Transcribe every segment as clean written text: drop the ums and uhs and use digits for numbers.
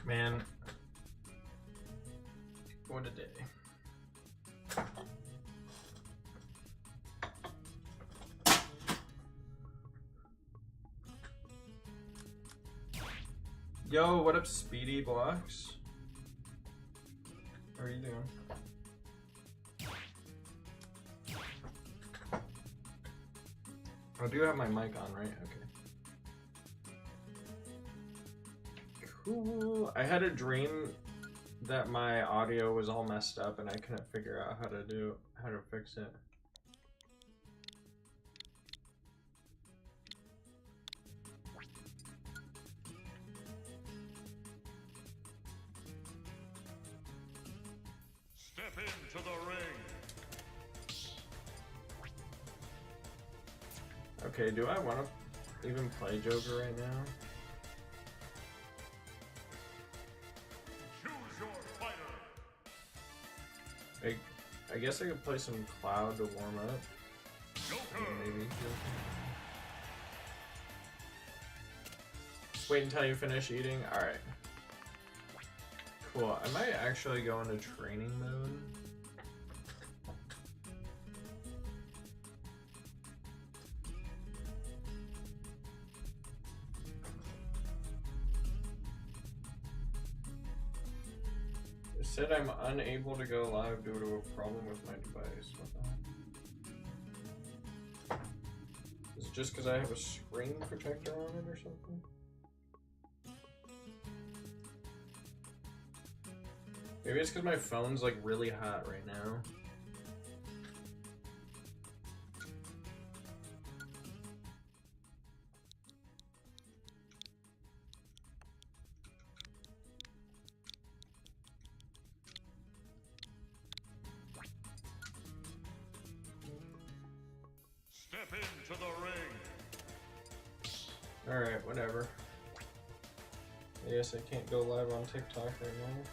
Man, what a day. Yo, what up, Speedy Blocks? How are you doing? I do have my mic on, right? Okay. Cool. I had a dream that my audio was all messed up and I couldn't figure out how to fix it. Step into the ring. Okay, do I want to even play Joker right now? Choose your fighter. I guess I could play some Cloud to warm up. Joker. Maybe. Just wait until you finish eating. Alright. Cool. I might actually go into training mode. It said I'm unable to go live due to a problem with my device. What the heck? Is it just because I have a screen protector on it or something? Maybe it's because my phone's like really hot right now. Step into the ring. Alright, whatever. I guess I can't go live on TikTok right now.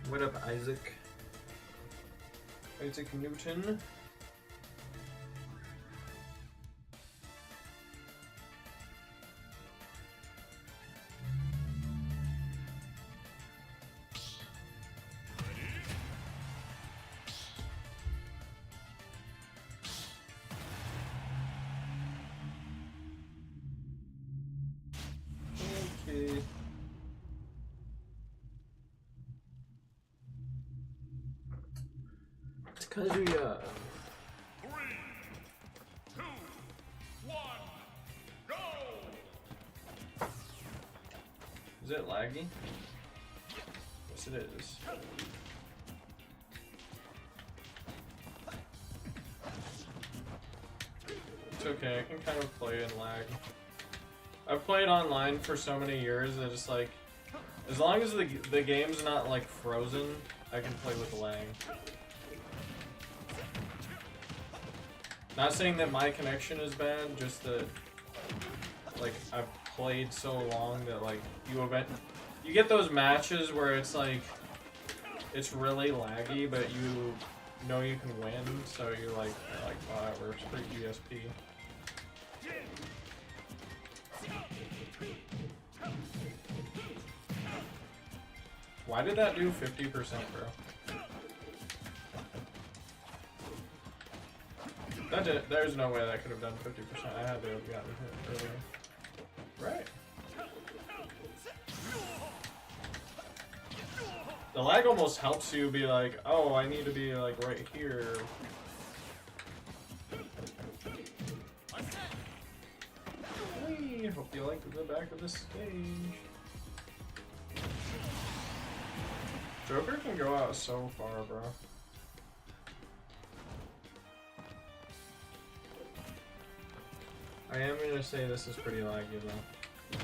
What up, Isaac? Isaac Newton. Okay. It's Kazuya. 3, 2, 1, go! Is it laggy? Yes, it is. It's okay, I can kind of play in lag. I've played online for so many years that it's like, as long as the game's not like frozen, I can play with lag. Not saying that my connection is bad, just that like I've played so long that like you get those matches where it's like it's really laggy, but you know you can win, so you're like, wow, that works for ESP. Why did that do 50%, bro? That did, there's no way that could have done 50%. I had to have gotten hit earlier. Right. The lag almost helps you be like, oh, I need to be like right here. Hey, hope you like the back of the stage. Joker can go out so far, bro. I am gonna say this is pretty laggy though.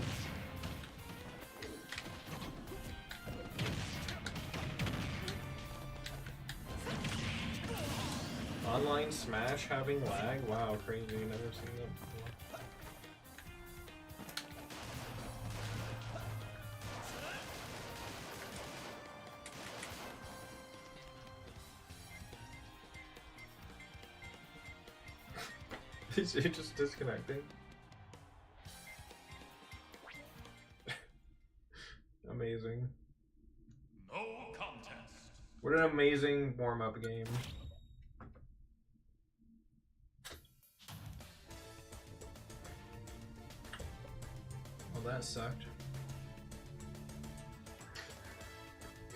playing Smash having lag? Wow, crazy. Never seen that before. Is it just disconnecting? Amazing. No contest. What an amazing warm-up game. Well, that sucked.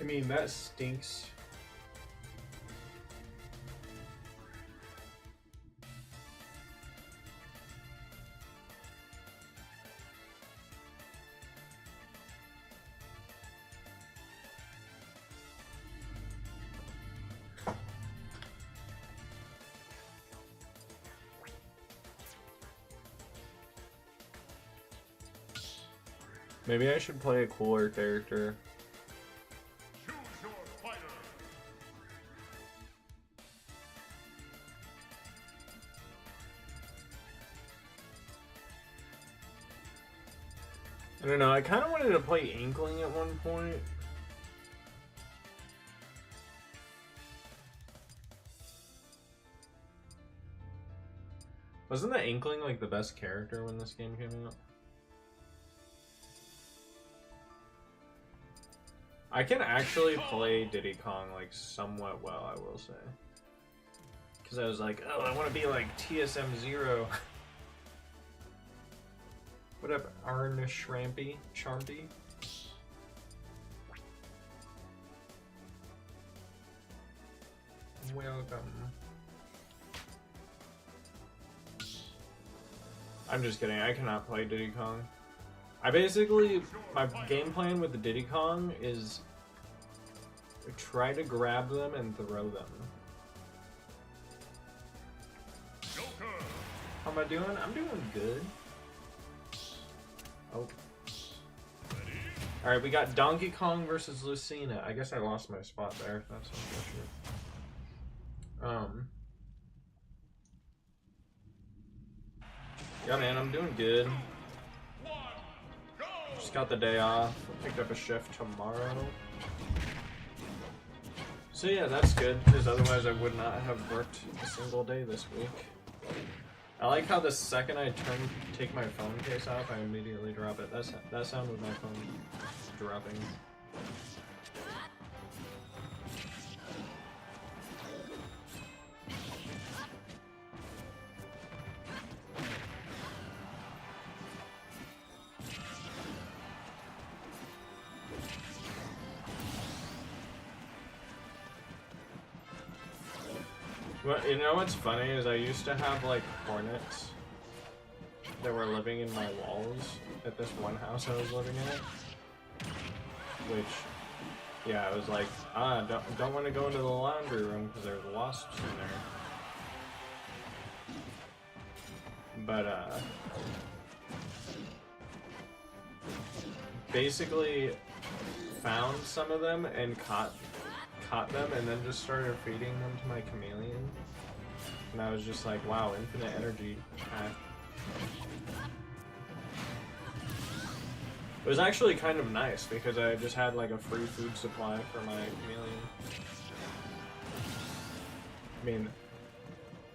I mean, that stinks. Maybe I should play a cooler character. Choose your fighter. I don't know, I kind of wanted to play Inkling at one point. Wasn't the Inkling like the best character when this game came out? I can actually play Diddy Kong like somewhat well, I will say. Because I was like, oh, I want to be like TSM Zero. What up, Arn Shrampy? Charmpy? Welcome. I'm just kidding, I cannot play Diddy Kong. I basically, my game plan with the Diddy Kong is try to grab them and throw them. Joker. How am I doing? I'm doing good. Oh. Alright, we got Donkey Kong versus Lucina. I guess I lost my spot there. That's unfortunate. Yeah, man, I'm doing good. Just got the day off. Picked up a shift tomorrow. So yeah, that's good, because otherwise I would not have worked a single day this week. I like how the second I take my phone case off, I immediately drop it. That sound was my phone dropping. Well, you know what's funny is I used to have like hornets that were living in my walls at this one house I was living at. Which, yeah, I was like, don't want to go into the laundry room because there's wasps in there. But basically found some of them and caught them and then just started feeding them to my chameleon. And I was just like, wow, infinite energy pack. It was actually kind of nice because I just had like a free food supply for my chameleon. I mean,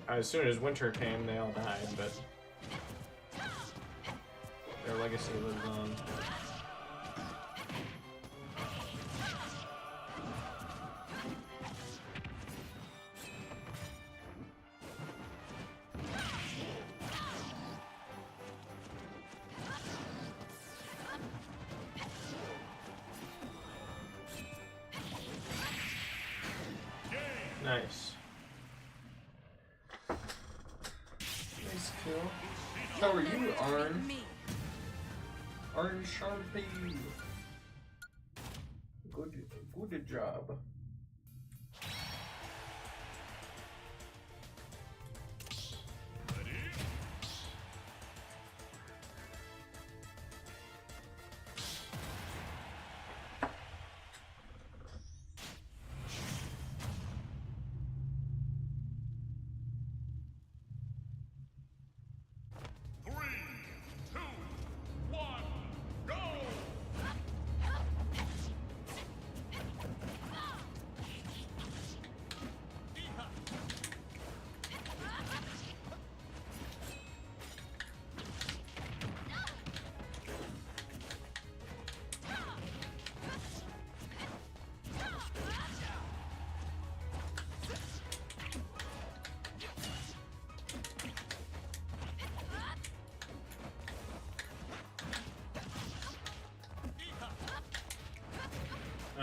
as soon as winter came, they all died, but their legacy lives on. Nice. Nice kill. How are you, Arn? Arn Sharpie. Good job.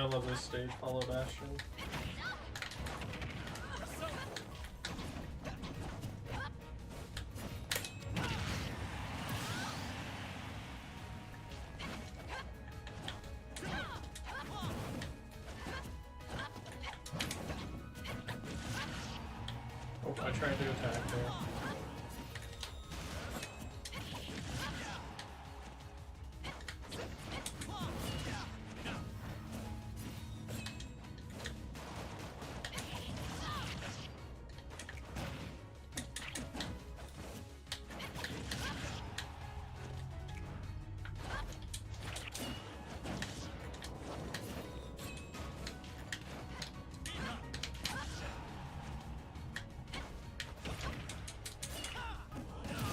I love this stage, Hollow Bastion. Oh, I tried to attack there.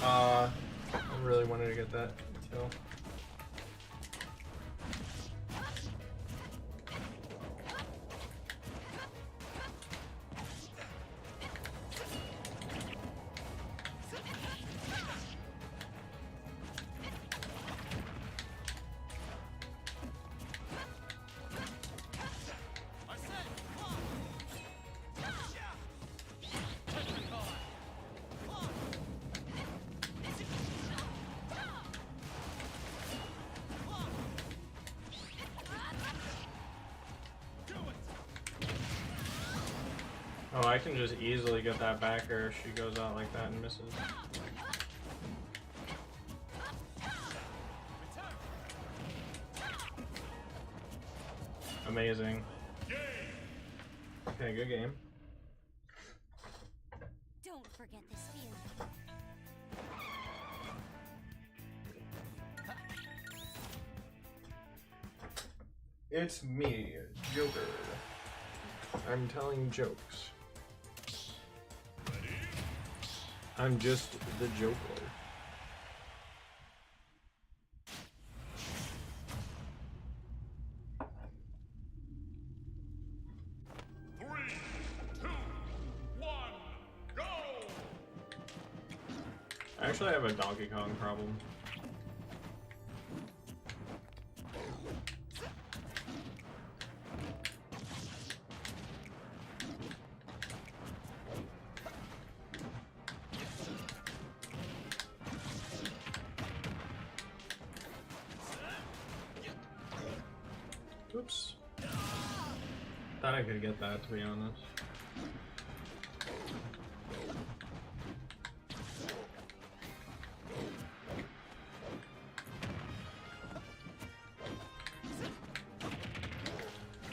I really wanted to get that kill. Oh, I can just easily get that back air if she goes out like that and misses. Amazing. Okay, good game. Don't forget this feeling. It's me, Joker. I'm telling jokes. I'm just the Joker. Three, two, one, go! I actually have a Donkey Kong problem. Oops. Thought I could get that, to be honest.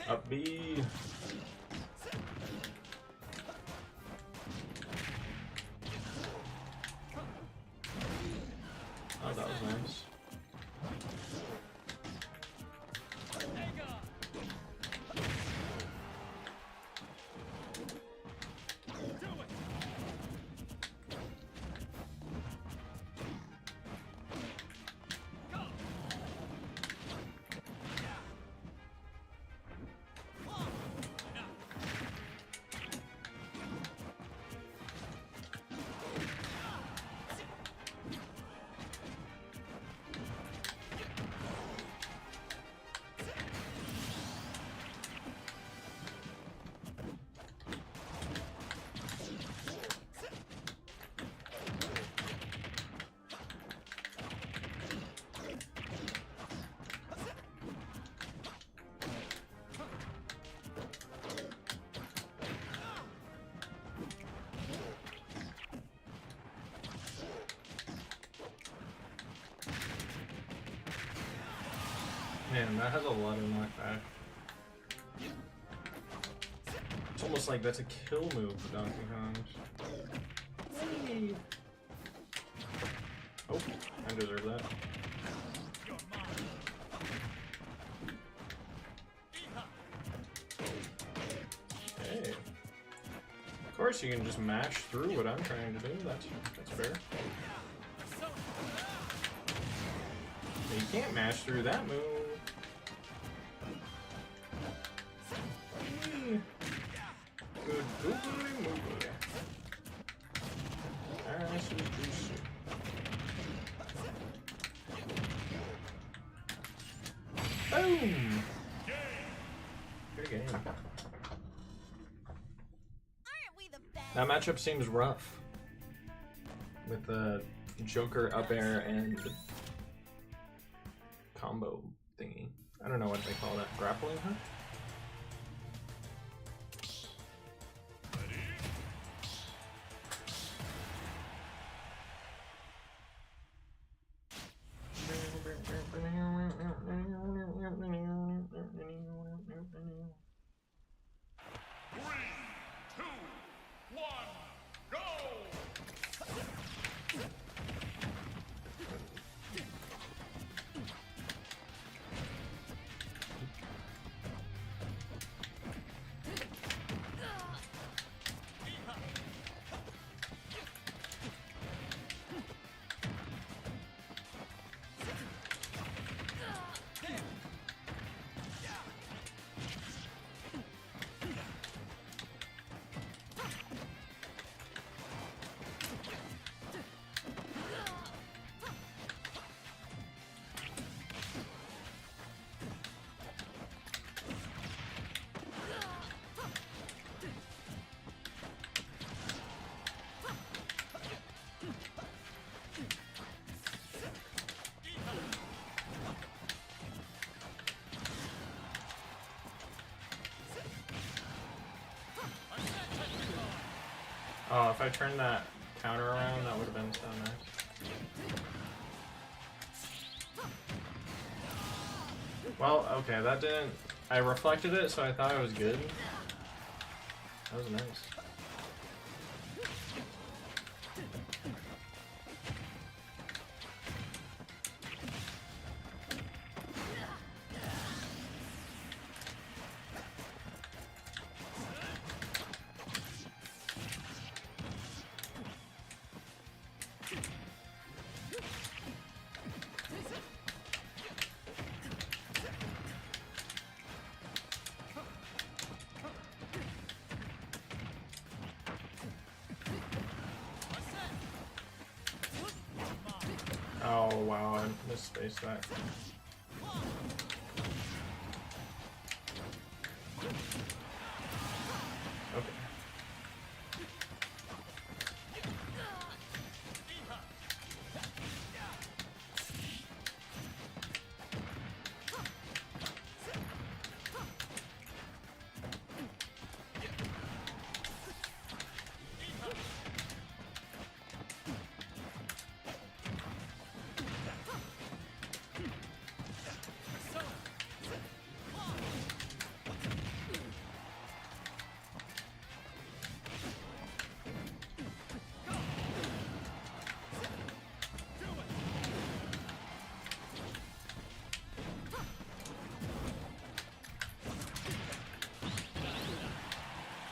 Up B. Oh, that was nice. Man, that has a lot of knockback. It's almost like that's a kill move for Donkey Kong's. Whee! Oh, I deserve that. Okay. Of course you can just mash through what I'm trying to do. That's fair. But you can't mash through that move. Good googly moogly. Ass is juicy. Boom! That matchup seems rough. With the Joker up air and combo thingy. I don't know what they call that. Grappling hook? Oh, if I turned that counter around, that would have been so nice. Well, okay, that didn't... I reflected it, so I thought it was good. That was nice. Oh wow, I misspaced that. Okay.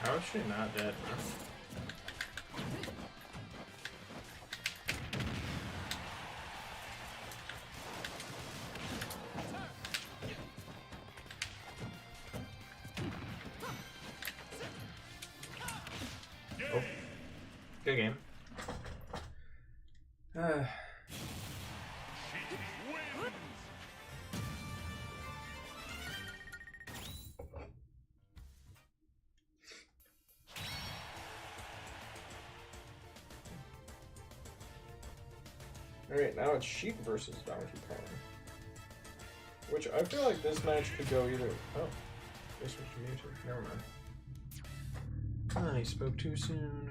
How is she not dead? Oh, good game. Alright, now it's Sheik versus Donkey Kong. Which I feel like this match could go either. Oh, this was muted. Never mind. I spoke too soon.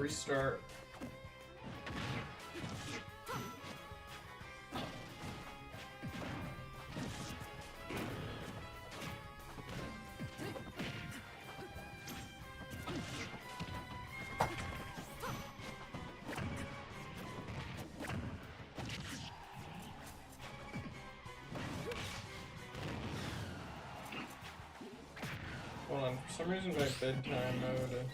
restart. Hold on, for some reason my bedtime mode is...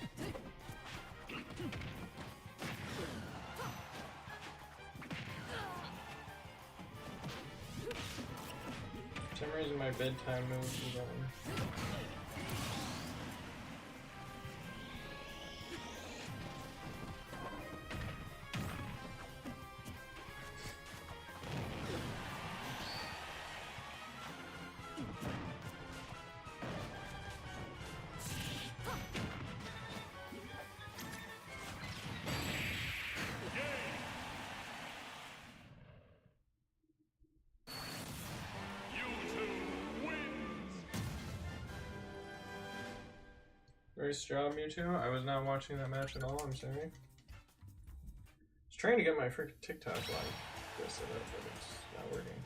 For some reason my bedtime mode is on. Nice job, Mewtwo. I was not watching that match at all, I'm sorry. I was trying to get my freaking TikTok like this set up, but it's not working.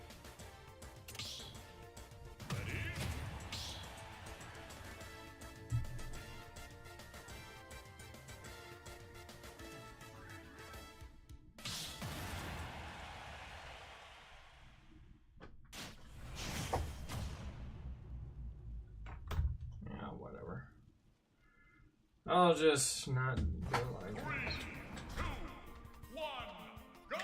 Yeah, whatever. I'll just not do like that. 3, 2, 1, go!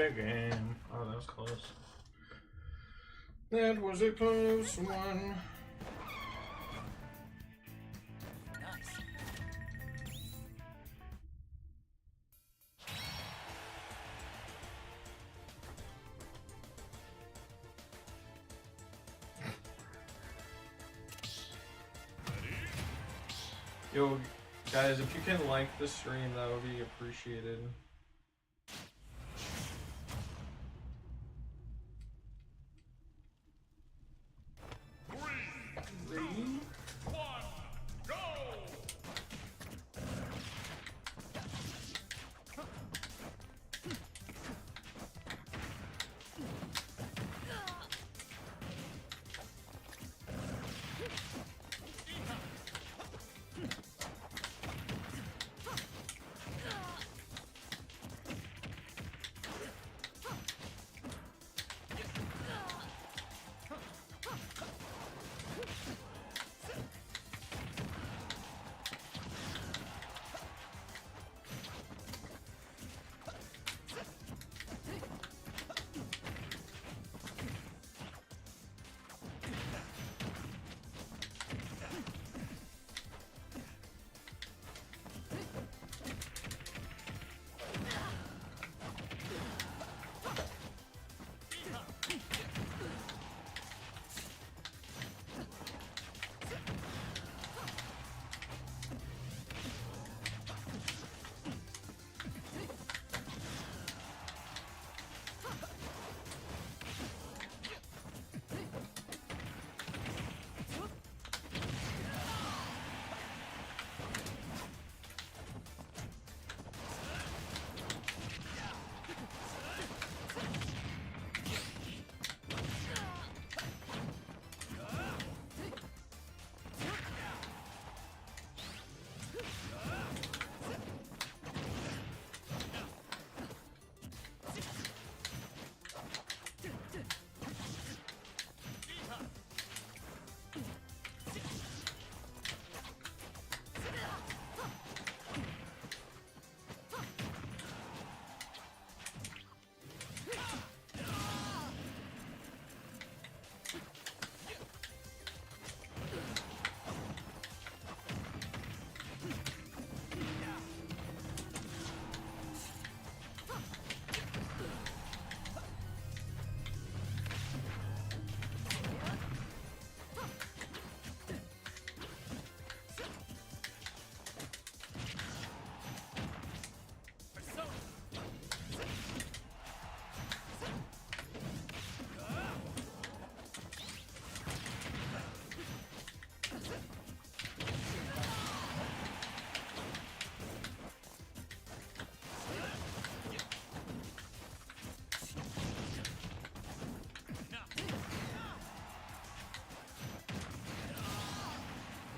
Epic game. Oh, that was close. That was a close one. Yo, guys, if you can like the stream, that would be appreciated.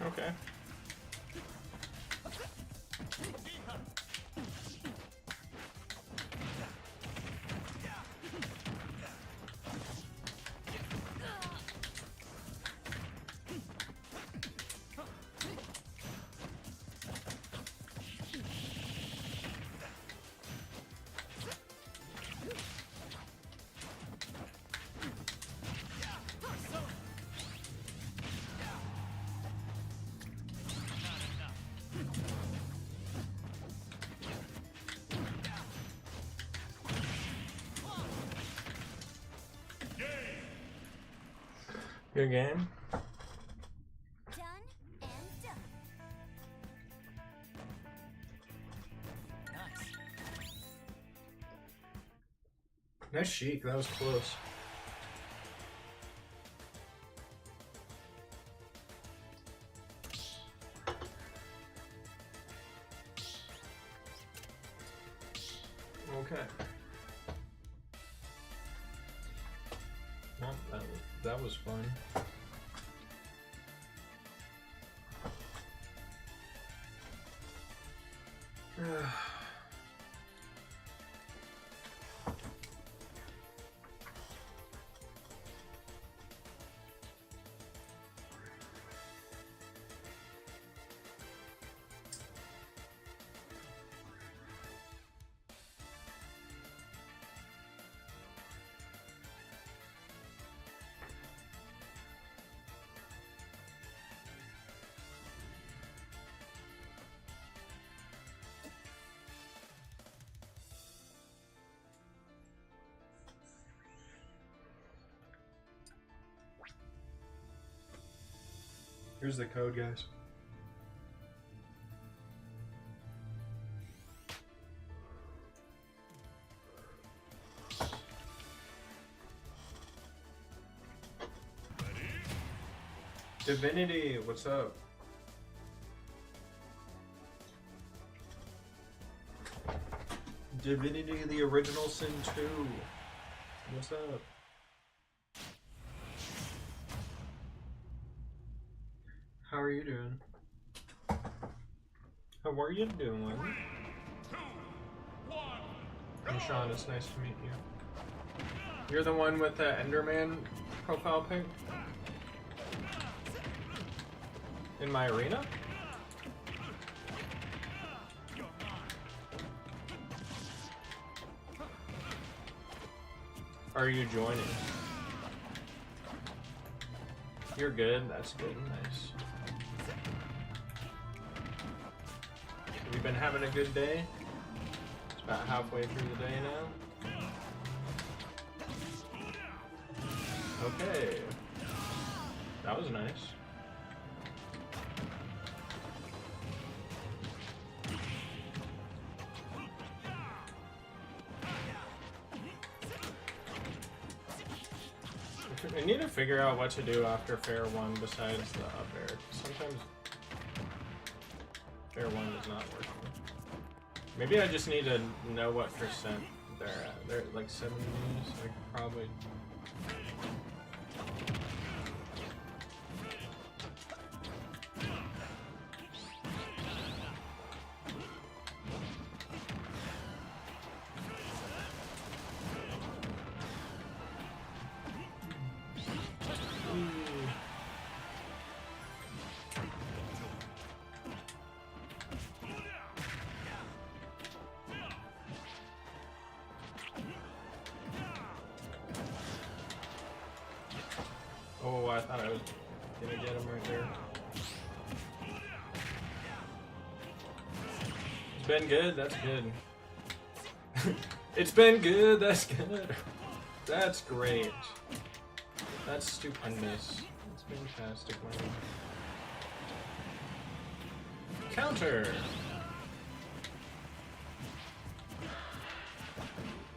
Okay. Good game. Done and done. Nice Sheik, that was close. Okay. Well, that was fun. Here's the code, guys. Divinity, what's up? Divinity, the original Sin 2. What's up? How are you doing? How are you doing? 3, 2, 1, I'm Sean, it's nice to meet you. You're the one with the Enderman profile pic? In my arena? Are you joining? You're good, that's good, nice. Have you been having a good day? It's about halfway through the day now. Okay. That was nice. I need to figure out what to do after Fair 1 besides the up air. Sometimes Fair 1 is not working. Maybe I just need to know what percent they're at. They're at like 70s, like probably. Oh, I thought I was gonna get him right there. It's been good, that's good. It's been good, that's good. That's great. That's stupendous. It's fantastic, man. Counter!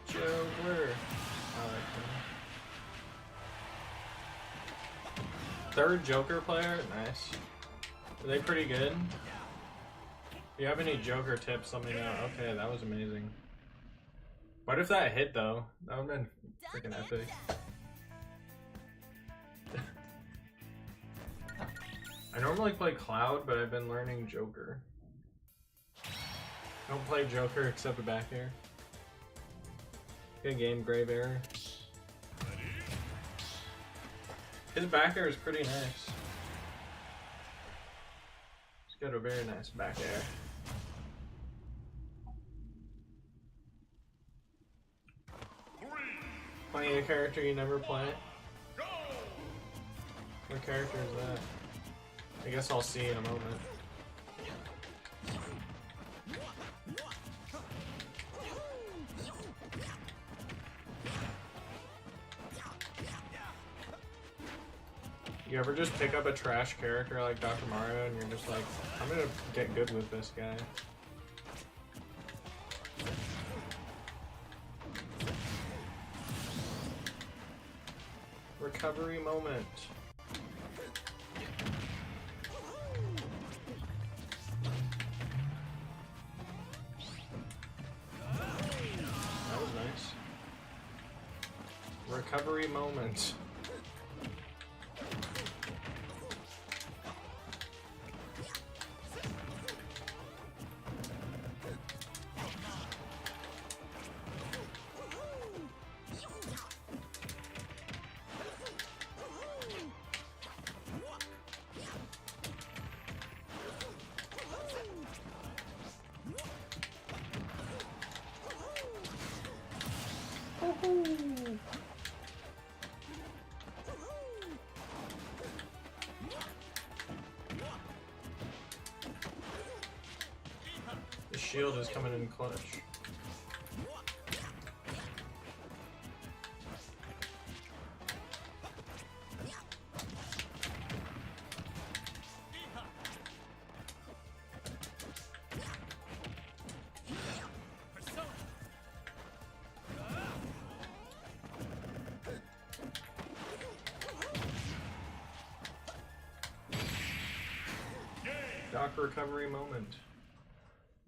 Joker! Third Joker player? Nice. Are they pretty good? If you have any Joker tips, let me know. Okay, that was amazing. What if that hit though? That would've been freaking epic. I normally play Cloud, but I've been learning Joker. I don't play Joker except a back air. Good game, Grave Error. His back air is pretty nice. He's got a very nice back air. Playing a character you never play? What character is that? I guess I'll see in a moment. You ever just pick up a trash character like Dr. Mario and you're just like, I'm gonna get good with this guy. Recovery moment. That was nice. Recovery moment. The shield is coming in clutch. Shock recovery moment.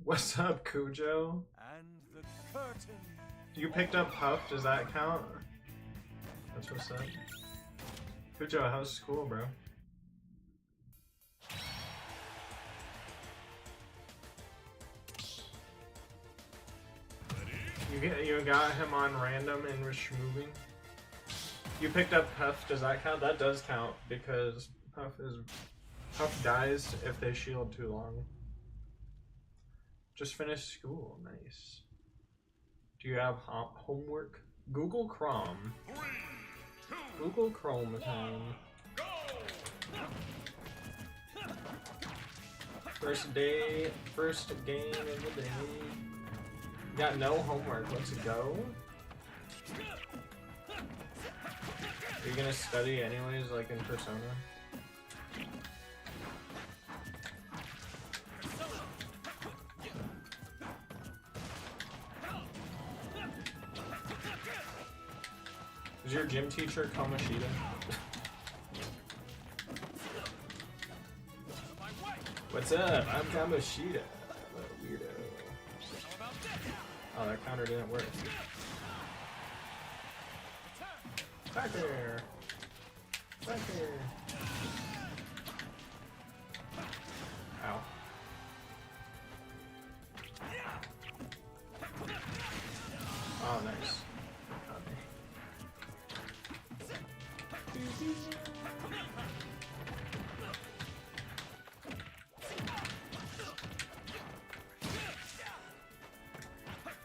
What's up, Cujo? And the curtain. You picked up Puff, does that count? That's what's up. Cujo, how's school, bro? You got him on random and removing. You picked up Puff, does that count? That does count because Puff dies if they shield too long. Just finished school, nice. Do you have homework? Google Chrome. 3, 2, Google Chrome time. go! First game of the day. Got no homework, let's go. Are you gonna study anyways, like in Persona? Is your gym teacher Kamoshida? What's up? I'm Kamoshida. What a weirdo. Oh, that counter didn't work. Back there! Back there! Ow. Oh, nice.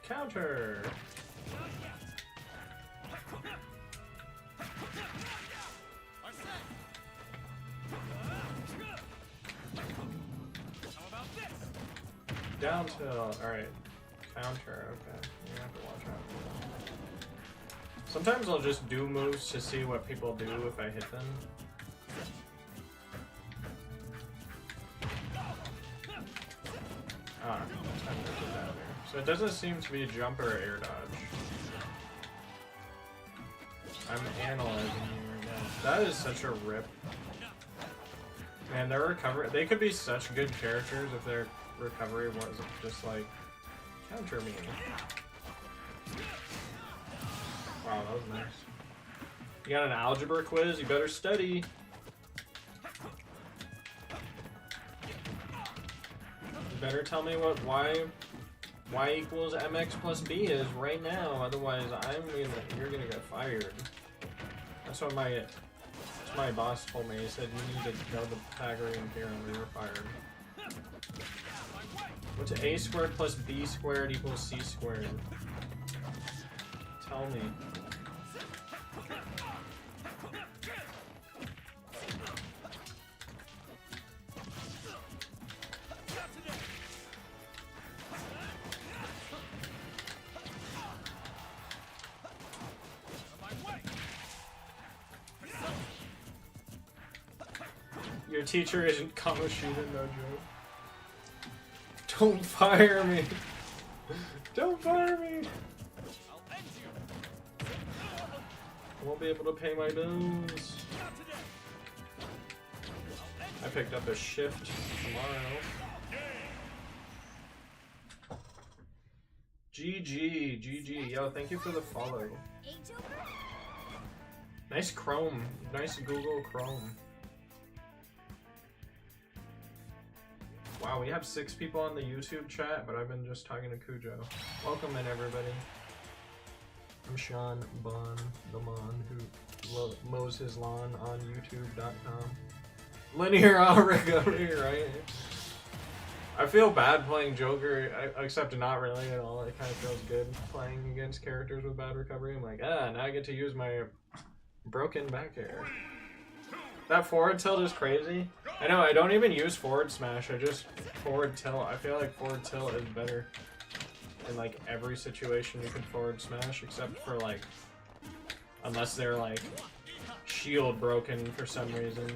Counter! Down tilt. Alright. Counter, okay. You have to watch out for that. Sometimes I'll just do moves to see what people do if I hit them. Ah, time to get that there. So it doesn't seem to be jump or air dodge. I'm analyzing you right now. That is such a rip. Man, their recovery, they could be such good characters if their recovery wasn't just like, counter me. Wow, that was nice. You got an algebra quiz? You better study. You better tell me what y equals mx plus b is right now, otherwise you're gonna get fired. That's what my boss told me. He said you need to know the Pythagorean theorem or you're fired. What's a squared plus b squared equals c squared? Tell me. Your teacher isn't Kamoshida, no joke. Don't fire me! Don't fire me! I won't be able to pay my bills. I picked up a shift tomorrow. GG. Yo, thank you for the follow. Nice Chrome. Nice Google Chrome. Wow, we have 6 people on the YouTube chat, but I've been just talking to Cujo. Welcome in, everybody. I'm Sean Bon, the Mon, who mows his lawn on YouTube.com. Linear recovery, right? I feel bad playing Joker, except not really at all. It kind of feels good playing against characters with bad recovery. I'm like, now I get to use my broken back air. That forward tilt is crazy. I know, I don't even use forward smash, I just forward tilt. I feel like forward tilt is better in like every situation you can forward smash, except for like, unless they're like shield broken for some reason.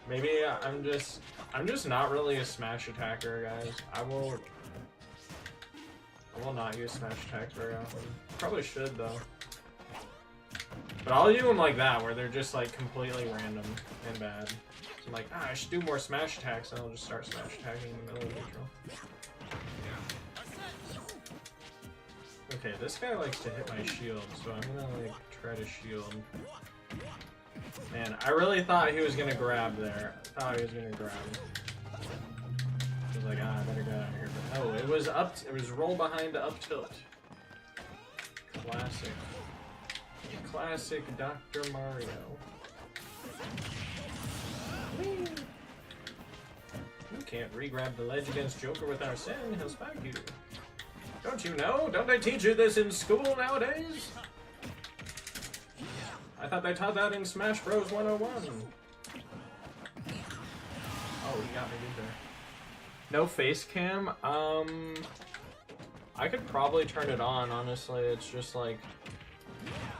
Maybe I'm just not really a smash attacker, guys. I will not use smash attacks very often. Probably should though. But I'll do them like that, where they're just like completely random and bad. So I'm like, I should do more smash attacks, and I'll just start smash attacking in the middle of neutral. Okay, this guy likes to hit my shield, so I'm gonna like try to shield. Man, I really thought he was gonna grab there. I thought he was gonna grab. I was like, I better get out of here. But no, it was up. It was roll behind to up tilt. Classic. Classic Dr. Mario. Whee! You can't re-grab the ledge against Joker with our sin. He'll spike you. Don't you know? Don't they teach you this in school nowadays? I thought they taught that in Smash Bros. 101. Oh, he got me good there. No face cam? I could probably turn it on, honestly. It's just like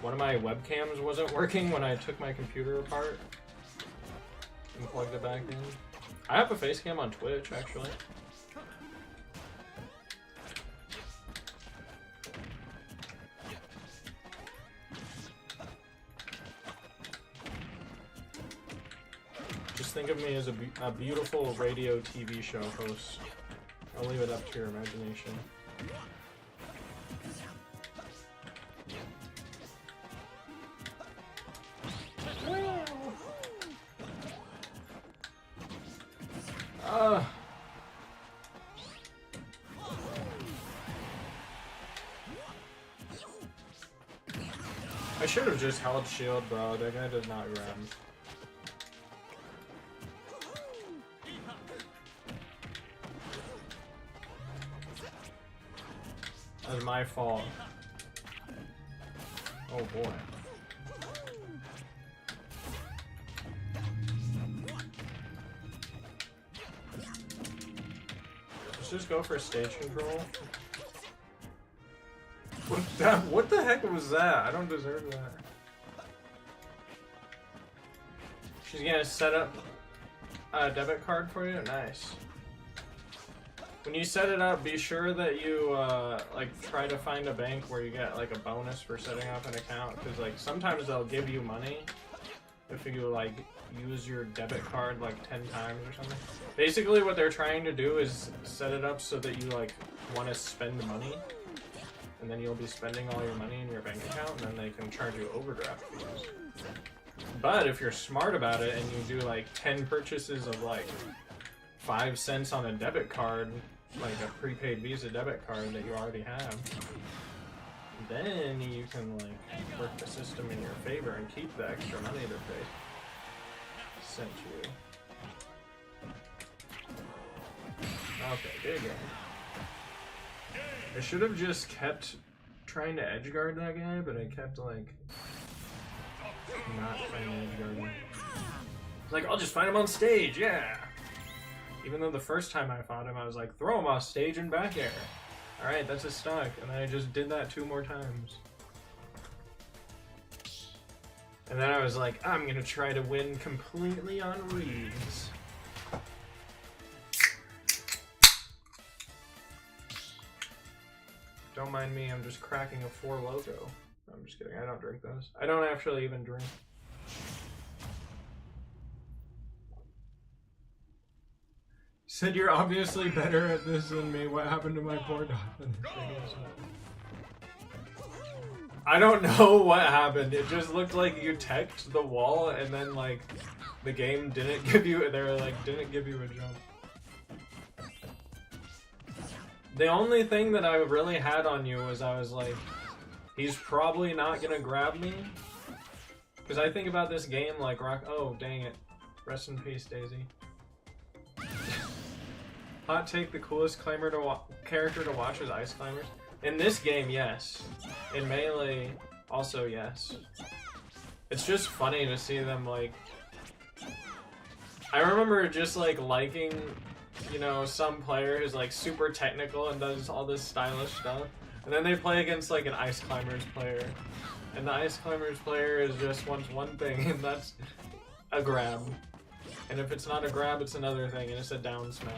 one of my webcams wasn't working when I took my computer apart and plugged it back in. I have a face cam on Twitch, actually. Just think of me as a beautiful radio TV show host. I'll leave it up to your imagination. I should have just held shield, bro. That guy does not grab. That was my fault. Oh boy. Let's just go for stage control. What the heck was that? I don't deserve that. She's gonna set up a debit card for you? Nice. When you set it up, be sure that you like try to find a bank where you get like a bonus for setting up an account, because like sometimes they'll give you money if you like use your debit card like 10 times or something. Basically what they're trying to do is set it up so that you like want to spend money, and then you'll be spending all your money in your bank account, and then they can charge you overdraft fees. But if you're smart about it and you do like 10 purchases of like 5 cents on a debit card, like a prepaid Visa debit card that you already have, then you can like work the system in your favor and keep the extra money that they sent you. Okay, big game. I should have just kept trying to edgeguard that guy, but I kept like not trying to edgeguard him. Like, I'll just fight him on stage, yeah! Even though the first time I fought him, I was like, throw him off stage and back air. Alright, that's a stuck. And then I just did that 2 more times. And then I was like, I'm gonna try to win completely on reads. Don't mind me, I'm just cracking a 4 logo. I'm just kidding, I don't drink those. I don't actually even drink. Said you're obviously better at this than me. What happened to my poor dog? I don't know what happened. It just looked like you teched the wall and then like the game didn't give you didn't give you a jump. The only thing that I really had on you was I was like, he's probably not gonna grab me. Because I think about this game like rock. Oh, dang it. Rest in peace, Daisy. Hot take, the coolest character to watch is Ice Climbers. In this game, yes. In Melee, also yes. It's just funny to see them like... I remember just like liking, you know, some player who's like super technical and does all this stylish stuff. And then they play against like an Ice Climbers player. And the Ice Climbers player is just wants one thing, and that's a grab. And if it's not a grab, it's another thing, and it's a down smash.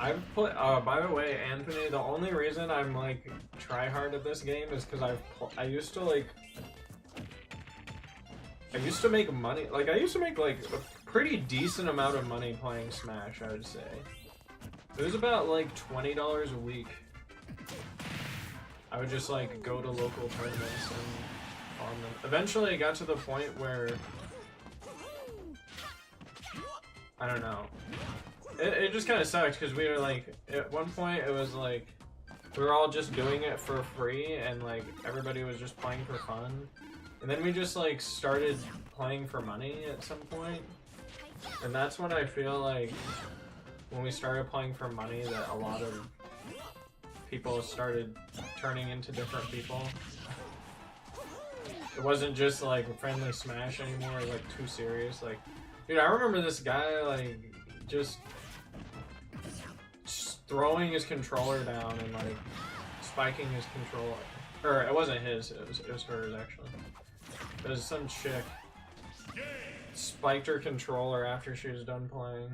I've played. By the way, Anthony, the only reason I'm like try hard at this game is because I used to like. I used to make money. Like I used to make like a pretty decent amount of money playing Smash. I would say it was about like $20 a week. I would just like go to local tournaments and farm them. Eventually, it got to the point where I don't know. It just kind of sucked because we were like, at one point it was like, we were all just doing it for free and like everybody was just playing for fun. And then we just like started playing for money at some point. And that's when I feel like, when we started playing for money, that a lot of people started turning into different people. It wasn't just like friendly Smash anymore, like too serious. Like, dude, I remember this guy like just throwing his controller down and like spiking his controller. Or it wasn't his, it was hers actually. It was some chick spiked her controller after she was done playing.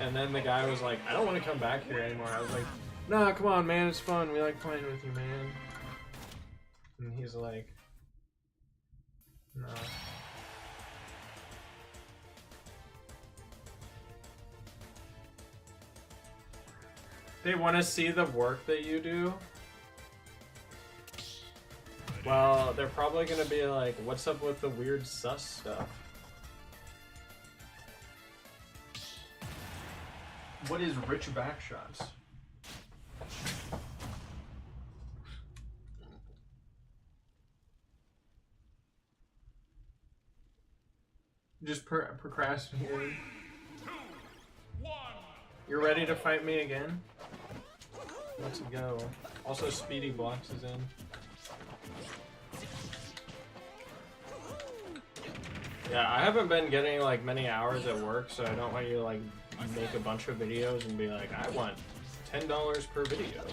And then the guy was like, I don't want to come back here anymore. I was like, nah, come on man, it's fun. We like playing with you, man. And he's like, no. They want to see the work that you do? Well, they're probably gonna be like, what's up with the weird sus stuff? What is rich backshots? Just procrastinating. You're ready to fight me again? Let's go. Also, Speedy Blocks is in. Yeah, I haven't been getting like many hours at work, so I don't want you to like make a bunch of videos and be like, I want $10 per video.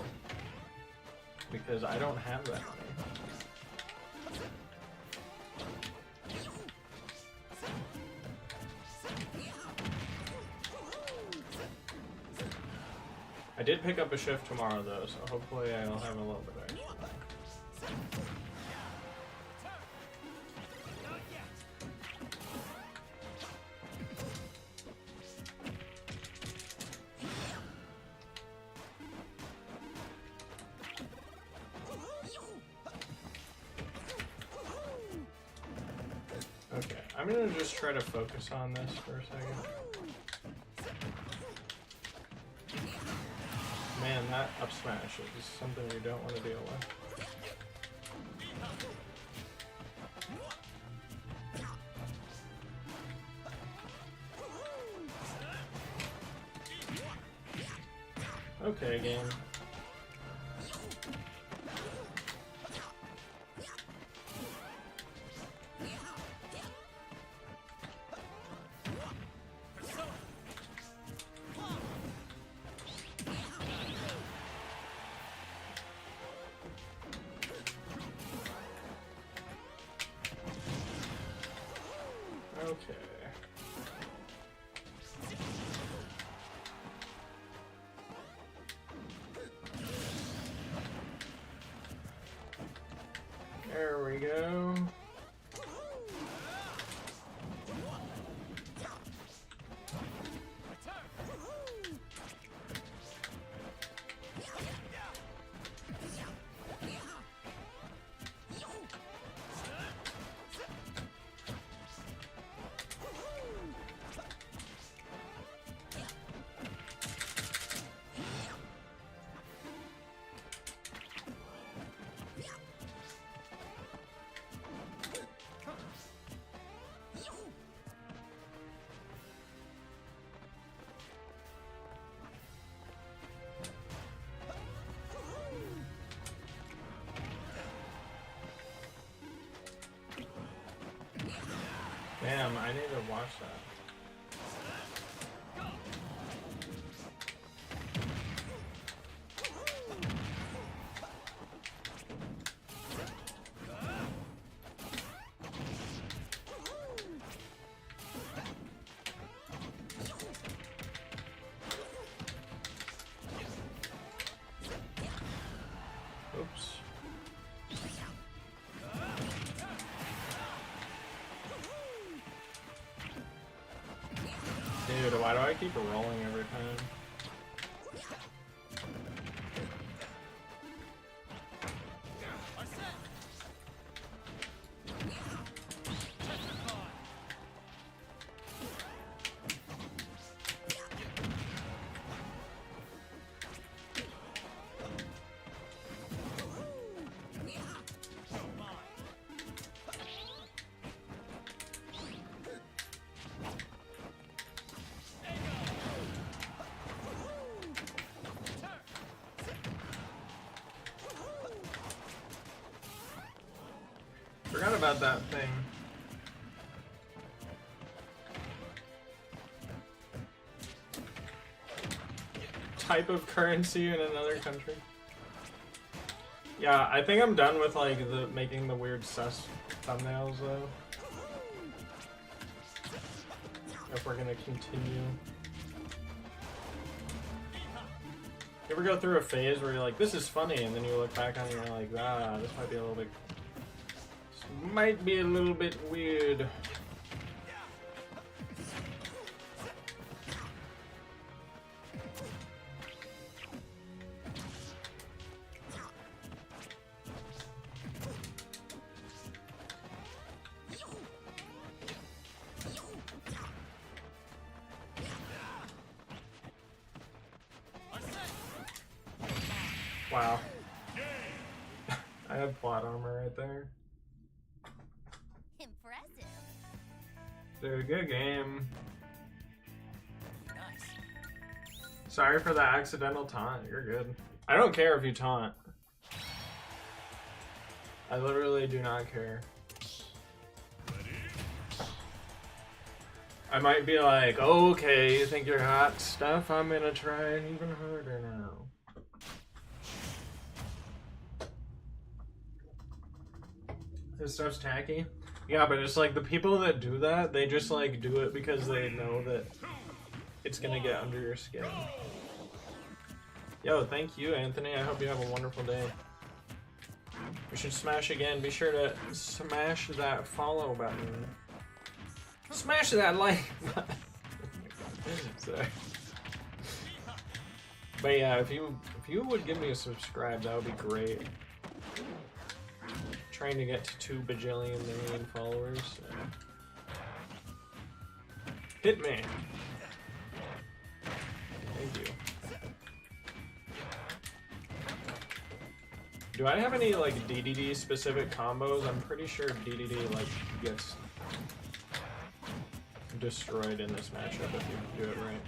Because I don't have that money. I did pick up a shift tomorrow though, so hopefully I'll have a little bit extra. Okay, I'm gonna just try to focus on this for a second. Man, that up smash is something you don't want to deal with. Okay, game. Okay. There we go. Damn, I need to watch that. I keep rolling every time? Forgot about that thing. Type of currency in another country. Yeah, I think I'm done with like the making the weird sus thumbnails though. If we're gonna continue. You ever go through a phase where you're like, this is funny, and then you look back on it and you're like, ah, this might be a little bit weird. Wow. I had plot armor right there. Impressive. Dude, good game. Nice. Sorry for the accidental taunt. You're good. I don't care if you taunt. I literally do not care. I might be like, okay, you think you're hot stuff? I'm gonna try even harder now. This stuff's tacky. Yeah, but it's like the people that do that, they just like do it because they know that it's gonna get under your skin. Yo, thank you, Anthony. I hope you have a wonderful day. We should smash again. Be sure to smash that follow button. Smash that like button. Sorry. But yeah, if you would give me a subscribe, that would be great. Trying to get to 2 bajillion million followers. So. Hit me. Thank you. Do I have any like DDD specific combos? I'm pretty sure DDD like gets destroyed in this matchup if you do it right.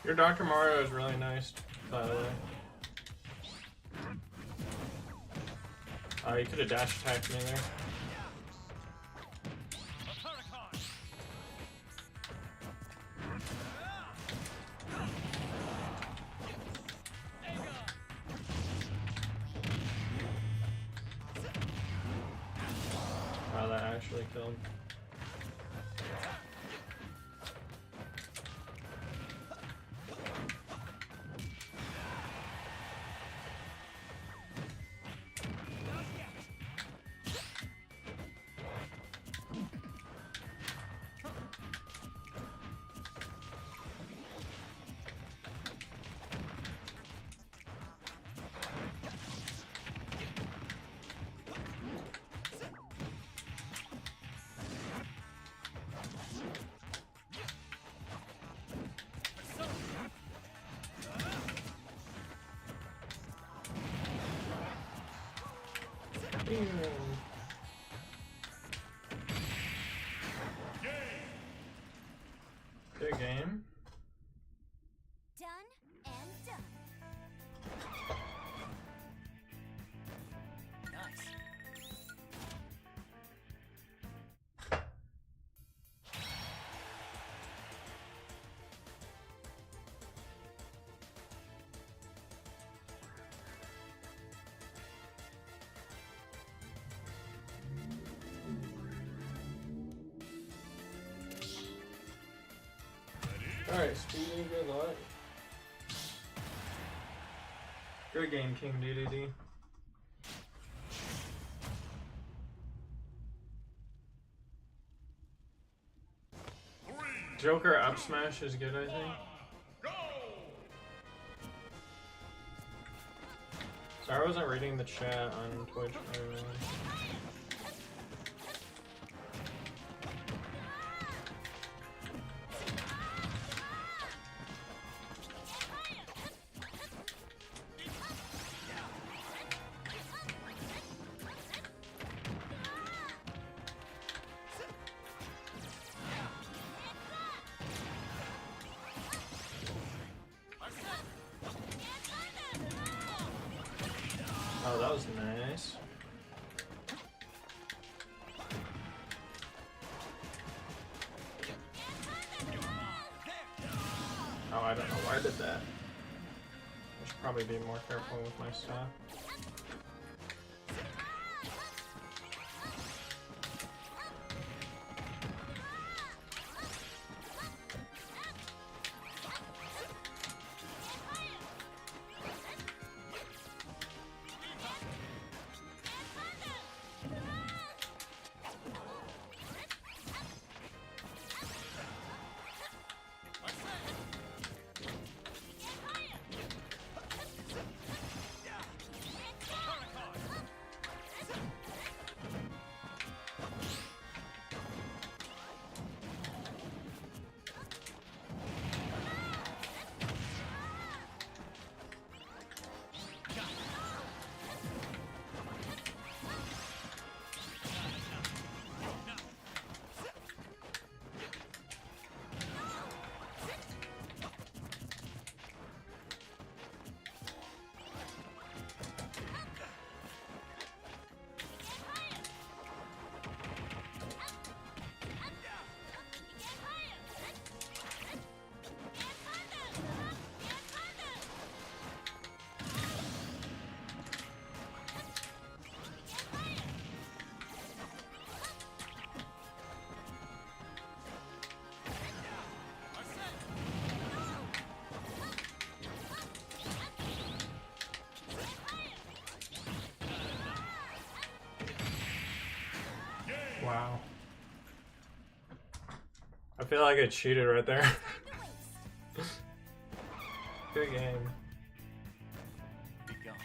Your Dr. Mario is really nice, by the way. You could have dash attacked me there. Wow, that actually killed. Damn. Good game. Done and done. Nice. Alright, Speedy, good luck. Good game, King DDD. Joker up smash is good, I think. Sorry I wasn't reading the chat on Twitch. Oh, that was nice. Oh, I don't know why I did that. I should probably be more careful with my stuff. Wow. I feel like I cheated right there. Good game. Be gone.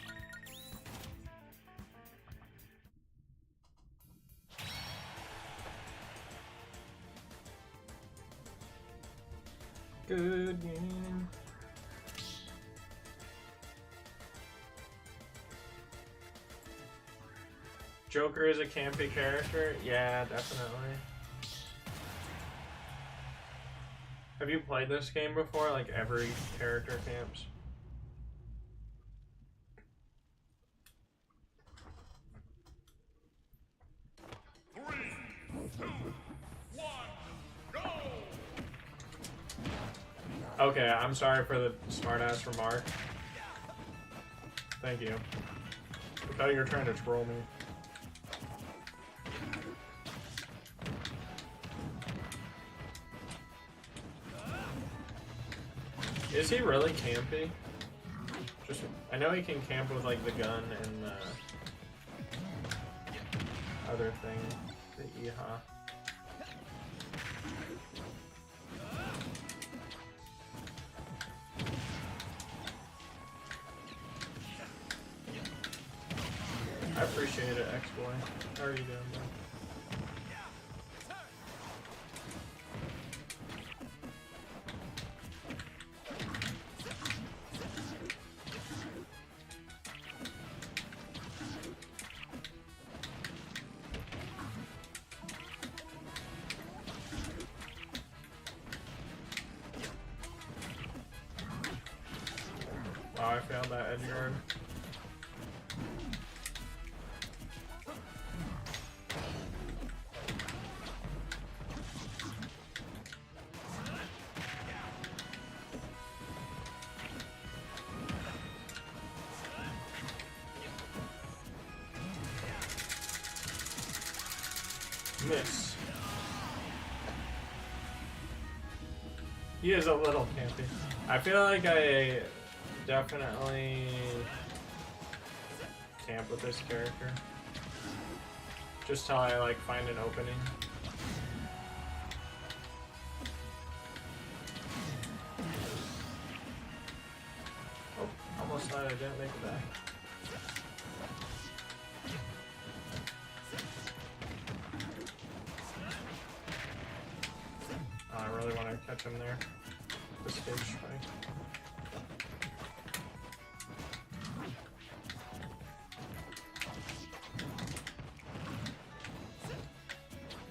Good game. Joker is a campy character? Yeah, definitely. Have you played this game before? Like every character camps? Okay, I'm sorry for the smart-ass remark. Thank you. I thought you were trying to troll me. Is he really campy? Just, I know he can camp with like the gun and the other thing, the Iha. I appreciate it, X-Boy. How are you doing, bro? I failed that edge guard. Miss. He is a little campy. I feel like I definitely camp with this character. Just till I like find an opening. Oh, almost thought I didn't make it back. Oh, I really want to catch him there. The stage strike.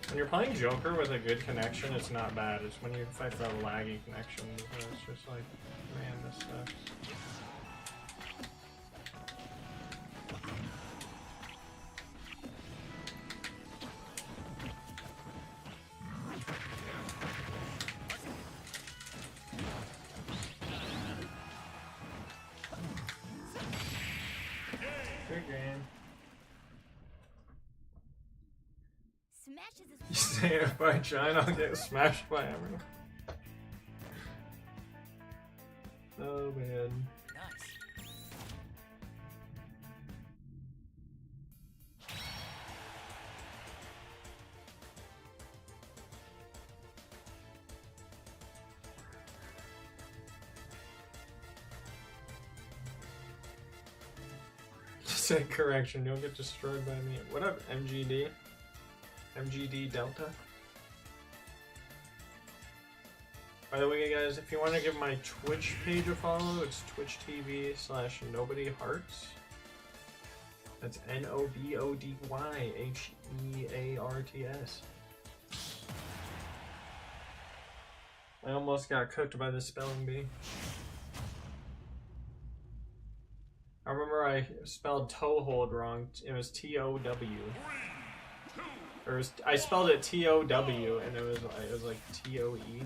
When you're playing Joker with a good connection, it's not bad. It's when you fight the laggy connection, it's just like, man, this sucks. Good game. Smashes You say if I try, I'll get smashed by everyone. Oh man. Nice. Say correction, you'll get destroyed by me. What up, MGD? MGD Delta? By the way, guys, if you want to give my Twitch page a follow, it's twitch.tv/nobodyhearts. That's NOBODYHEARTS. I almost got cooked by the spelling bee. I remember I spelled toehold wrong. It was T-O-W. Or I spelled it T-O-W and it was like T-O-E.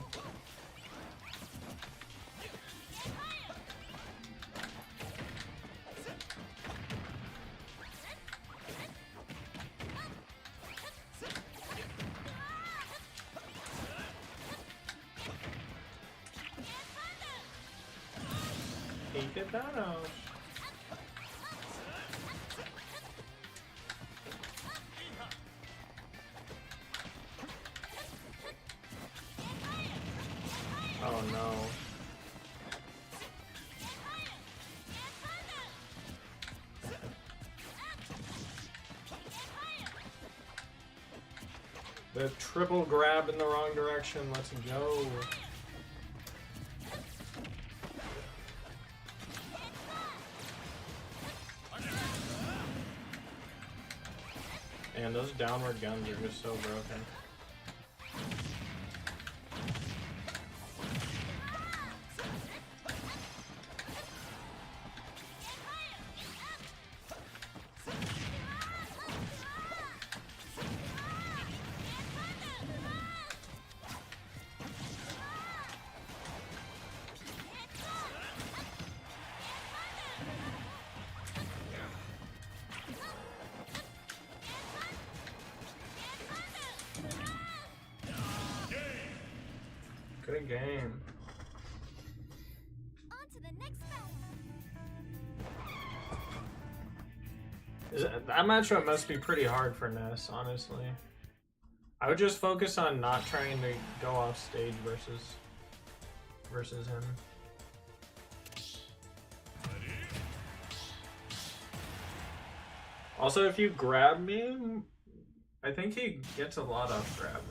Take it down. Oh no. The triple grab in the wrong direction. Let's go. And those downward guns are just so broken. Good game. on to the next battle. That matchup must be pretty hard for Ness, honestly. I would just focus on not trying to go off stage versus him. Also, if you grab me, I think he gets a lot off grab.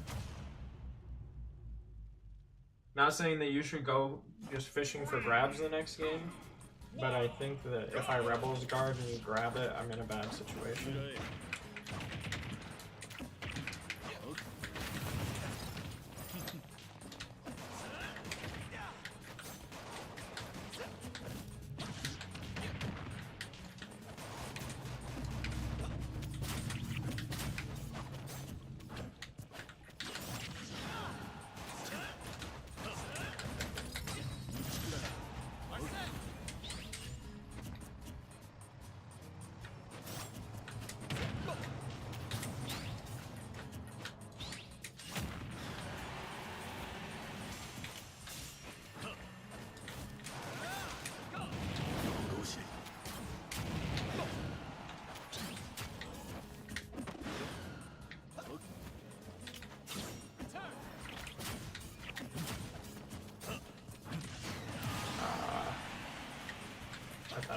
Not saying that you should go just fishing for grabs the next game, but I think that if I Rebels guard and you grab it, I'm in a bad situation.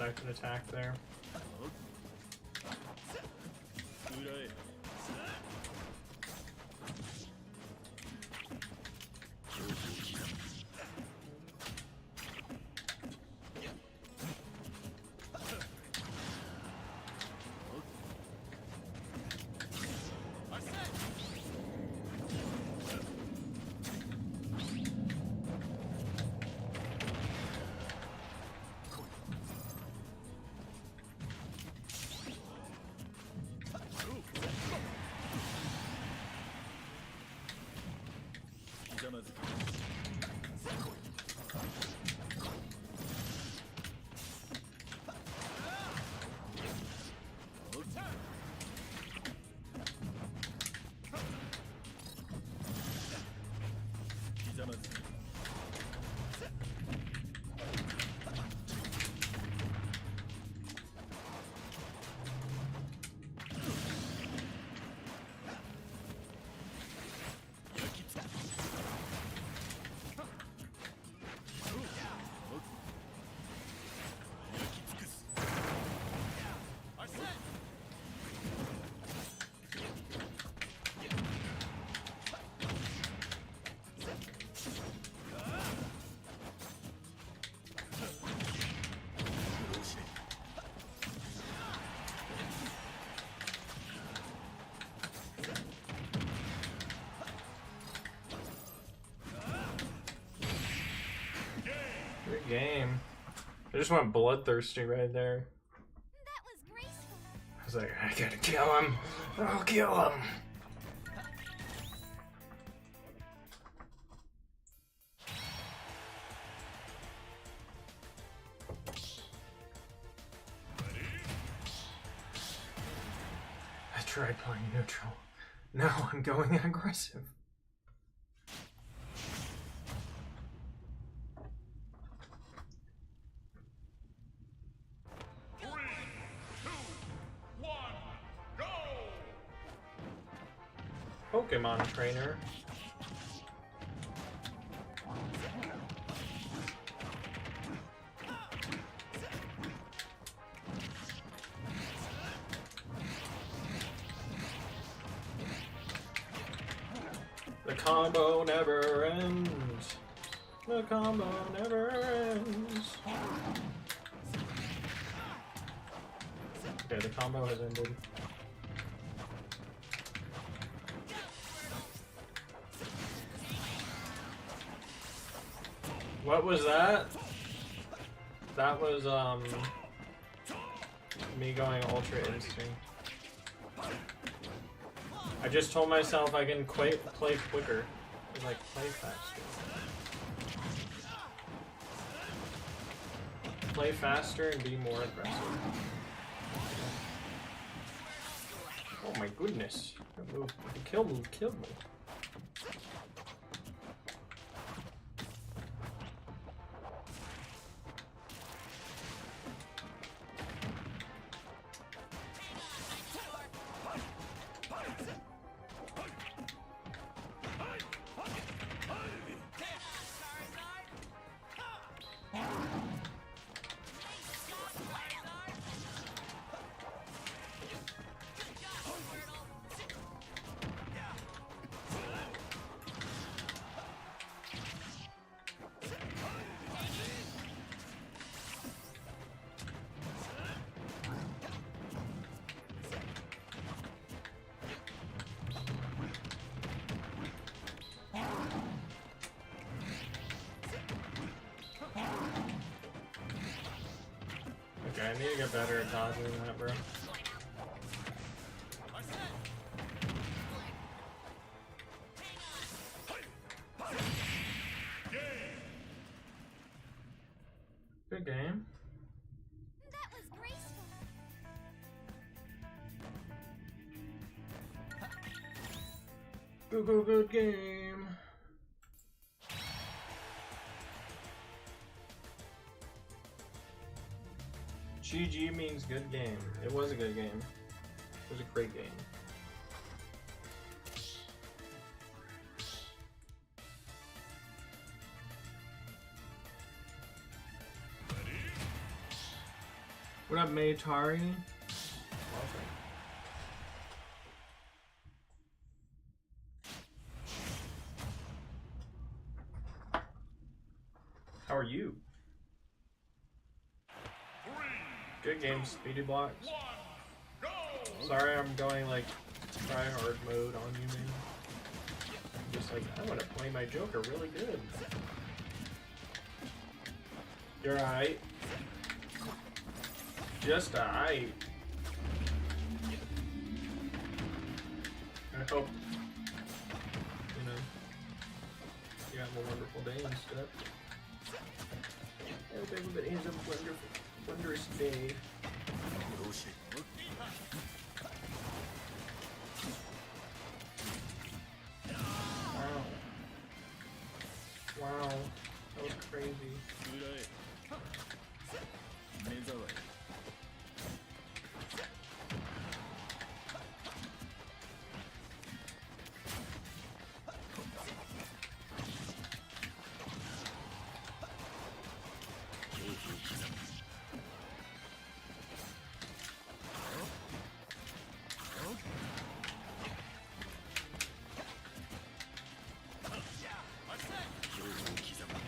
I could attack there. Good game. I just went bloodthirsty right there. That was graceful. I was like, I gotta kill him. I'll kill him. I tried playing neutral. Now I'm going aggressive. Pokemon trainer. The combo never ends. The combo never ends. Okay, the combo has ended. What was that? That was, me going Ultra Instinct. I just told myself I can play quicker. Like, play faster. Play faster and be more aggressive. Oh my goodness. That move, the kill move killed me. Okay, I need to get better at dodging that, bro. Good game. That was graceful. Good game. GG means good game. It was a good game. It was a great game. What up, Maytari? Welcome. How are you? Good game, Speedy Blocks. Sorry, I'm going like try hard mode on you, man. I'm just like, I want to play my Joker really good. You're alright. Just alright. I hope, you know, you have a wonderful day and stuff. I hope everybody has a wondrous day. Wow. Wow. That was crazy.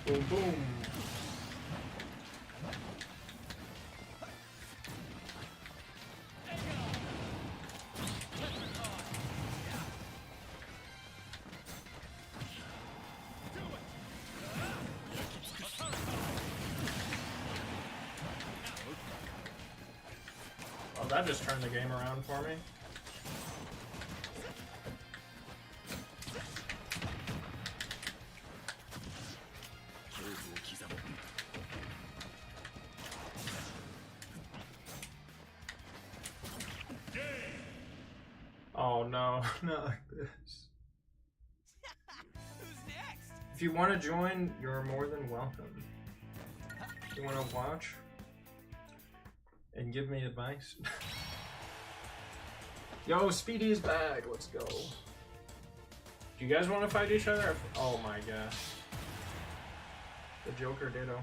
Boom, boom. Oh, that just turned the game around for me. Oh no, not like this. Who's next? If you want to join, you're more than welcome. If you want to watch and give me advice. Yo, Speedy's back. Let's go. Do you guys want to fight each other? Oh my gosh. The Joker ditto.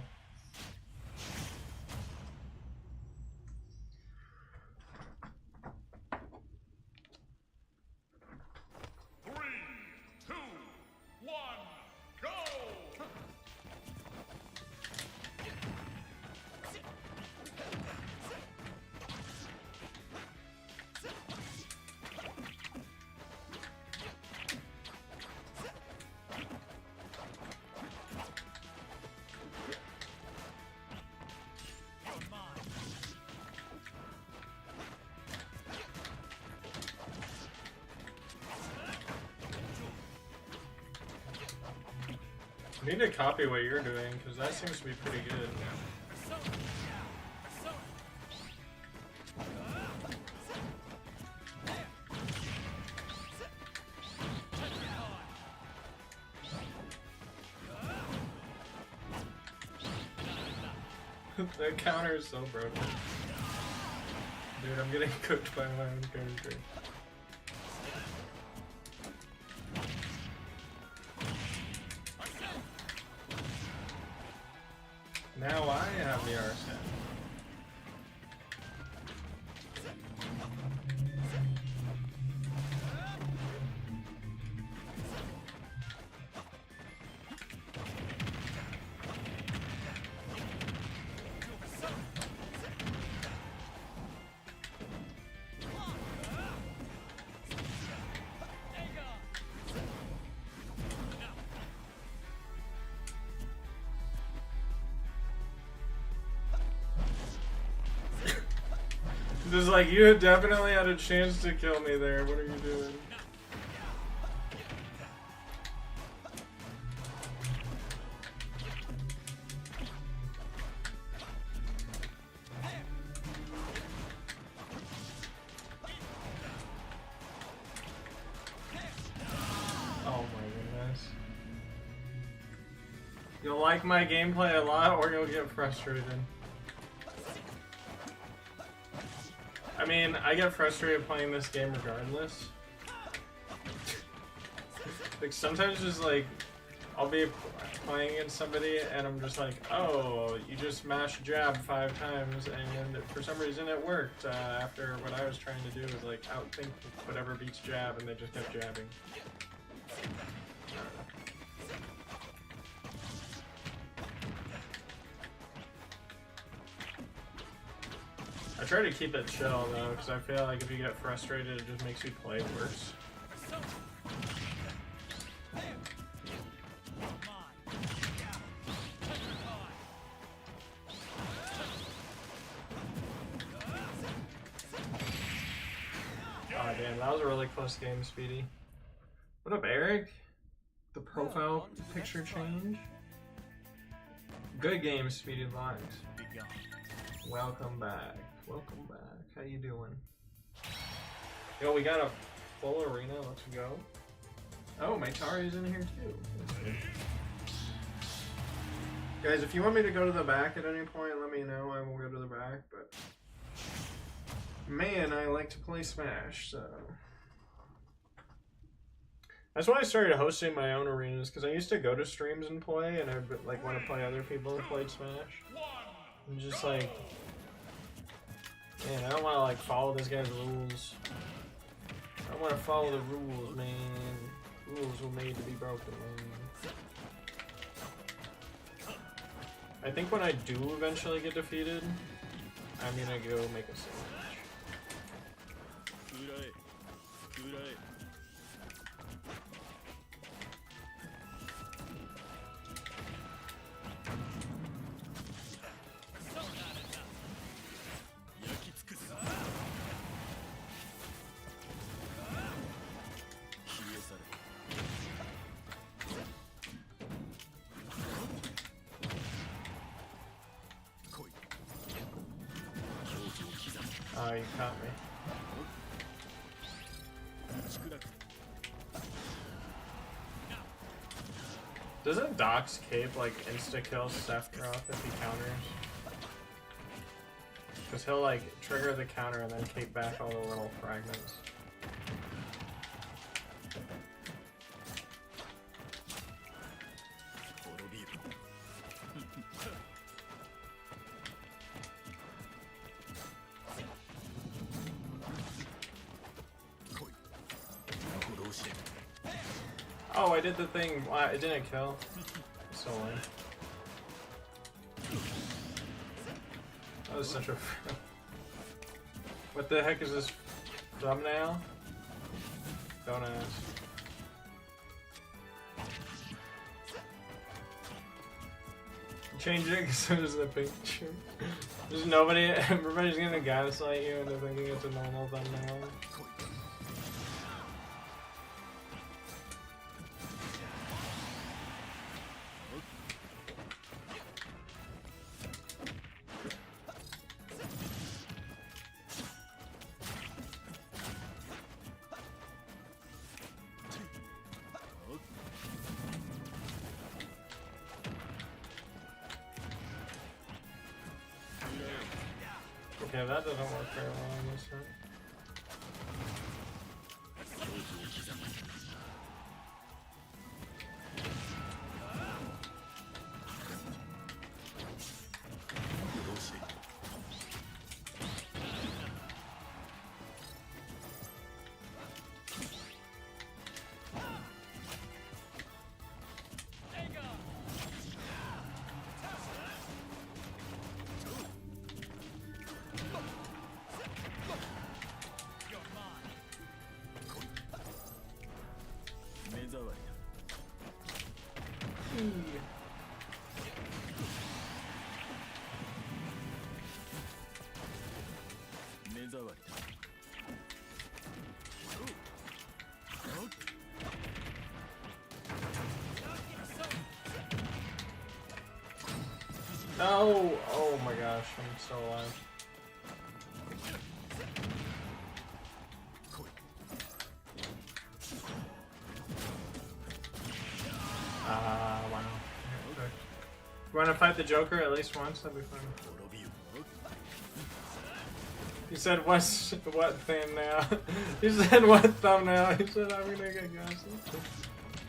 I need to copy what you're doing, because that seems to be pretty good. The counter is so broken. Dude, I'm getting cooked by my own character. Now I have the arson. Just like, you definitely had a chance to kill me there. What are you doing? Oh my goodness. You'll like my gameplay a lot, or you'll get frustrated. I mean, I get frustrated playing this game regardless. Like, sometimes just like, I'll be playing against somebody and I'm just like, oh, you just mashed jab 5 times, and for some reason it worked. After what I was trying to do was like outthink whatever beats jab, and they just kept jabbing. I try to keep it chill though, because I feel like if you get frustrated, it just makes you play worse. Oh damn, that was a really close game, Speedy. What up, Eric? The profile picture change? Good game, Speedy Vlogs. Welcome back. Welcome back. How you doing? Yo, we got a full arena. Let's go. Oh, my Tari's in here too. Guys, if you want me to go to the back at any point, let me know. I will go to the back, but man, I like to play Smash, so that's why I started hosting my own arenas, because I used to go to streams and play, and I like want to play other people who played Smash. I'm just like, man, I don't want to like follow this guy's rules. I want to follow the rules, man. Rules were made to be broken, man. I think when I do eventually get defeated, I'm gonna go make a sandwich. Oh, you caught me. Doesn't Doc's cape like insta-kill Sephiroth if he counters? Because he'll like trigger the counter and then cape back all the little fragments. Oh, I did the thing. It didn't kill. So lame. That was such a. What the heck is this thumbnail? Don't ask. Change it as soon as the picture. There's nobody. Everybody's gonna gaslight you into thinking it's a normal thumbnail. Okay, that doesn't work very well on this one. No! Oh my gosh, I'm still alive. Wow. Okay. You wanna fight the Joker at least once? That'd be fun. He said, what thumbnail? He said, what thumbnail? He said, I'm gonna get gassed.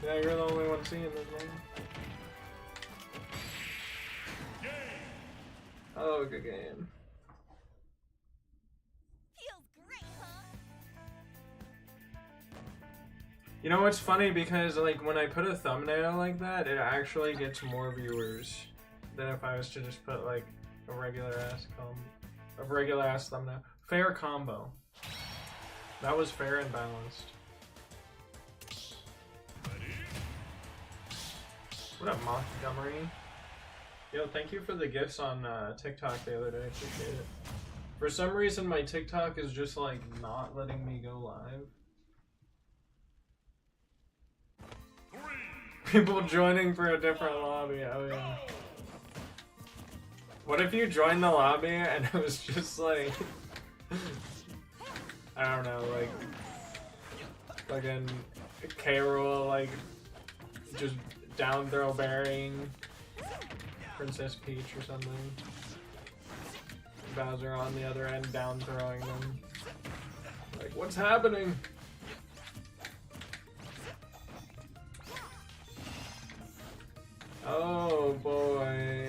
Yeah, you're the only one seeing this, man. Oh, good game. Feels great, huh? You know what's funny? Because like when I put a thumbnail like that, it actually gets more viewers than if I was to just put like a regular ass thumbnail. Fair combo. That was fair and balanced. What up, Montgomery? Yo, thank you for the gifts on TikTok the other day. Appreciate it. For some reason, my TikTok is just like not letting me go live. People joining for a different lobby. Oh yeah. What if you joined the lobby and it was just like I don't know, like fucking K. Rool, like just down throw burying Princess Peach or something. Bowser on the other end down throwing them. Like, what's happening? Oh boy.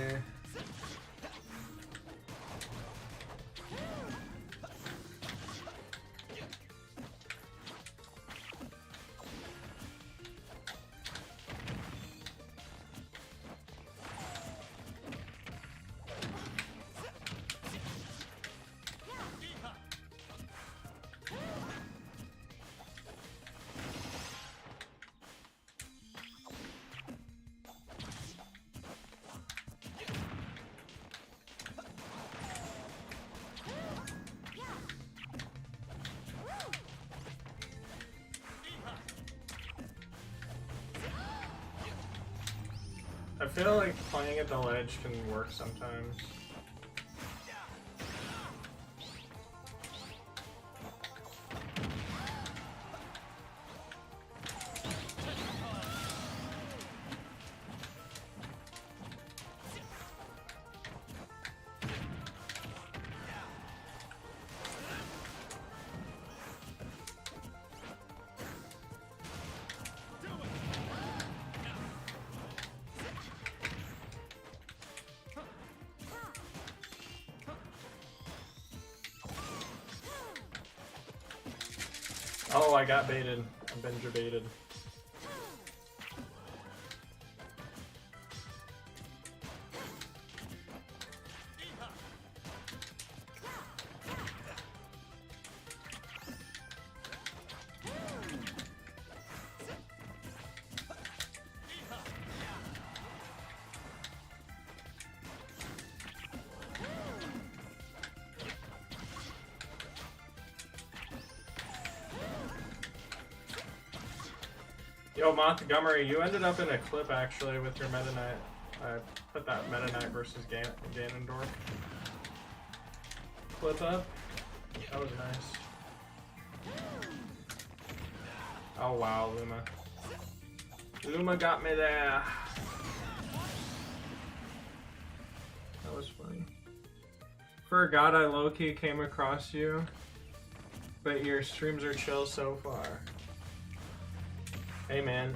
I feel like playing at the ledge can work sometimes. Oh, I got baited. I've been jebaited. Yo, Montgomery, you ended up in a clip actually with your Meta Knight. I put that Meta Knight versus Ganondorf clip up. That was nice. Oh wow, Luma. Luma got me there. That was funny. Forgot I low-key came across you, but your streams are chill so far. Hey man,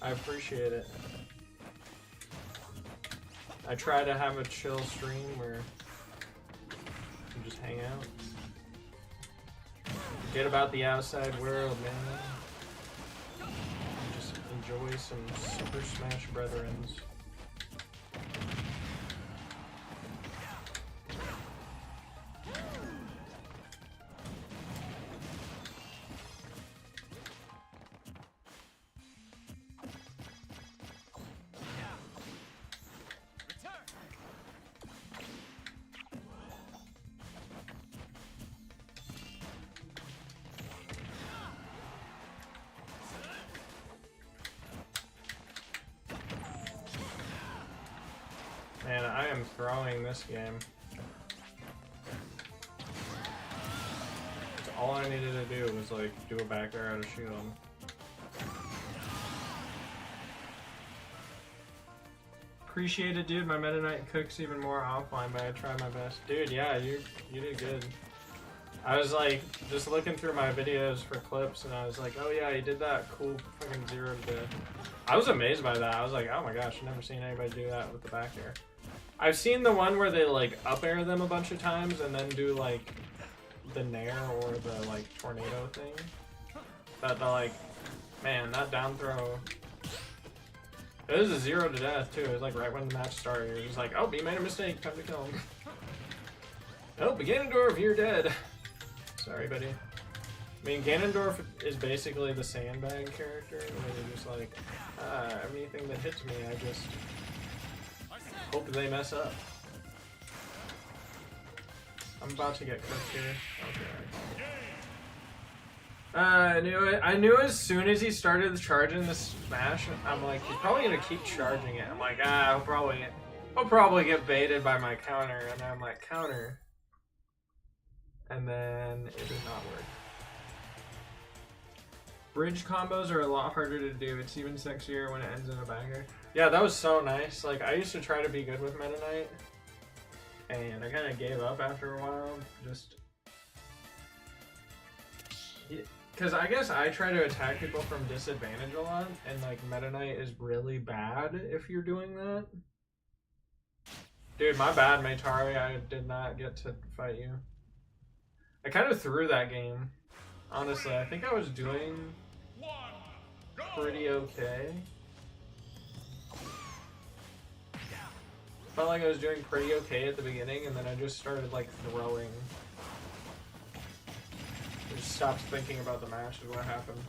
I appreciate it. I try to have a chill stream where you just hang out. Forget about the outside world, man. And just enjoy some Super Smash Brethrens. Man, I am throwing this game. That's all I needed to do was like do a back air out of shield. Appreciate it, dude. My Meta Knight cooks even more offline, but I try my best. Dude, yeah, you did good. I was like, just looking through my videos for clips, and I was like, oh yeah, he did that cool fucking 0 to death. I was amazed by that. I was like, oh my gosh, I've never seen anybody do that with the back air. I've seen the one where they like up air them a bunch of times and then do like the nair or the like tornado thing. But the like, man, that down throw. It was a 0 to death too. It was like right when the match started. You're just like, oh, he made a mistake. Time to kill him. Oh, Ganondorf, you're dead. Sorry, buddy. I mean, Ganondorf is basically the sandbag character, where they're just like, anything that hits me, I just hope they mess up. I'm about to get cooked here. Okay. I knew as soon as he started charging the smash, I'm like, he's probably gonna keep charging it. I'm like, he'll probably get baited by my counter, and I'm like, counter. And then it did not work. Bridge combos are a lot harder to do. It's even sexier when it ends in a banger. Yeah, that was so nice. Like, I used to try to be good with Meta Knight, and I kind of gave up after a while. Just because I guess I try to attack people from disadvantage a lot, and like Meta Knight is really bad if you're doing that. Dude, my bad, Maytari. I did not get to fight you. I kind of threw that game. Honestly, I think I was doing pretty okay. Felt like I was doing pretty okay at the beginning, and then I just started like throwing. I just stopped thinking about the match is what happened.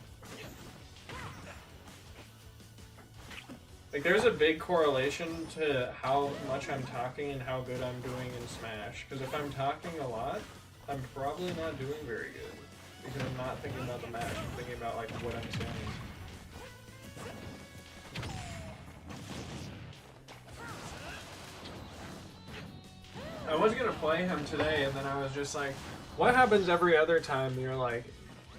Like, there's a big correlation to how much I'm talking and how good I'm doing in Smash. Because if I'm talking a lot, I'm probably not doing very good. Because I'm not thinking about the match, I'm thinking about like what I'm saying. I was gonna play him today, and then I was just like, what happens every other time you're like,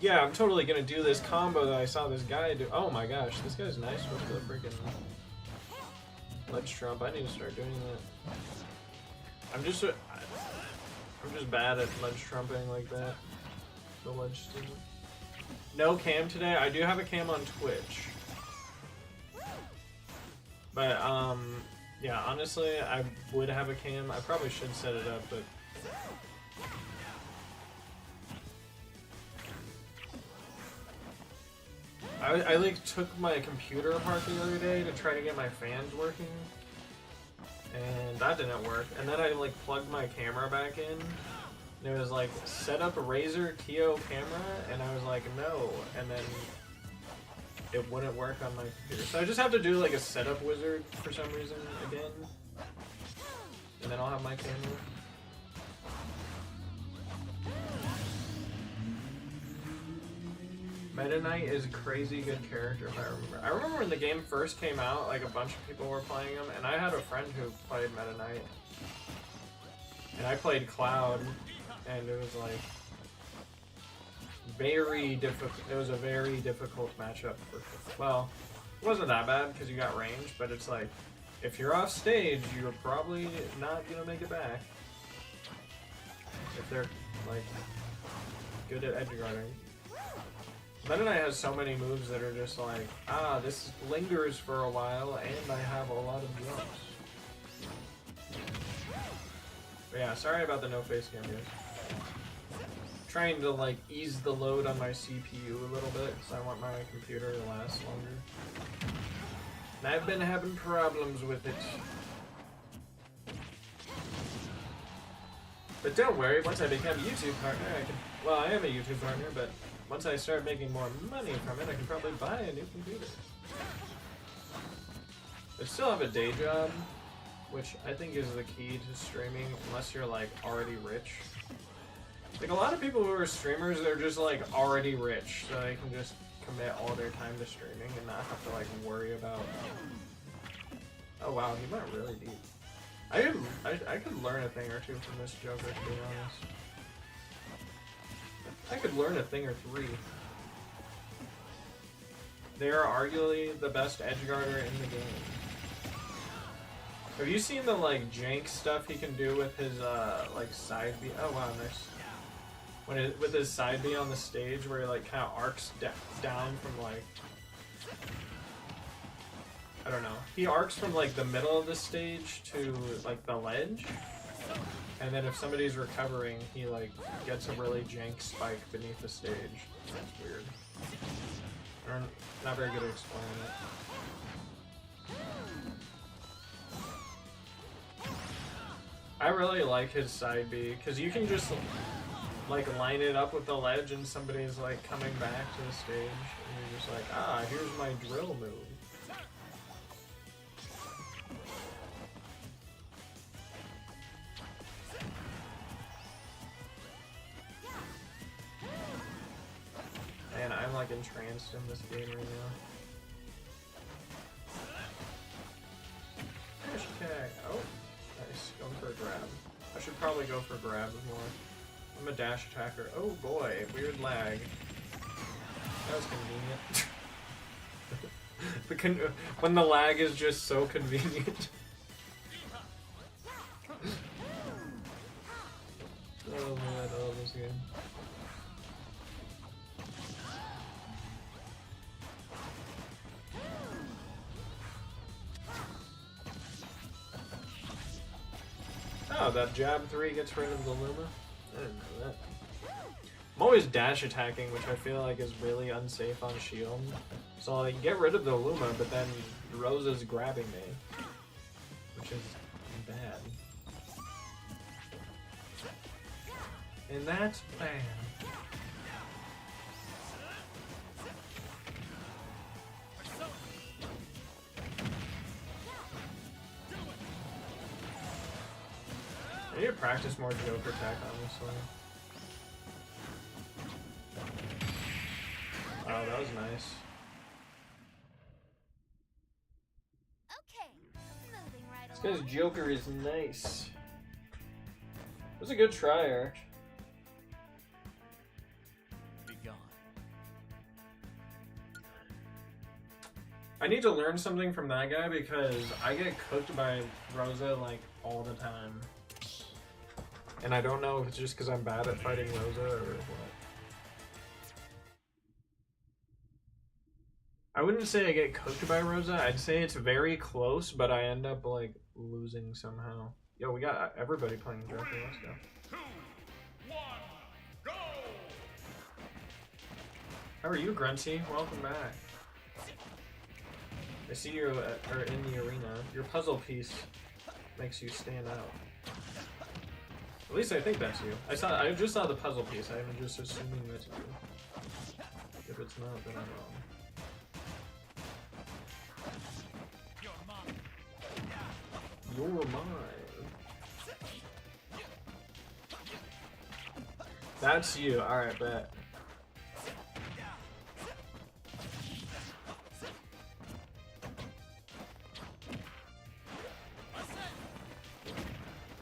yeah, I'm totally gonna do this combo that I saw this guy do. Oh my gosh, this guy's nice with the freaking ledge trump. I need to start doing that. I'm just bad at ledge trumping like that. The ledge steal. No cam today. I do have a cam on Twitch. But yeah, honestly, I would have a cam. I probably should set it up, but I like took my computer apart the other day to try to get my fans working, and that didn't work. And then I like plugged my camera back in, and it was like set up a Razer Kyo camera, and I was like no, and then it wouldn't work on my computer. So I just have to do like a setup wizard for some reason again, and then I'll have my camera. Meta Knight is a crazy good character if I remember. I remember when the game first came out, like a bunch of people were playing him, and I had a friend who played Meta Knight. And I played Cloud, and it was like very difficult. It was a very difficult matchup for, well, it wasn't that bad because you got range, but it's like if you're off stage, you're probably not gonna make it back. If they're like good at edge guarding. Meta Knight has so many moves that are just like, this lingers for a while, and I have a lot of jumps. But yeah, sorry about the no face cam, guys. Trying to like ease the load on my CPU a little bit, because I want my computer to last longer. And I've been having problems with it. But don't worry, once I become a YouTube partner, I can, well, I am a YouTube partner, but once I start making more money from it, I can probably buy a new computer. I still have a day job, which I think is the key to streaming, unless you're like already rich. Like a lot of people who are streamers, they're just like already rich, so they can just commit all their time to streaming and not have to like worry about. Oh wow, he went really deep. I could learn a thing or two from this Joker, to be honest. I could learn a thing or three. They are arguably the best edgeguarder in the game. Have you seen the like jank stuff he can do with his like side beat? Oh wow, nice. with his side B on the stage where he like kind of arcs down from like, I don't know. He arcs from like the middle of the stage to like the ledge, and then if somebody's recovering, he like gets a really jank spike beneath the stage. That's weird. I'm not very good at explaining it. I really like his side B because you can just like line it up with the ledge and somebody's like coming back to the stage and you're just like, ah, here's my drill move. Man, I'm like entranced in this game right now. Hashtag. Oh, nice. Going for a grab. I should probably go for grabs more. I'm a dash attacker. Oh boy, weird lag. That was convenient. When the lag is just so convenient. Oh man, I love this game. Oh, that jab 3 gets rid of the Luma? I didn't know that. I'm always dash attacking, which I feel like is really unsafe on shield. So like, get rid of the Luma, but then Rosa's grabbing me, which is bad. And that's bad. I need to practice more Joker attack, honestly. Oh, that was nice. Okay, moving right This along. guy's Joker is nice. It was a good try, Arch. Be gone. I need to learn something from that guy because I get cooked by Rosa like all the time. And I don't know if it's just because I'm bad at fighting Rosa or what. I wouldn't say I get cooked by Rosa. I'd say it's very close, but I end up like losing somehow. Yo, we got everybody playing Joker. Let's go. 2, 1, go! How are you, Grunty? Welcome back. I see you are in the arena. Your puzzle piece makes you stand out. At least I think that's you. I just saw the puzzle piece. I'm just assuming that's you. If it's not, then I'm wrong. You're mine. That's you. Alright, bet.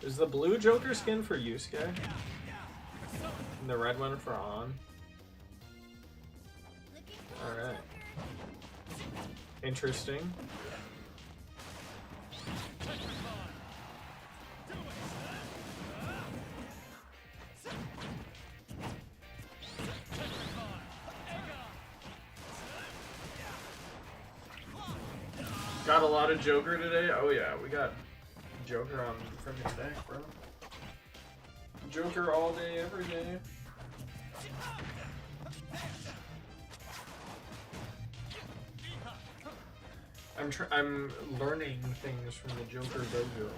Is the blue Joker skin for Yusuke? And the red one for On? Alright. Interesting. Got a lot of Joker today? Oh yeah, we got Joker on freaking deck, bro. Joker all day, every day. I'm learning things from the Joker Dojo.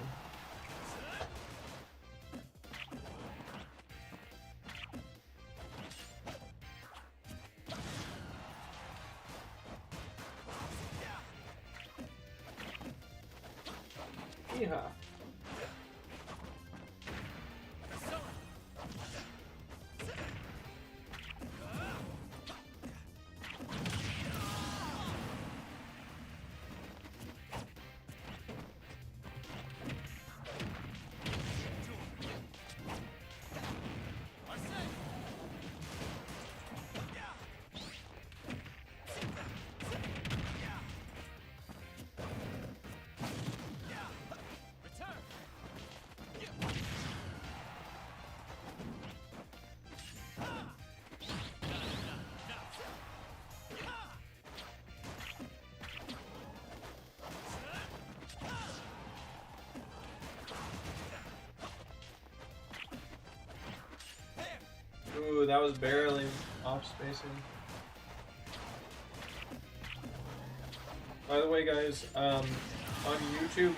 Yeehaw. that was barely off spacing. By the way, guys, on YouTube,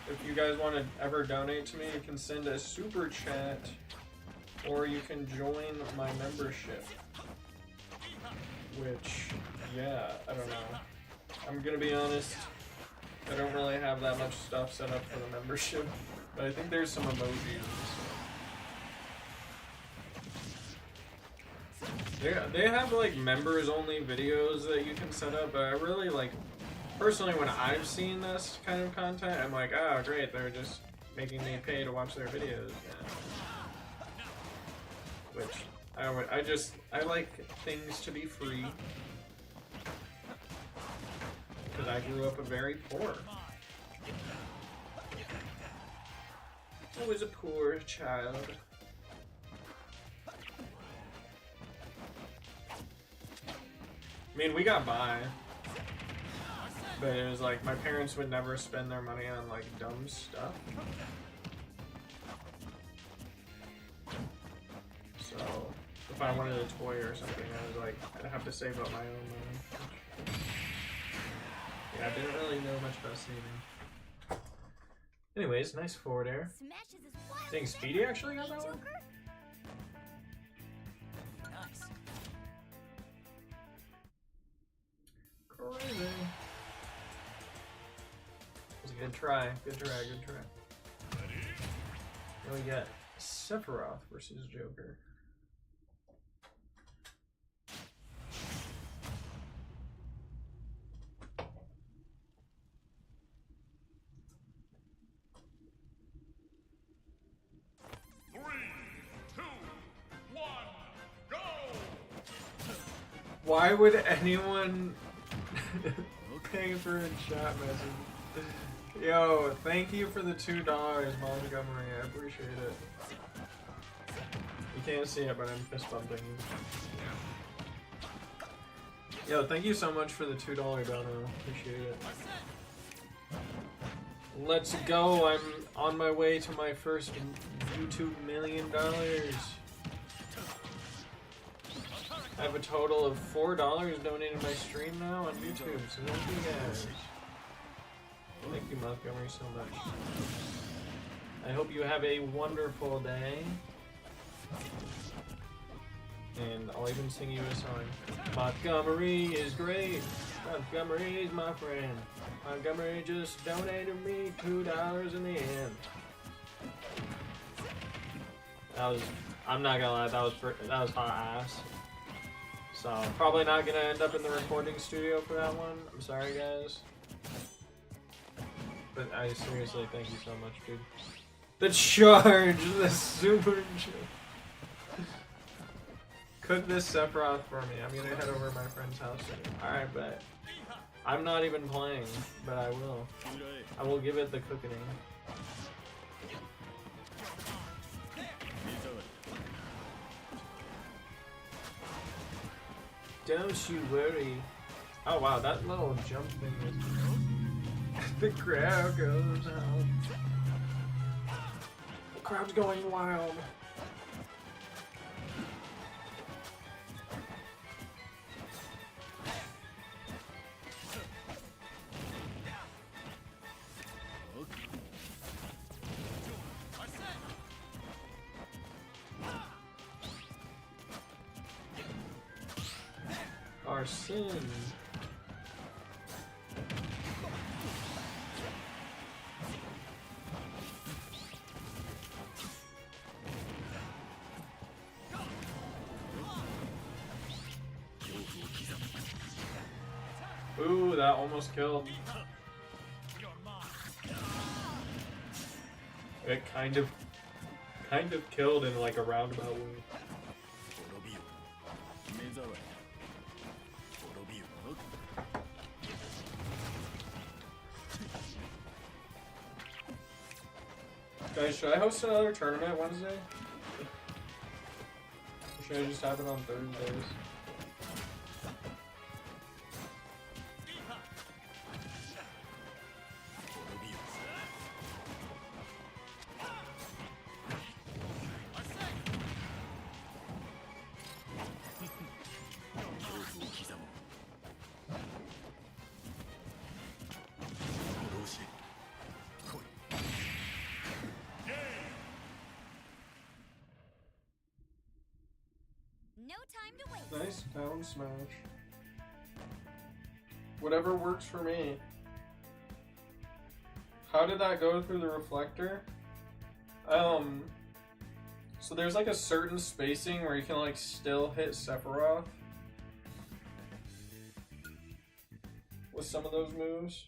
if you guys want to ever donate to me, you can send a super chat, or you can join my membership. Which, yeah, I don't know. I'm gonna be honest, I don't really have that much stuff set up for the membership, but I think there's some emojis and stuff. Yeah, they have like members only videos that you can set up, but I really like, personally when I've seen this kind of content, I'm like, oh great, they're just making me pay to watch their videos. Yeah. Which, I like things to be free. Because I grew up very poor. I was a poor child. I mean, we got by. But it was like, my parents would never spend their money on like dumb stuff. So, if I wanted a toy or something, I was like, I'd have to save up my own money. Yeah, I didn't really know much about saving. Anyways, nice forward air. Dang, Speedy actually got that one? Nice. Crazy. It was a good try, good try, good try. Now we got Sephiroth versus Joker. Why would anyone pay for a chat message? Yo, thank you for the $2, Montgomery. I appreciate it. You can't see it, but I'm fist bumping you. Yo, thank you so much for the $2 dono. Appreciate it. Let's go. I'm on my way to my first YouTube $1 million. I have a total of $4 donated to my stream now on YouTube, so thank you guys. Thank you, Montgomery, so much. I hope you have a wonderful day. And I'll even sing you a song. Montgomery is great. Montgomery is my friend. Montgomery just donated me $2 in the end. I'm not gonna lie, that was hot ass. So, probably not gonna end up in the recording studio for that one. I'm sorry, guys. But I seriously thank you so much, dude. The charge! The super charge! Cook this Sephiroth for me. I'm gonna head over to my friend's house soon. Alright, bet. I'm not even playing, but I will. I will give it the cooking. Don't you worry. Oh wow, that little jump thing is... The crowd goes out. The crowd's going wild. Our sin. Ooh, that almost killed. It kind of killed in like a roundabout way. Guys, should I host another tournament Wednesday? Or should I just have it on Thursdays? Nice down smash. Whatever works for me. How did that go through the reflector? So there's like a certain spacing where you can like still hit Sephiroth with some of those moves.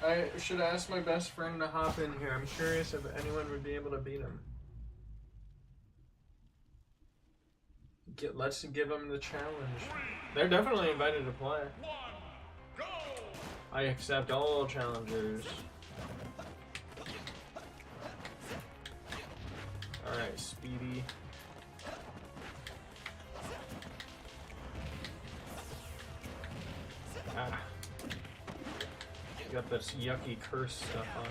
I should ask my best friend to hop in here. I'm curious if anyone would be able to beat him. Let's give them the challenge. They're definitely invited to play. Go! I accept all challengers. Alright, Speedy. Ah. Got this yucky curse stuff on me.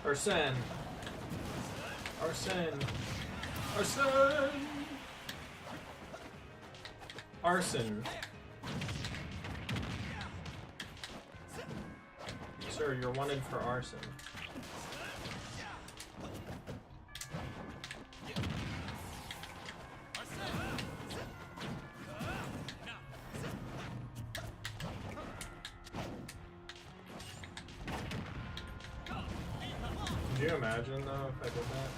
Arsene! Arsene! Arsene! Arson! Sir, you're wanted for arson. Could you imagine though if I did that?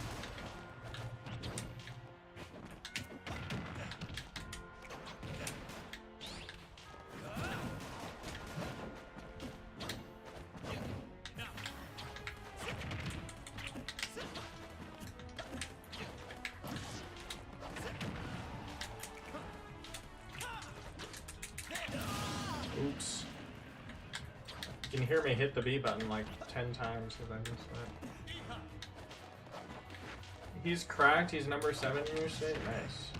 Oops. You can hear me hit the B button like 10 times because I missed that. He's cracked, he's number 7 in your state? Nice.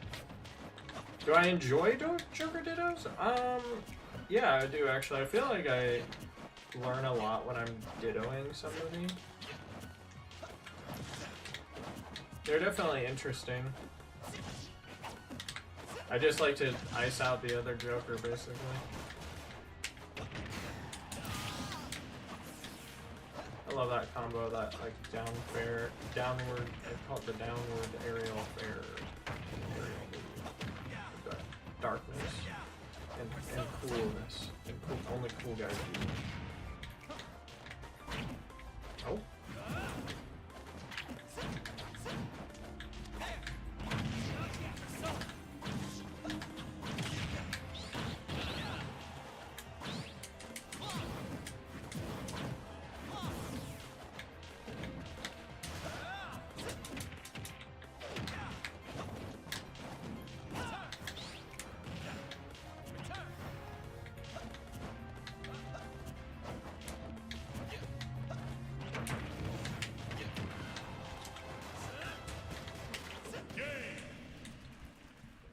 Do I enjoy Joker Dittos? Yeah, I do actually. I feel like I learn a lot when I'm dittoing somebody. They're definitely interesting. I just like to ice out the other Joker, basically. I love that combo, that like downward, I call it the downward aerial fair. Darkness and coolness. And only cool guys do. Oh.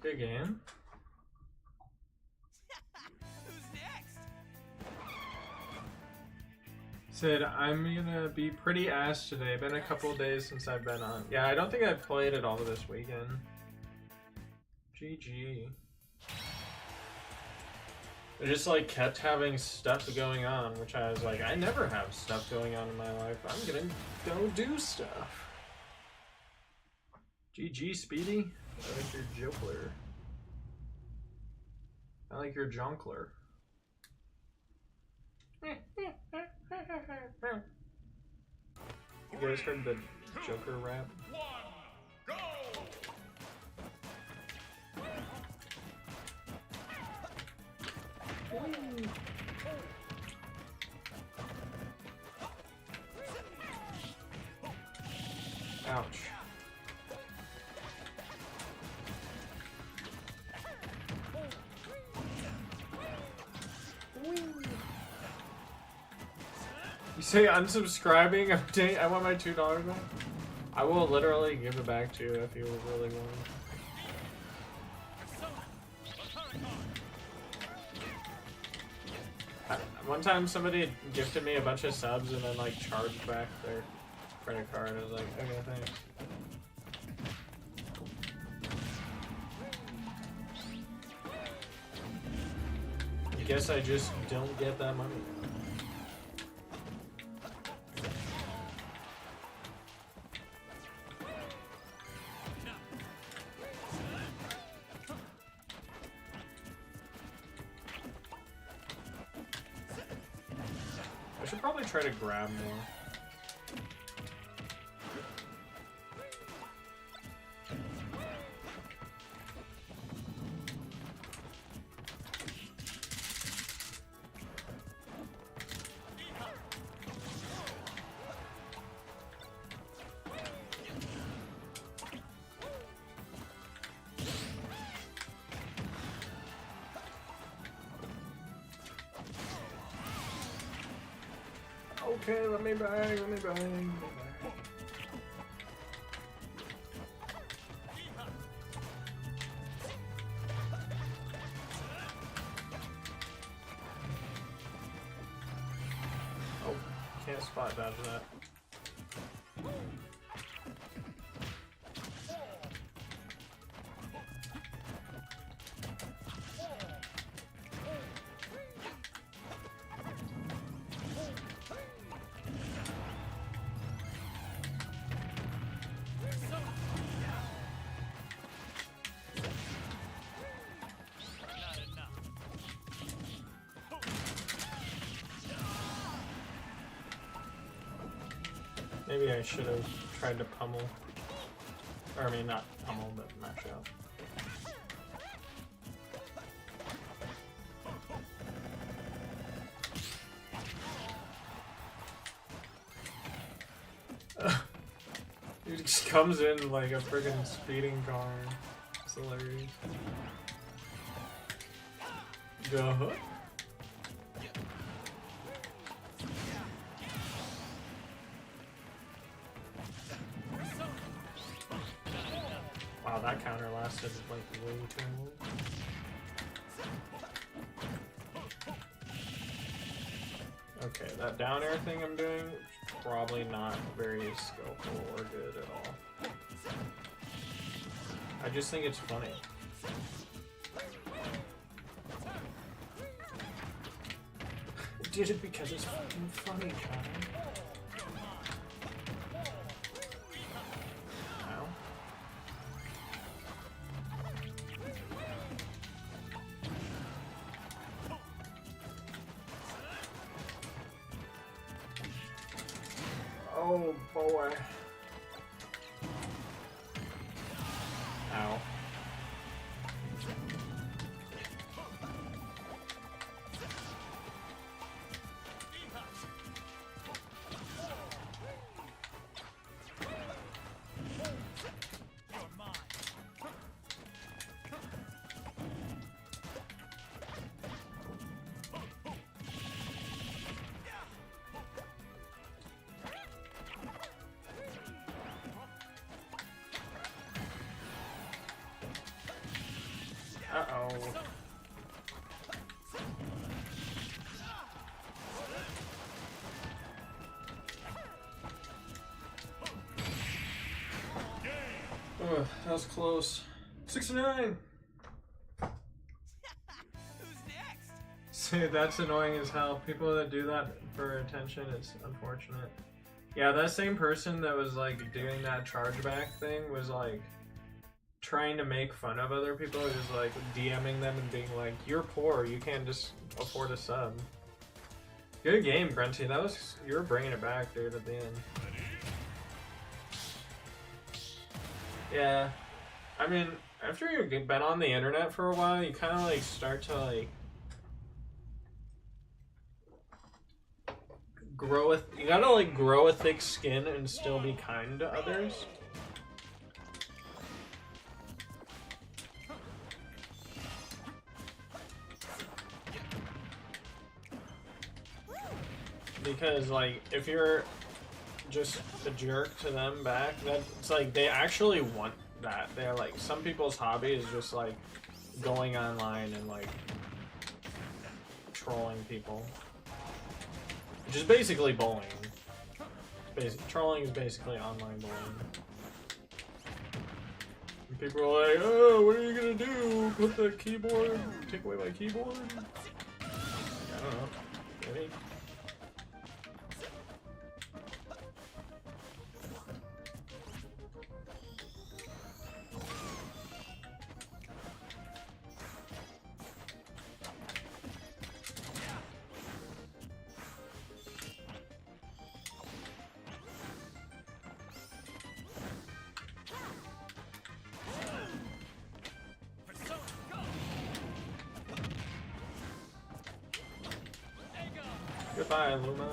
Good game. Who's next? Said, I'm gonna be pretty ass today. Been a couple of days since I've been on. Yeah, I don't think I've played it all this weekend. GG. I just like kept having stuff going on, which I was like, I never have stuff going on in my life. I'm gonna go do stuff. GG, Speedy. I like your joker. I like your jonkler. You guys heard the Joker rap? Go! Ouch. You say unsubscribing? Update? I want my $2 back. I will literally give it back to you if you really want it. One time somebody gifted me a bunch of subs and then like charged back their credit card. I was like, okay, thanks. I guess I just don't get that money. I should probably try to grab more. Okay, let me bang, let me bang, let me bang. Oh, can't spot dodge that. Maybe I should have tried to pummel. Or I mean, not pummel, but mash out. He just comes in like a friggin' speeding car. It's hilarious. Go. Wow, that counter lasted like way too long. Okay, that down air thing I'm doing, probably not very skillful or good at all. I just think it's funny. I did it because it's fucking funny, John. Oh boy. Ow. Uh-oh. Ugh, that was close. 69! Who's next? See, that's annoying as hell. People that do that for attention, it's unfortunate. Yeah, that same person that was like doing that chargeback thing was like trying to make fun of other people. He was like DMing them and being like, "You're poor, you can't just afford a sub." Good game, Brenty. That was, you were bringing it back, dude, at the end. Yeah, I mean, after you've been on the internet for a while, you kind of like start to like grow you gotta like grow a thick skin and still be kind to others. because like if you're just a jerk to them back, that's like they actually want that. They're like, some people's hobby is just like going online and like trolling people, which is basically bullying. Trolling is basically online bullying. And people are like, oh, what are you gonna do? Put the keyboard, take away my keyboard? I don't know. Maybe. Goodbye, Luma.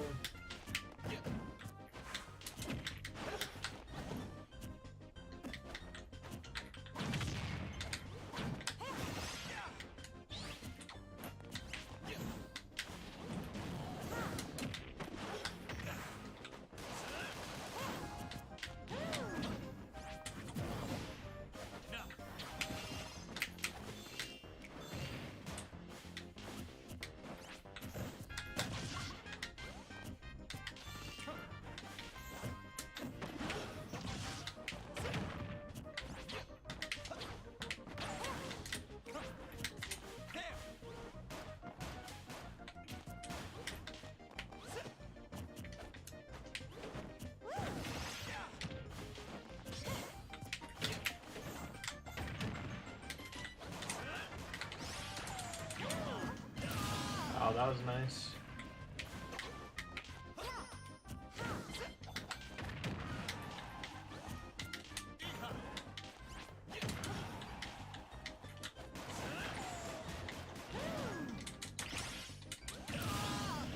Oh, that was nice.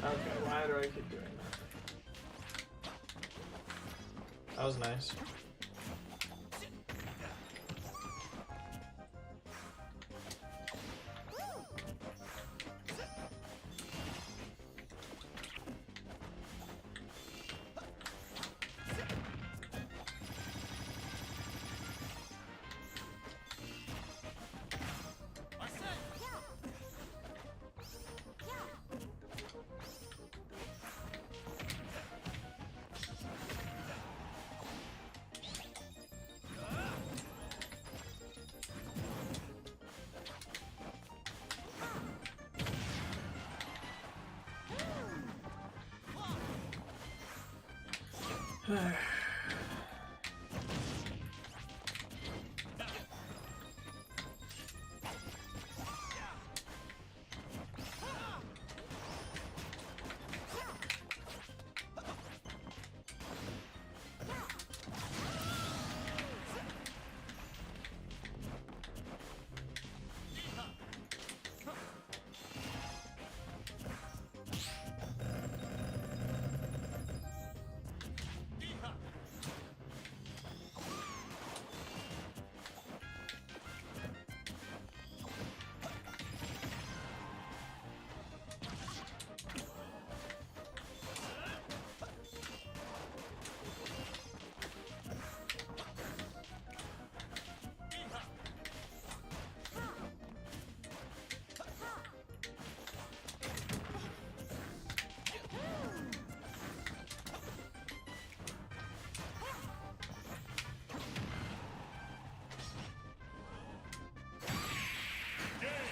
Okay, why do I keep doing that? That was nice.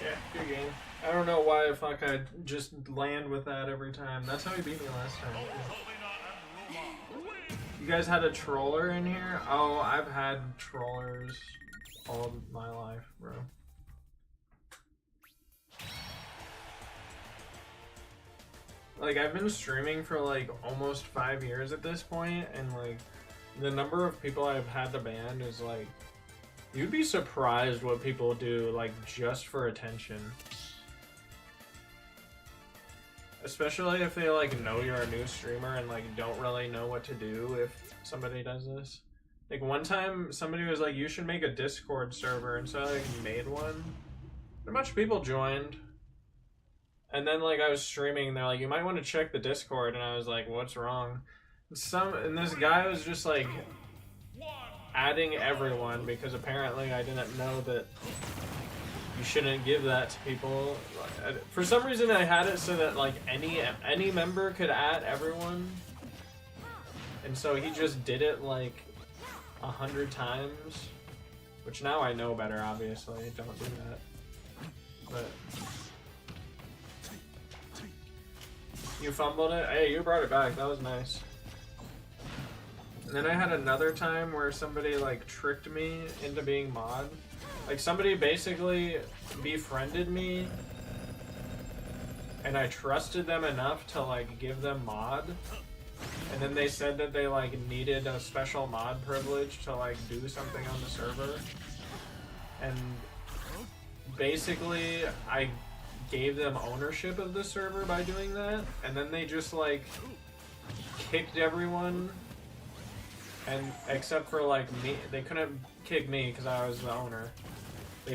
Yeah, good game. I don't know why the fuck I just land with that every time. That's how he beat me last time. You guys had a troller in here? Oh, I've had trollers all of my life, bro. Like, I've been streaming for like almost 5 years at this point, and like the number of people I've had to ban is like, you'd be surprised what people do, like, just for attention. Especially if they, like, know you're a new streamer and, like, don't really know what to do if somebody does this. Like, one time, somebody was like, you should make a Discord server, and so I, like, made one. A bunch of people joined. And then like I was streaming and they're like, you might want to check the Discord, and I was like, what's wrong? And this guy was just like adding everyone because apparently I didn't know that you shouldn't give that to people. For some reason I had it so that like any member could add everyone. And so he just did it like 100 times. Which now I know better, obviously. Don't do that. But you fumbled it? Hey, you brought it back. That was nice. And then I had another time where somebody like tricked me into being mod. Like somebody basically befriended me and I trusted them enough to like give them mod. And then they said that they like needed a special mod privilege to like do something on the server. And basically I gave them ownership of the server by doing that. And then they just like kicked everyone. And except for like me, they couldn't kick me because I was the owner.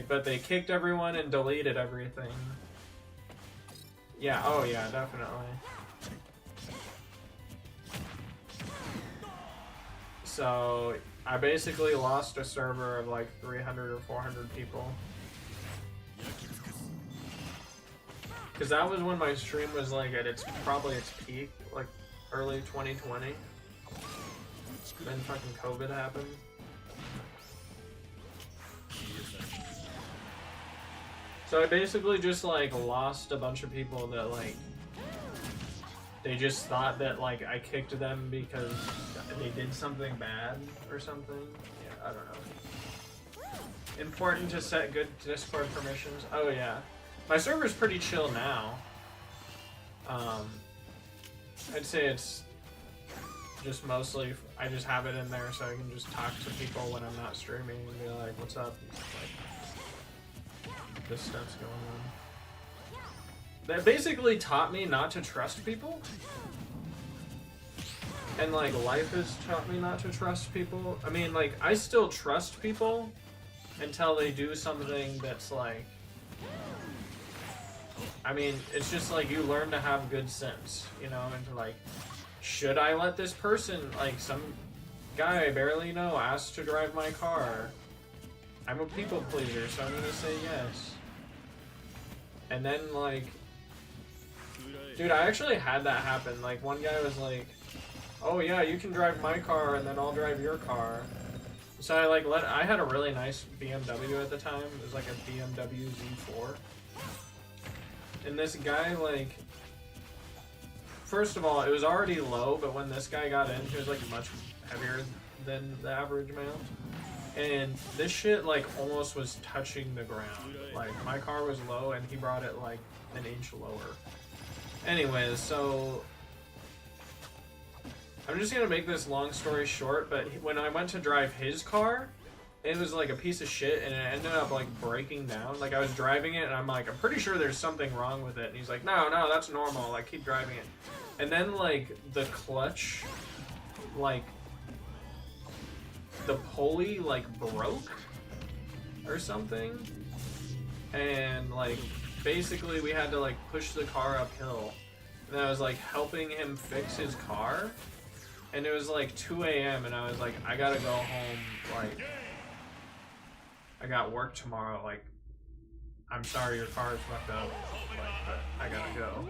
But they kicked everyone and deleted everything. Yeah, oh yeah, definitely. So I basically lost a server of like 300 or 400 people. Because that was when my stream was like at its probably its peak, like early 2020. Then fucking COVID happened. So I basically just like lost a bunch of people that like they just thought that like I kicked them because they did something bad or something. Yeah, I don't know. Important to set good Discord permissions. Oh yeah. My server's pretty chill now. I'd say it's just mostly, I just have it in there so I can just talk to people when I'm not streaming and be like, what's up? Like, this stuff's going on. That basically taught me not to trust people. And like, life has taught me not to trust people. I mean, like, I still trust people until they do something that's like, I mean, it's just like you learn to have good sense, you know, and to like, should I let this person, like some guy I barely know, ask to drive my car? I'm a people pleaser, so I'm gonna say yes. And then like, dude, I actually had that happen. Like one guy was like, oh yeah, you can drive my car and then I'll drive your car. So I like I had a really nice BMW at the time. It was like a BMW Z4. And this guy like, first of all, it was already low, but when this guy got in, he was like much heavier than the average male. And this shit like almost was touching the ground. Like my car was low and he brought it like an inch lower. Anyways, so I'm just gonna make this long story short, but when I went to drive his car, it was like a piece of shit and it ended up like breaking down. Like I was driving it and I'm like, I'm pretty sure there's something wrong with it. And he's like, no, that's normal. Like keep driving it. And then like the clutch, like the pulley like broke or something. And like basically we had to like push the car uphill. And I was like helping him fix his car. And it was like 2 a.m. and I was like, I gotta go home, like I got work tomorrow, like, I'm sorry your car is fucked up, like, but I gotta go.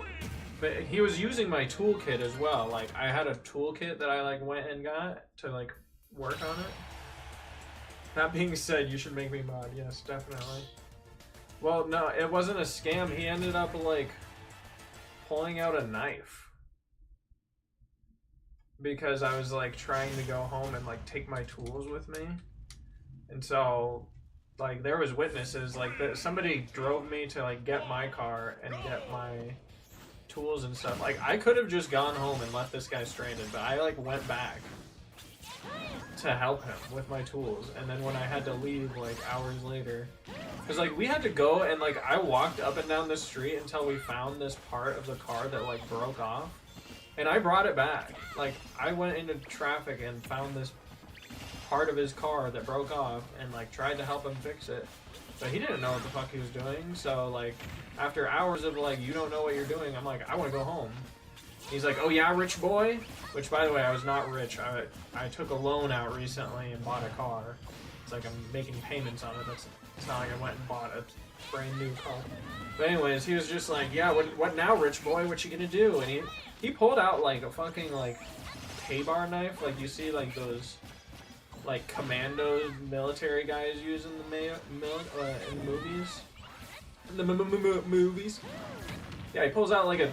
But he was using my toolkit as well, like, I had a toolkit that I, like, went and got to, like, work on it. That being said, you should make me mod, yes, definitely. Well, no, it wasn't a scam, he ended up, like, pulling out a knife. Because I was, like, trying to go home and, like, take my tools with me. And so like there was witnesses, like that somebody drove me to like get my car and get my tools and stuff. Like I could have just gone home and left this guy stranded, but I like went back to help him with my tools. And then when I had to leave like hours later, because like we had to go and like I walked up and down the street until we found this part of the car that like broke off, and I brought it back. Like I went into traffic and found this part of his car that broke off and like tried to help him fix it. But he didn't know what the fuck he was doing, so like after hours of like you don't know what you're doing, I'm like, I want to go home. He's like, oh yeah, rich boy? Which, by the way, I was not rich. I took a loan out recently and bought a car. It's like I'm making payments on it. It's not like I went and bought a brand new car. But anyways, he was just like, yeah, what now, rich boy? What you gonna do? And he pulled out like a fucking like K-bar knife, like you see like those like commando military guys use in the in the movies. In the movies. Yeah, he pulls out like a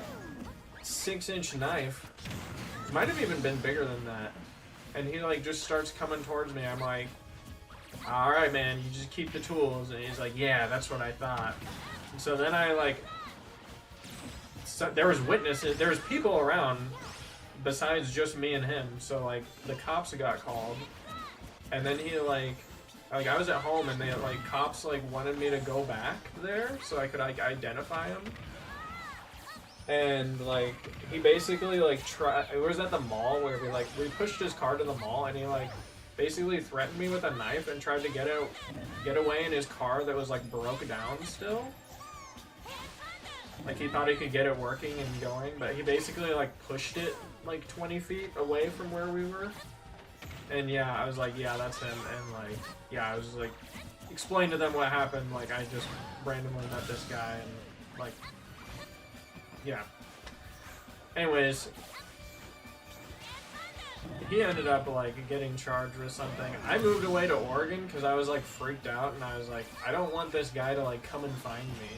6-inch knife. Might have even been bigger than that. And he like just starts coming towards me. I'm like, all right, man, you just keep the tools. And he's like, yeah, that's what I thought. And so then I like, there was witnesses, there was people around besides just me and him. So like the cops got called. And then he like I was at home and they like cops like wanted me to go back there so I could like identify him. And like he basically like it was at the mall where we pushed his car to the mall and he like basically threatened me with a knife and tried to get away in his car that was like broke down still. Like he thought he could get it working and going, but he basically like pushed it like 20 feet away from where we were. And yeah, I was like, yeah, that's him. And like, yeah, I was like, explain to them what happened. Like I just randomly met this guy and like, yeah. Anyways, he ended up like getting charged with something. I moved away to Oregon because I was like freaked out and I was like, I don't want this guy to like come and find me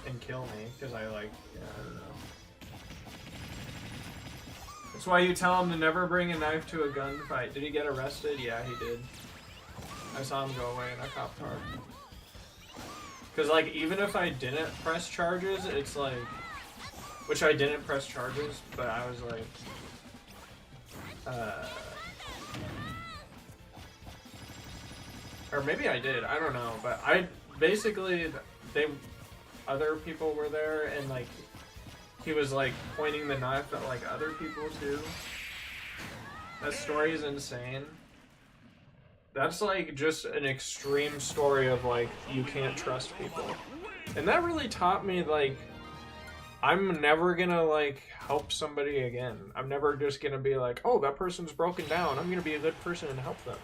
and kill me because I like, yeah, I don't know. That's why you tell him to never bring a knife to a gunfight. Did he get arrested? Yeah, he did. I saw him go away in a cop car. Because like even if I didn't press charges, it's like, which I didn't press charges, but I was like, or maybe I did, I don't know, but I basically, other people were there and like, he was like pointing the knife at like other people too. That story is insane. That's like just an extreme story of like, you can't trust people. And that really taught me like, I'm never gonna like help somebody again. I'm never just gonna be like, oh, that person's broken down, I'm gonna be a good person and help them.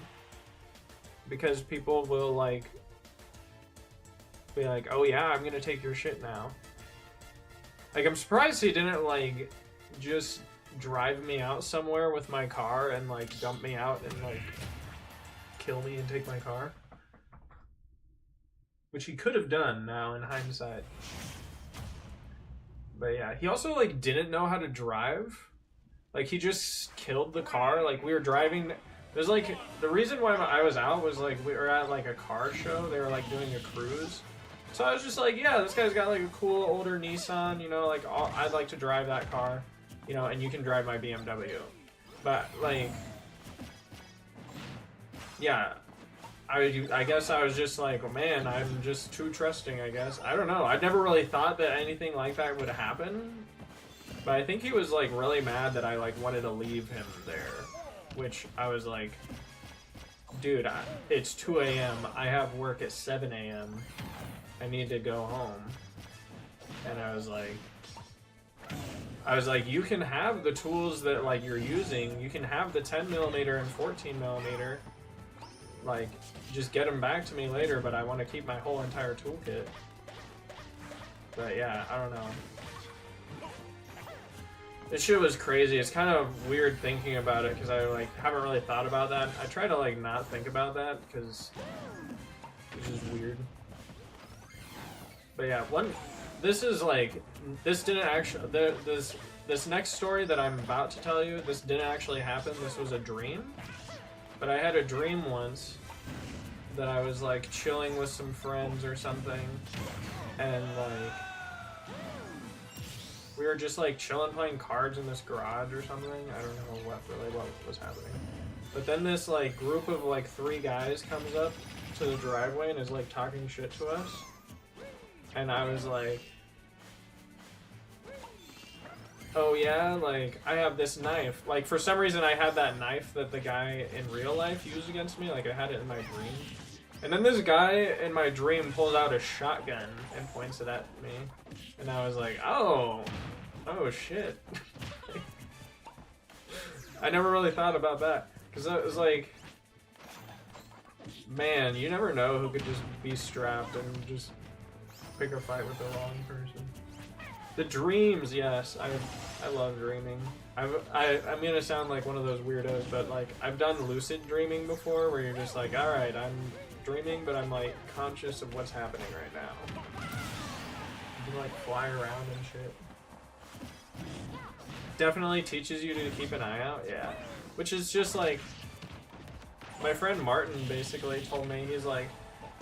Because people will like be like, oh yeah, I'm gonna take your shit now. Like I'm surprised he didn't like just drive me out somewhere with my car and like dump me out and like kill me and take my car. Which he could have done now in hindsight. But yeah, he also like didn't know how to drive. Like he just killed the car. Like we were driving. There's like the reason why I was out was like we were at like a car show. They were like doing a cruise. So I was just like, yeah, this guy's got like a cool older Nissan. You know, like I'd like to drive that car. You know, and you can drive my BMW. But like, yeah. I guess I was just like, oh, man, I'm just too trusting, I guess. I don't know. I'd never really thought that anything like that would happen. But I think he was, like, really mad that I, like, wanted to leave him there. Which I was like, dude, it's 2 a.m. I have work at 7 a.m. I need to go home. And I was like, you can have the tools that, like, you're using. You can have the 10mm and 14mm. Like, just get them back to me later, but I want to keep my whole entire toolkit. But yeah, I don't know. This shit was crazy. It's kind of weird thinking about it because I like haven't really thought about that. I try to like not think about that because it's just weird. But yeah, this is like, this didn't actually, this next story that I'm about to tell you, this didn't actually happen. This was a dream. But I had a dream once that I was like chilling with some friends or something, and like we were just like chilling playing cards in this garage or something. I don't know what was happening. But then this like group of like 3 guys comes up to the driveway and is like talking shit to us. And I was like, oh yeah, like, I have this knife. Like, for some reason I had that knife that the guy in real life used against me. Like, I had it in my dream. And then this guy in my dream pulls out a shotgun and points it at me. And I was like, oh shit. I never really thought about that. Because it was like, man, you never know who could just be strapped and just pick a fight with the wrong person. The dreams, yes, I love dreaming. I'm gonna sound like one of those weirdos, but like I've done lucid dreaming before, where you're just like, all right, I'm dreaming, but I'm like conscious of what's happening right now. You can like fly around and shit. Definitely teaches you to keep an eye out, yeah. Which is just like, my friend Martin basically told me, he's like,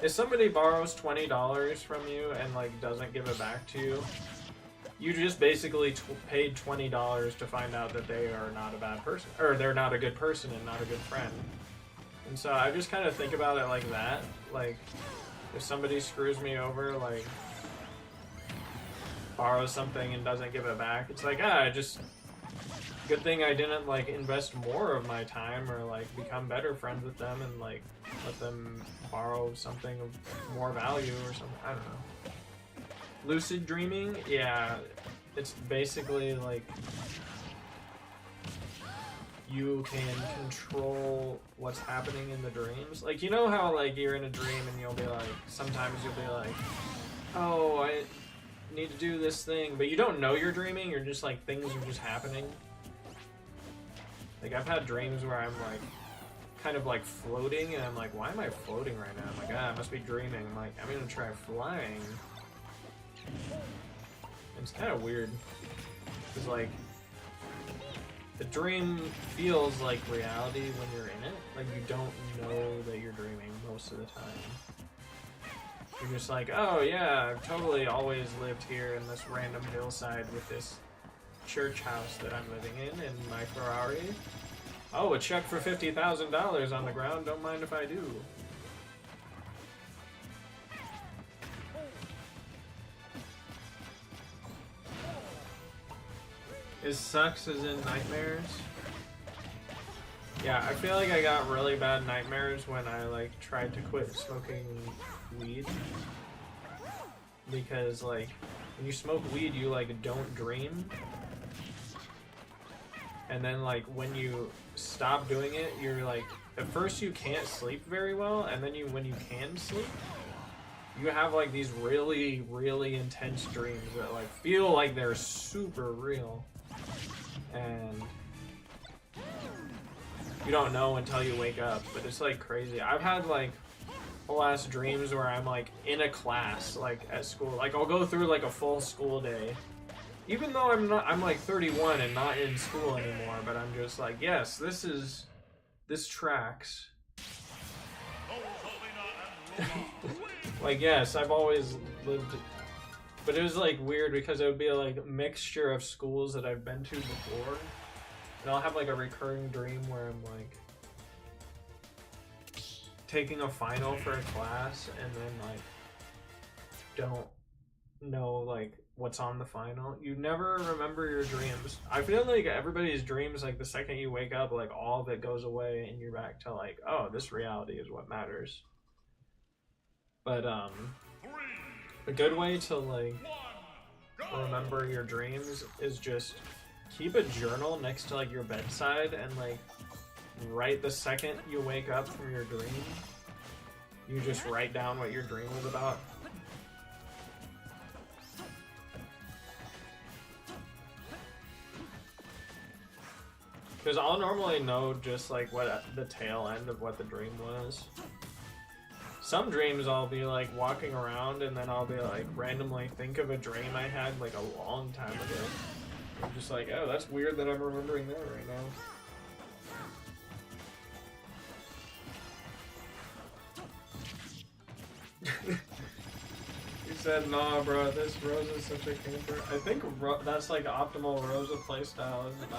if somebody borrows $20 from you and like doesn't give it back to you, you just basically paid $20 to find out that they are not a bad person, or they're not a good person and not a good friend. And so I just kind of think about it like that. Like, if somebody screws me over, like, borrows something and doesn't give it back, it's like, good thing I didn't, like, invest more of my time or, like, become better friends with them and, like, let them borrow something of more value or something. I don't know. Lucid dreaming? Yeah. It's basically, like, you can control what's happening in the dreams. Like, you know how, like, you're in a dream and you'll be like, sometimes you'll be like, oh, I need to do this thing, but you don't know you're dreaming, you're just like, things are just happening. Like, I've had dreams where I'm like, kind of like floating, and I'm like, why am I floating right now? I'm like, I must be dreaming. I'm like, I'm gonna try flying. And it's kind of weird, because like, the dream feels like reality when you're in it. Like, you don't know that you're dreaming most of the time. You're just like, oh yeah, I've totally always lived here in this random hillside with this church house that I'm living in my Ferrari. Oh, a check for $50,000 on the ground, don't mind if I do. Is sucks as in nightmares? Yeah, I feel like I got really bad nightmares when I like tried to quit smoking weed. Because like, when you smoke weed, you like don't dream. And then like when you stop doing it, you're like, at first you can't sleep very well, and then when you can sleep, you have like these really, really intense dreams that like feel like they're super real. And you don't know until you wake up, but it's like crazy. I've had like whole ass dreams where I'm like in a class, like at school. Like I'll go through like a full school day, even though I'm like 31 and not in school anymore, but I'm just like, yes, this tracks. Like, yes, I've always lived. But it was like weird because it would be like a mixture of schools that I've been to before. And I'll have like a recurring dream where I'm like taking a final for a class and then like don't know like what's on the final. You never remember your dreams. I feel like everybody's dreams, like the second you wake up, like all of it goes away and you're back to like, oh, this reality is what matters. But a good way to like remember your dreams is just keep a journal next to like your bedside and like right the second you wake up from your dream, you just write down what your dream was about. Because I'll normally know just like what the tail end of what the dream was. Some dreams I'll be like walking around and then I'll be like randomly think of a dream I had like a long time ago. I'm just like, oh, that's weird that I'm remembering that right now. You said, nah, bro, this Rosa is such a camper. I think that's like optimal Rosa playstyle, isn't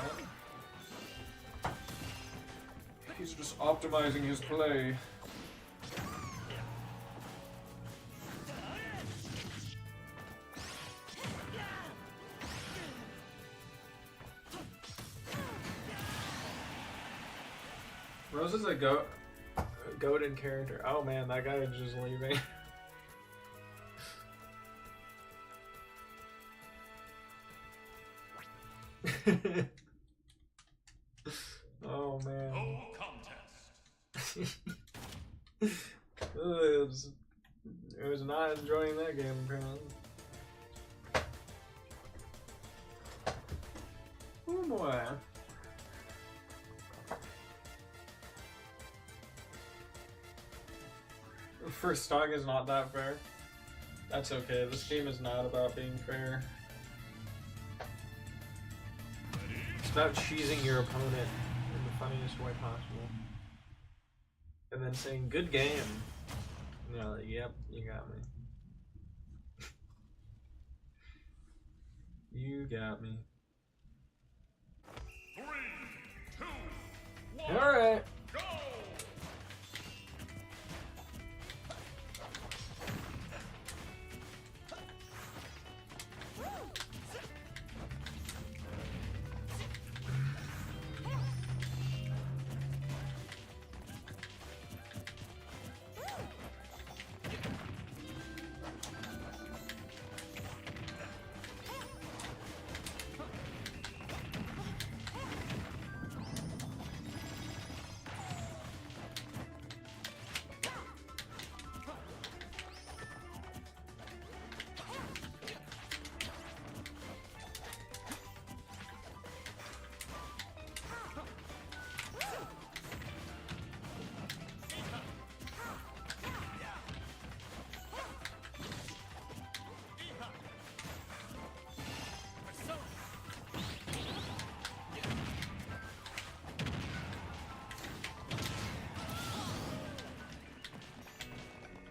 it? He's just optimizing his play. Rosa's a Goated character. Oh man, that guy is just leaving. Oh man. No contest. It was not enjoying that game apparently. Oh boy. First stock is not that fair. That's okay. This game is not about being fair. It's about cheesing your opponent in the funniest way possible. And then saying, good game. And you're like, yep, you got me. You got me. 3, 2, 1. Alright. Go!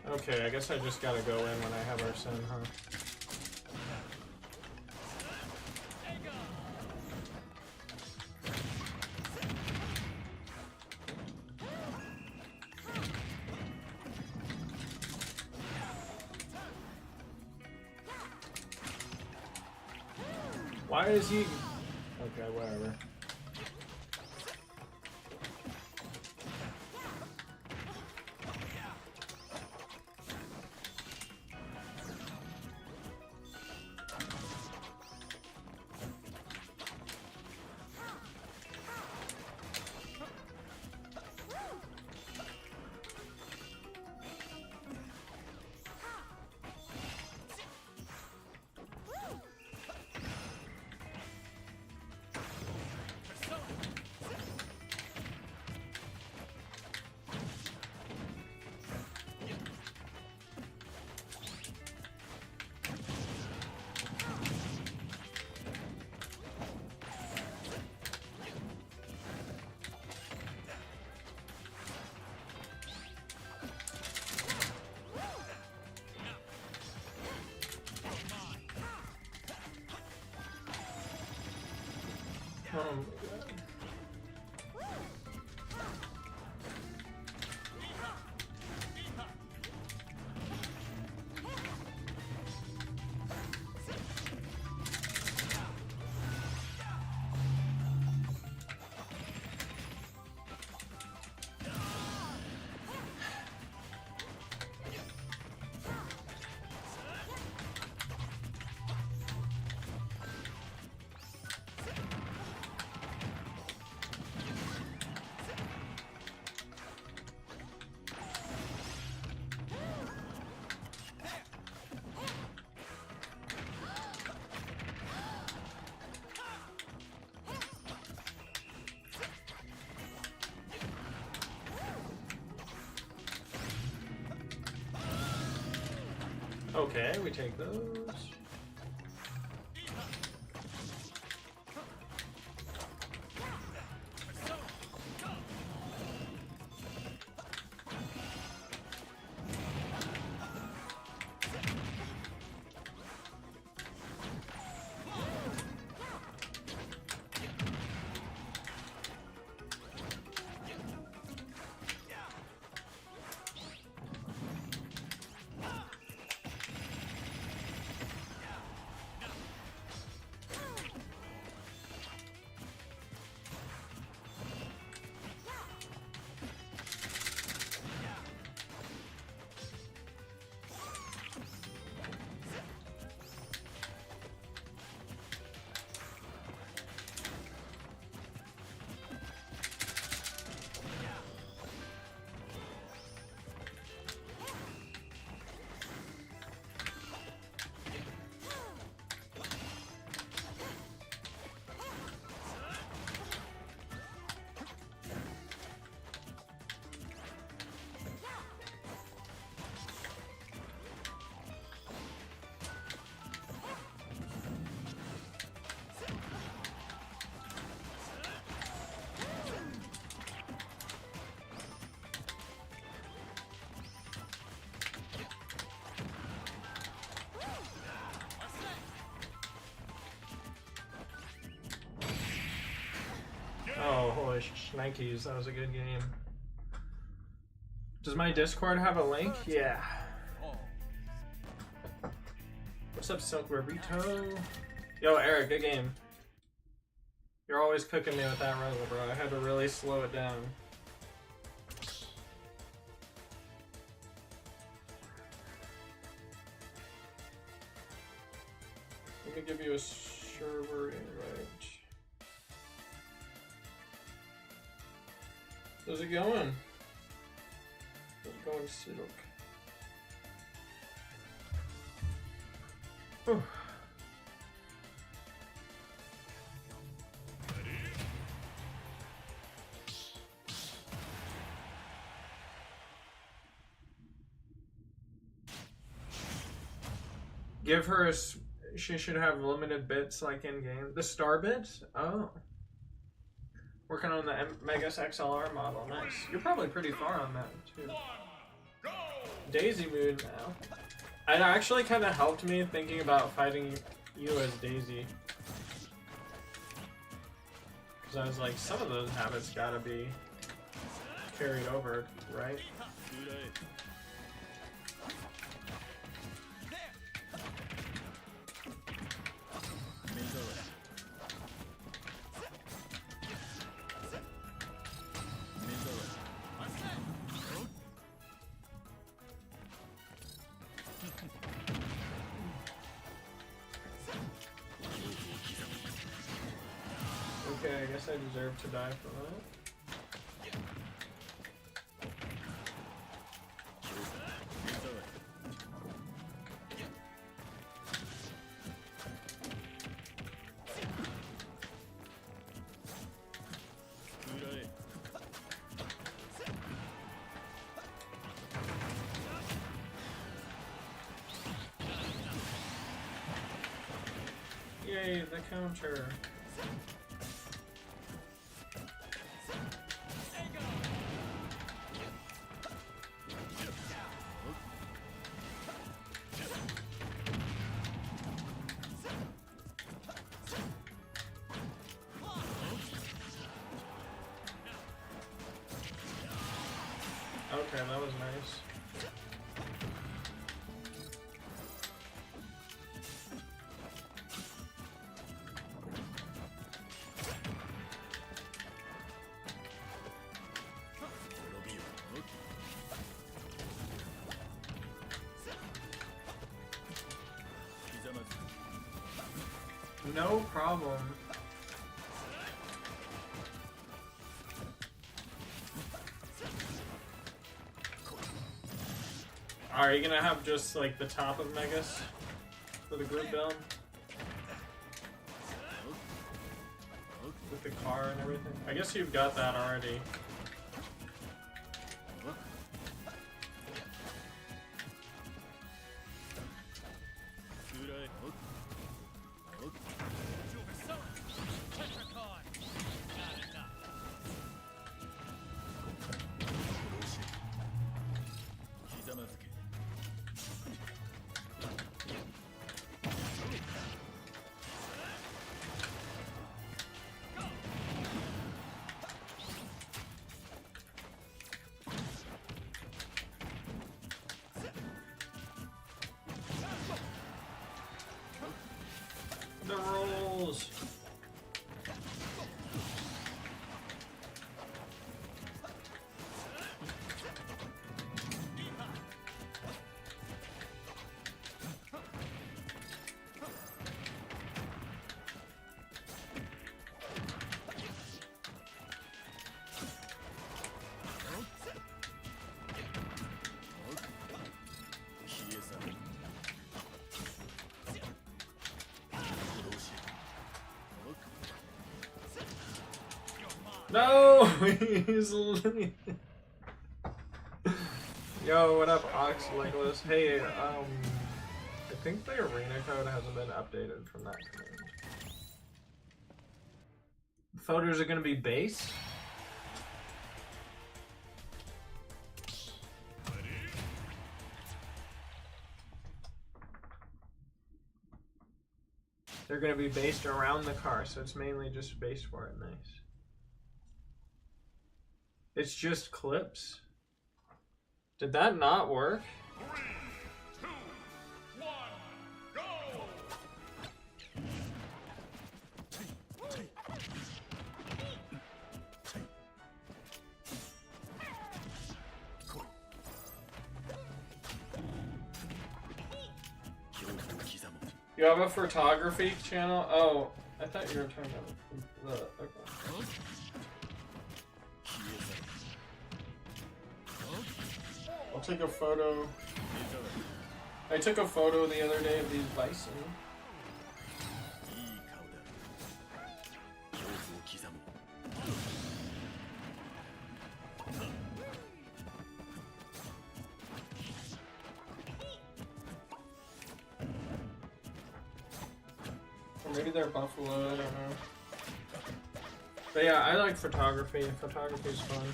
Okay, I guess I just gotta go in when I have our son, huh? Why is he... Okay, whatever. Oh my god. Okay, we take those. Nikes. That was a good game. Does my Discord have a link? Yeah. What's up, Silk Burrito? Yo, Eric, good game. You're always cooking me with that roller, bro. I had to really slow it down. Let me give you a server invite. How's it going? How's it going, Silk? Whew. Give her a. She should have limited bits like in game. The star bits? Oh. Working on the Megas XLR model. Nice. You're probably pretty far on that too. Daisy mood now. It actually kind of helped me thinking about fighting you as Daisy. Because I was like, some of those habits gotta be carried over, right? Okay, I guess I deserve to die for that. Yay, the counter. Okay, that was nice. No problem. Are you gonna have just like the top of Megas for the group build? With the car and everything? I guess you've got that already. The rolls. No, he's Yo, what up, Ox Legolas? Hey, I think the arena code hasn't been updated from that command. Photos are gonna be base? They're gonna be based around the car, so it's mainly just based for it. Nice. It's just clips. Did that not work? 3, 2, 1, go! You have a photography channel? Oh, I thought you were talking about the. Okay. I'll take a photo. I took a photo the other day of these bison. Or maybe they're buffalo, I don't know. But yeah, I like photography. Photography is fun.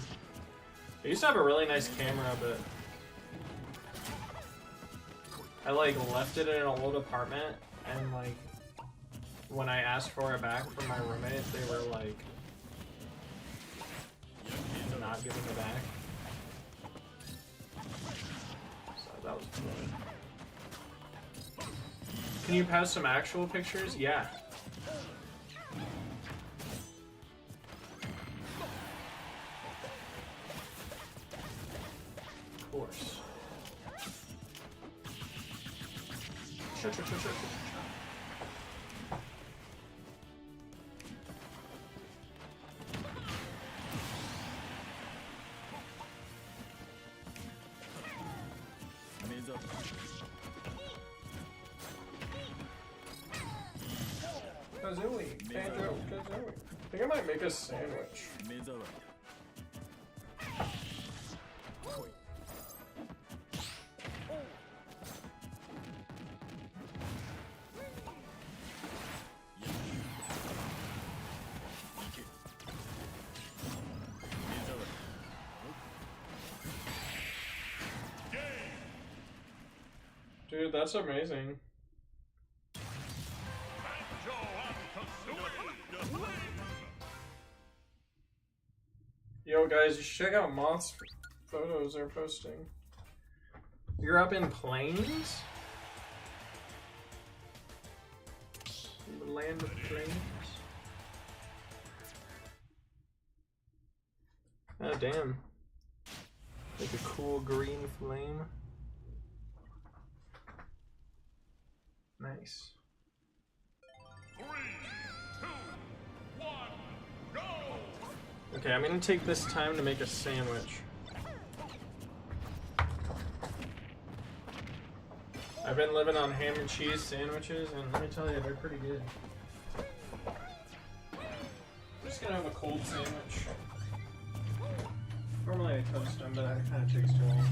I used to have a really nice camera, but I like left it in an old apartment, and like when I asked for it back from my roommate, they were like not giving it back. So that was fun. Can you post some actual pictures? Yeah. Of course. Sure. Kazooie. Banjo, Kazooie. I think I might make a sandwich. Dude, that's amazing. Yo, guys, you should check out Moth's photos they're posting. You're up in Plains? The land of plains? Oh, damn. Like a cool green flame. Nice. 3, 2, 1, go! Okay, I'm gonna take this time to make a sandwich. I've been living on ham and cheese sandwiches, and let me tell you, they're pretty good. I'm just gonna have a cold sandwich. Normally I toast them, but that kind of takes too long.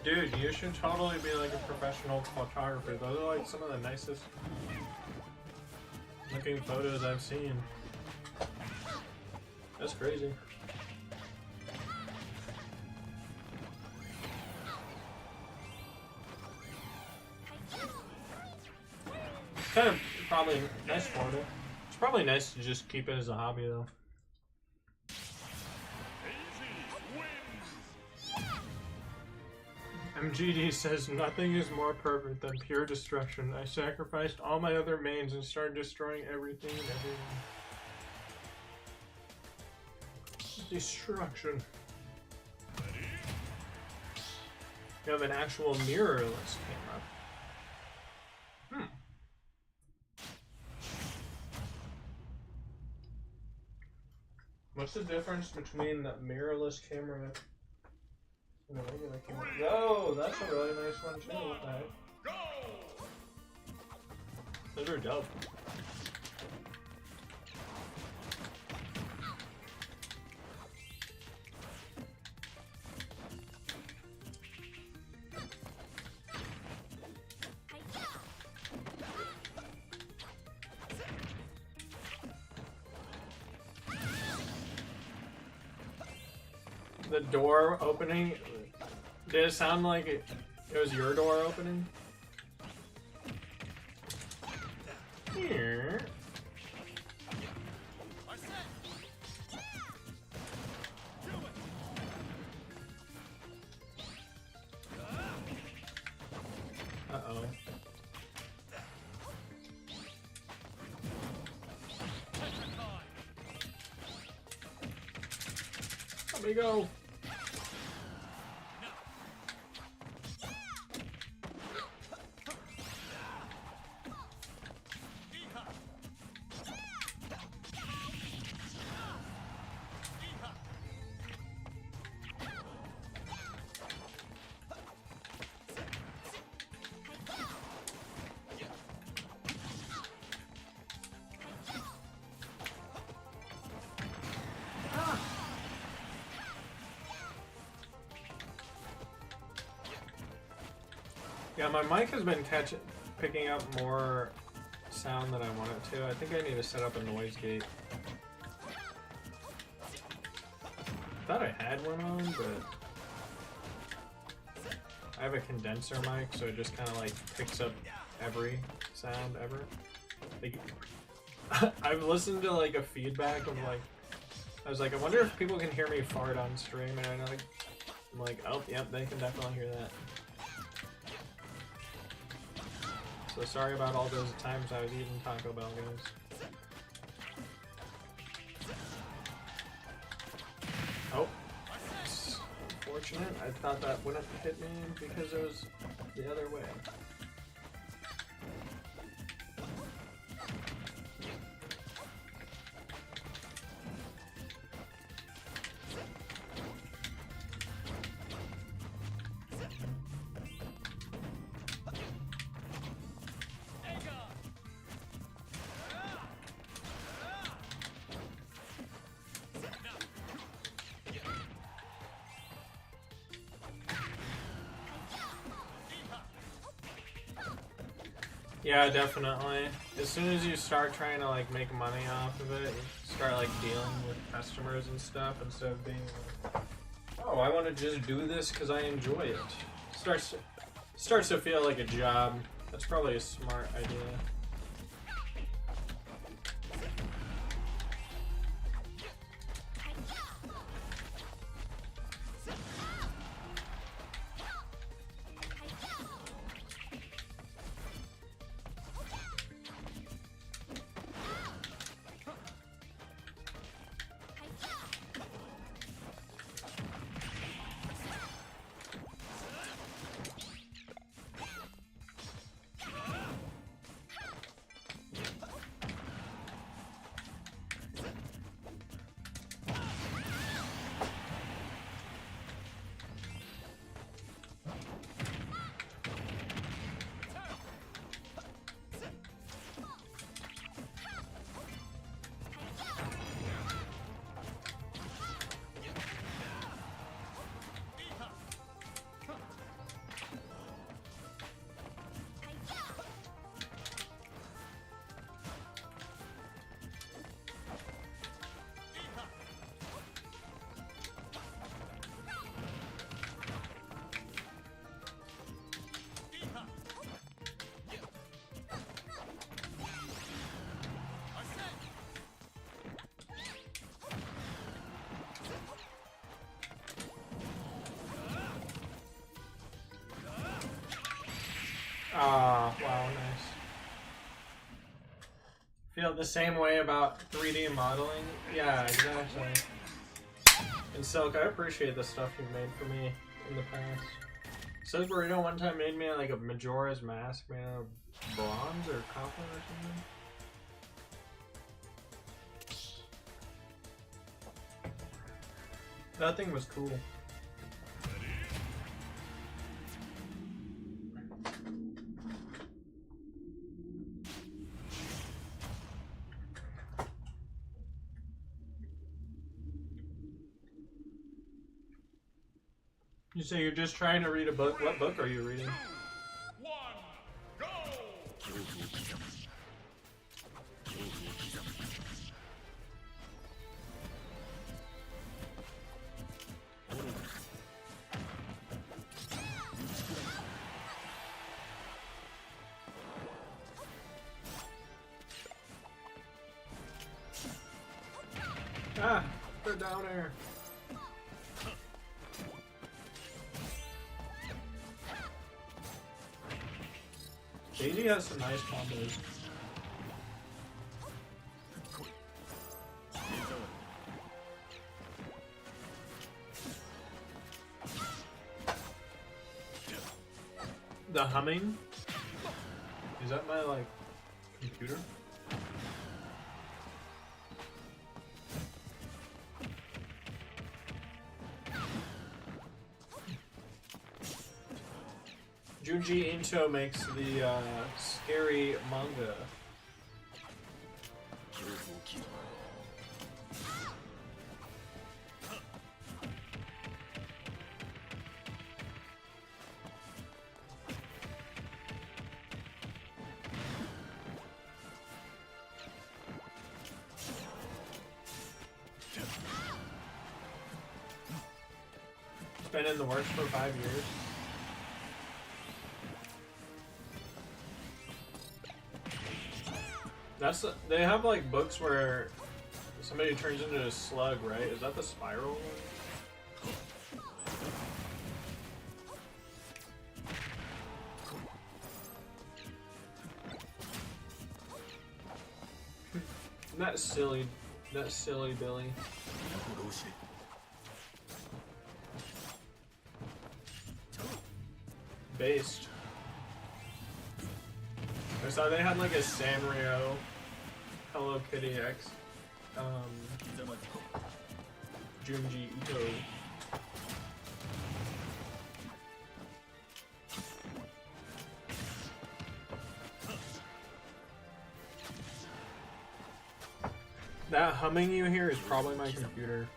Dude, you should totally be like a professional photographer. Those are like some of the nicest looking photos I've seen. That's crazy. Kind of probably nice for it. It's probably nice to just keep it as a hobby though. MGD says nothing is more perfect than pure destruction. I sacrificed all my other mains and started destroying everything and everyone. Destruction. You have an actual mirrorless camera. What's the difference between the mirrorless camera and the regular camera? Oh, that's a really nice one too. What the heck? Those are dope. The door opening, did it sound like it was your door opening? Here. Uh-oh. Let me go. Yeah, my mic has been picking up more sound than I want it to. I think I need to set up a noise gate. I thought I had one on, but I have a condenser mic, so it just kind of like picks up every sound ever. Like, I've listened to like a feedback of like, I was like, I wonder if people can hear me fart on stream, and I'm like, oh, yep, they can definitely hear that. So sorry about all those times I was eating Taco Bell, guys. Oh. It's unfortunate. I thought that wouldn't hit me because it was the other way. Yeah, definitely. As soon as you start trying to like make money off of it, you start like dealing with customers and stuff instead of being like, oh, I want to just do this because I enjoy it. Starts to feel like a job. That's probably a smart idea. Ah, wow, nice. Feel the same way about 3D modeling? Yeah, exactly. And Silk, I appreciate the stuff you made for me in the past. Silk Burrito one time made me like a Majora's Mask made out of bronze or copper or something. That thing was cool. You say you're just trying to read a book? What book are you reading? 1, go! Ah, they're down there. Daisy has some nice combos. The humming? Is that my, like, computer? Junji Ito makes the scary manga. It's been in the works for 5 years. They have like books where somebody turns into a slug, right? Is that the spiral one? That silly Billy. Based. I saw they had like a Sanrio Hello Kitty X Junji Ito. That humming you hear is probably my computer.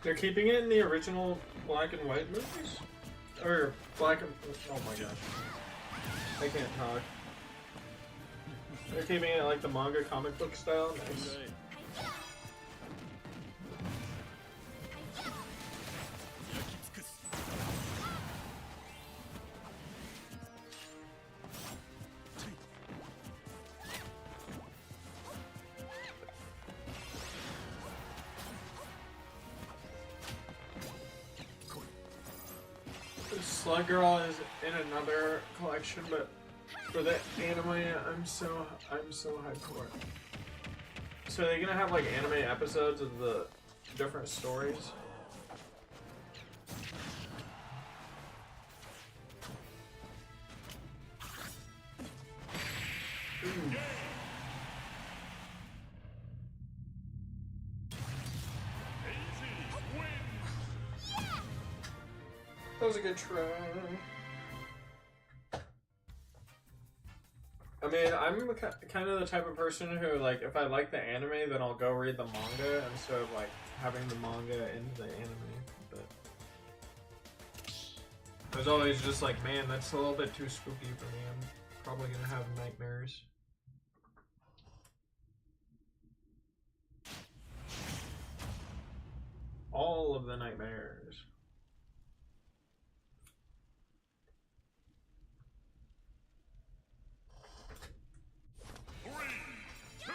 They're keeping it in the original black and white movies? Or black and... oh my gosh. I can't talk. They're keeping it like the manga comic book style? Nice. Slug Girl is in another collection, but for the anime, I'm so hardcore. So they're gonna have like anime episodes of the different stories. Ooh. That was a good try. I mean, I'm kind of the type of person who, like, if I like the anime, then I'll go read the manga instead of, like, having the manga into the anime. But I was always just like, man, that's a little bit too spooky for me. I'm probably gonna have nightmares. All of the nightmares. Three, two,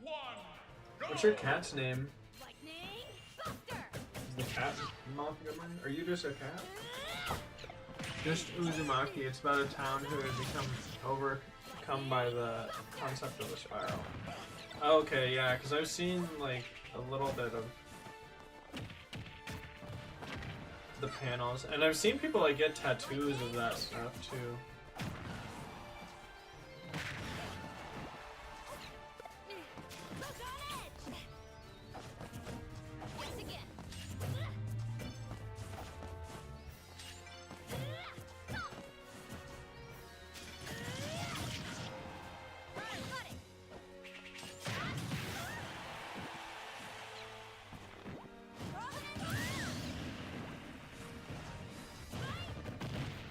one, go! What's your cat's name? Lightning Buster. Is the cat Montgomery? Are you just a cat? Just Uzumaki. It's about a town who has become overcome by the concept of a spiral. Okay, yeah, because I've seen like a little bit of the panels, and I've seen people like get tattoos of that stuff too. Look on edge. Yes again. Got it.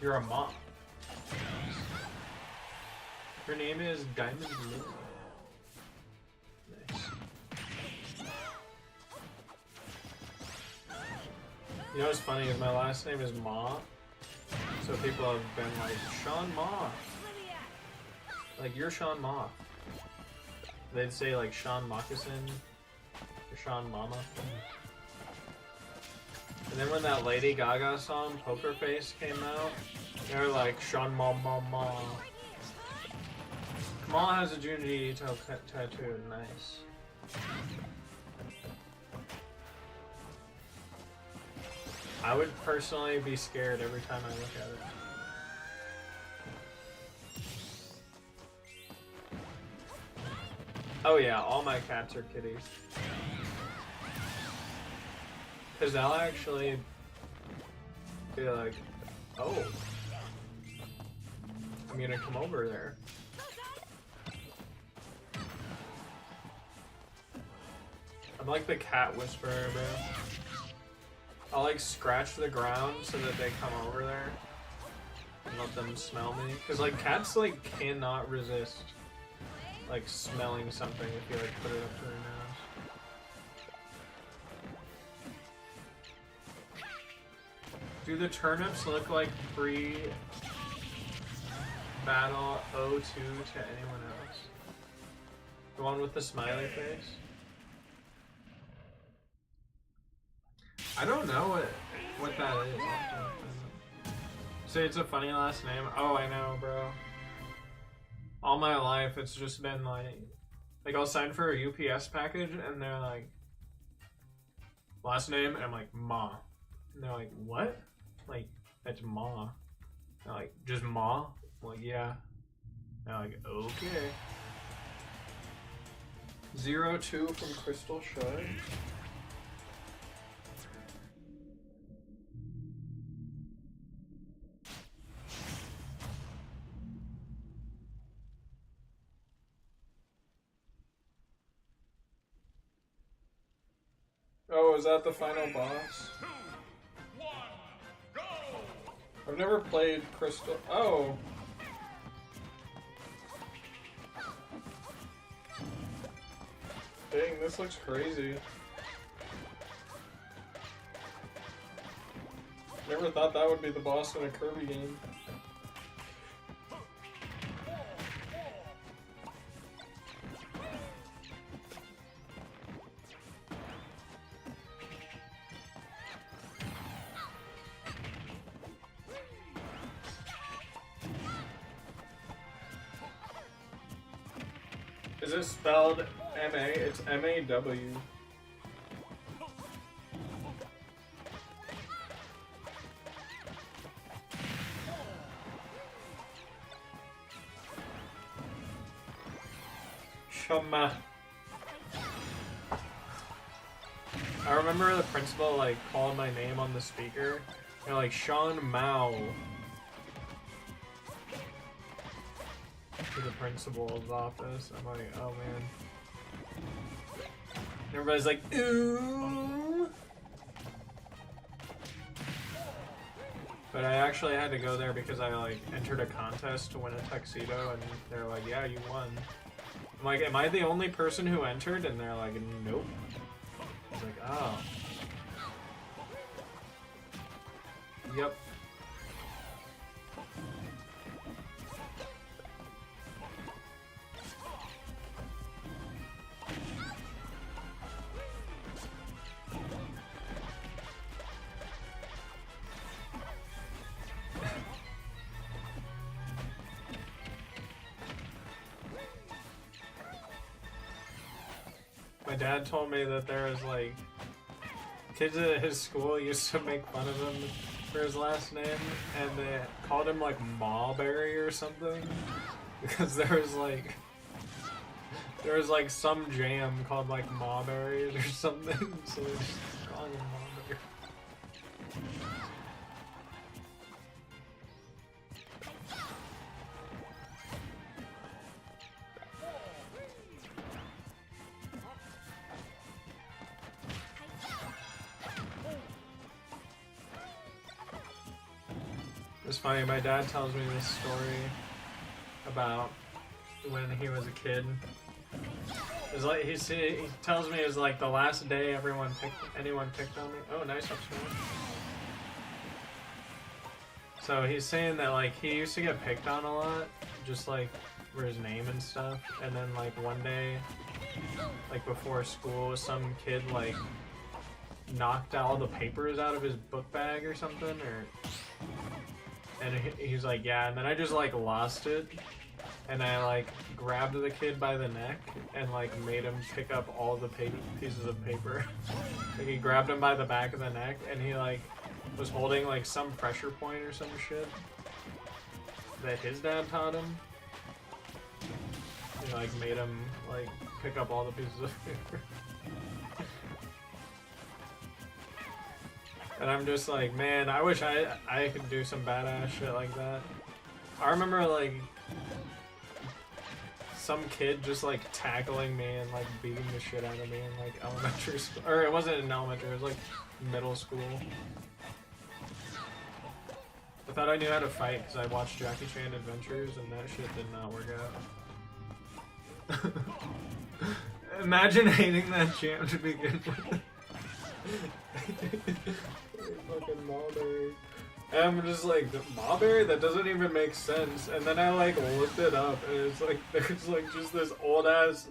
You're a mom. Her name is Diamond Lily. Nice. You know what's funny is my last name is Ma, so people have been like, Sean Ma. Like, you're Sean Ma. They'd say like Sean Moccasin or Sean Mama. And then when that Lady Gaga song, Poker Face, came out, they were like, Sean Ma Ma Ma. Kamal has a Junji Ito tattoo, nice. I would personally be scared every time I look at it. Oh yeah, all my cats are kitties. Because they'll actually be like, oh, I'm gonna come over there. I'm like the cat whisperer, bro. I'll like scratch the ground so that they come over there and let them smell me. Because like cats like cannot resist like smelling something if you like put it up to their nose. Do the turnips look like pre-battle O2 to anyone else? The one with the smiley face? I don't know what that is. Say it's a funny last name. Oh, I know, bro. All my life, it's just been like I'll sign for a UPS package, and they're like, last name, and I'm like, Ma. And they're like, what? Like, it's Ma. They're like, just Ma? I'm like, yeah. They're like, okay. 02 from Crystal Shard. Oh, is that the final boss? 2, 1, go! I've never played Crystal. Oh. Dang, this looks crazy. Never thought that would be the boss in a Kirby game. Is it spelled M-A? It's M-A-W. Shama. I remember the principal like called my name on the speaker. They're like, Sean Mao. to the principal's office. I'm like, oh man. Everybody's like, ooh. But I actually had to go there because I like entered a contest to win a tuxedo, and they're like, yeah, you won. I'm like, am I the only person who entered? And they're like, nope. I was like, oh. Yep. My dad told me that there was like kids at his school used to make fun of him for his last name, and they called him like Mawberry or something because there was like some jam called like Mawberries or something, so they just called him Mawberry. It's funny, my dad tells me this story about when he was a kid. It's like he tells me it was like the last day anyone picked on me. Oh, nice upswing. So he's saying that like he used to get picked on a lot, just like for his name and stuff. And then like one day, like before school, some kid like knocked all the papers out of his book bag or something, and he's like, yeah, and then I just like lost it, and I like grabbed the kid by the neck and like made him pick up all the pieces of paper. Like he grabbed him by the back of the neck, and he like was holding like some pressure point or some shit that his dad taught him. He like made him like pick up all the pieces of paper. And I'm just like, man, I wish I could do some badass shit like that. I remember like some kid just like tackling me and like beating the shit out of me in like elementary school. Or it wasn't in elementary, it was like middle school. I thought I knew how to fight because I watched Jackie Chan Adventures, and that shit did not work out. Imagine hating that jam to begin with. Fucking Mulberry. And I'm just like, the Mulberry? That doesn't even make sense. And then I like looked it up, and it's like there's like just this old ass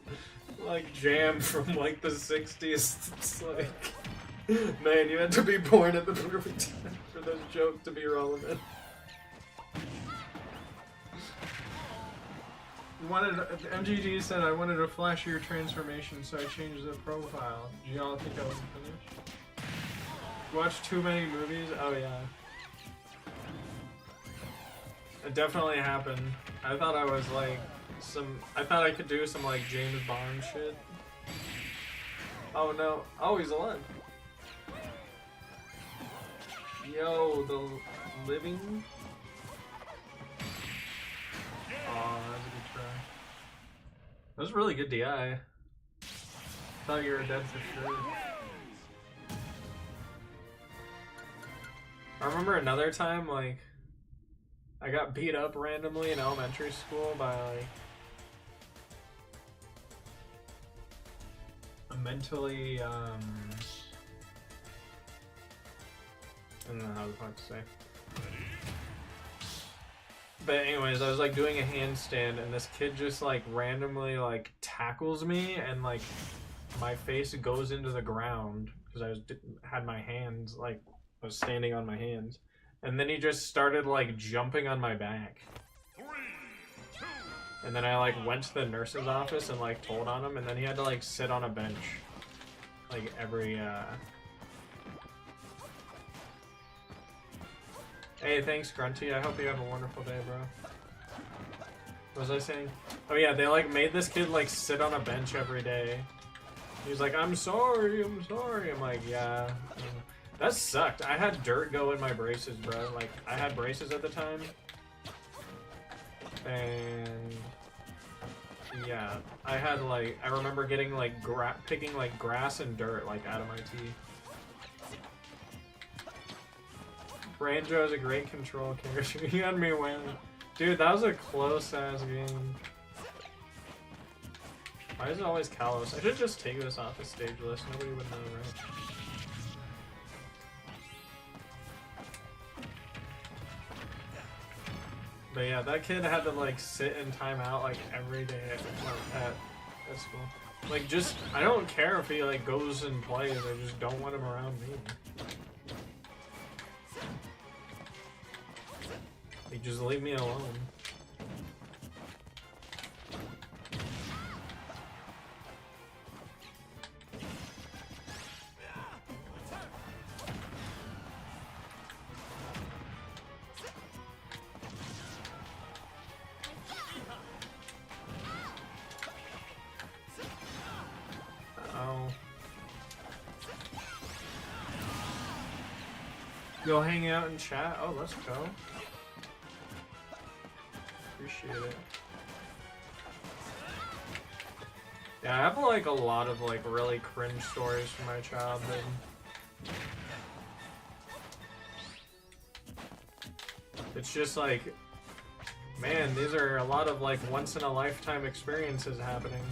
like jam from like the 60s. It's like, man, you had to be born at the perfect time for this joke to be relevant. MGG said I wanted a flashier transformation, so I changed the profile. Do y'all think I was finished? Watched too many movies? Oh yeah. It definitely happened. I thought I was like I thought I could do some like James Bond shit. Oh no. Oh, he's alive. Yo, the living? Oh, that's a good try. That was a really good DI. Thought you were dead for sure. I remember another time, like, I got beat up randomly in elementary school by, like, a mentally, I don't know how the fuck to say. But anyways, I was, like, doing a handstand, and this kid just, like, randomly, like, tackles me, and, like, my face goes into the ground, because I had my hands, like, I was standing on my hands, and then he just started like jumping on my back. 3, 2, and then I like went to the nurse's office and like told on him, and then he had to like sit on a bench like every Hey, thanks Grunty, I hope you have a wonderful day, bro. What was I saying? Oh yeah, they like made this kid like sit on a bench every day. He's like, I'm sorry. I'm like, yeah. That sucked. I had dirt go in my braces, bro. Like, I had braces at the time. And Yeah, I had like, I remember getting like, picking like grass and dirt like out of my teeth. Ranjo is a great control character. You had me win. Dude, that was a close ass game. Why is it always Kalos? I should just take this off the stage list. Nobody would know, right? But yeah, that kid had to like sit in timeout like every day at school. Like just, I don't care if he like goes and plays. I just don't want him around me. Like just leave me alone. Go hang out and chat. Oh, let's go. Appreciate it. Yeah, I have like a lot of like really cringe stories from my childhood. It's just like, man, these are a lot of like once in a lifetime experiences happening.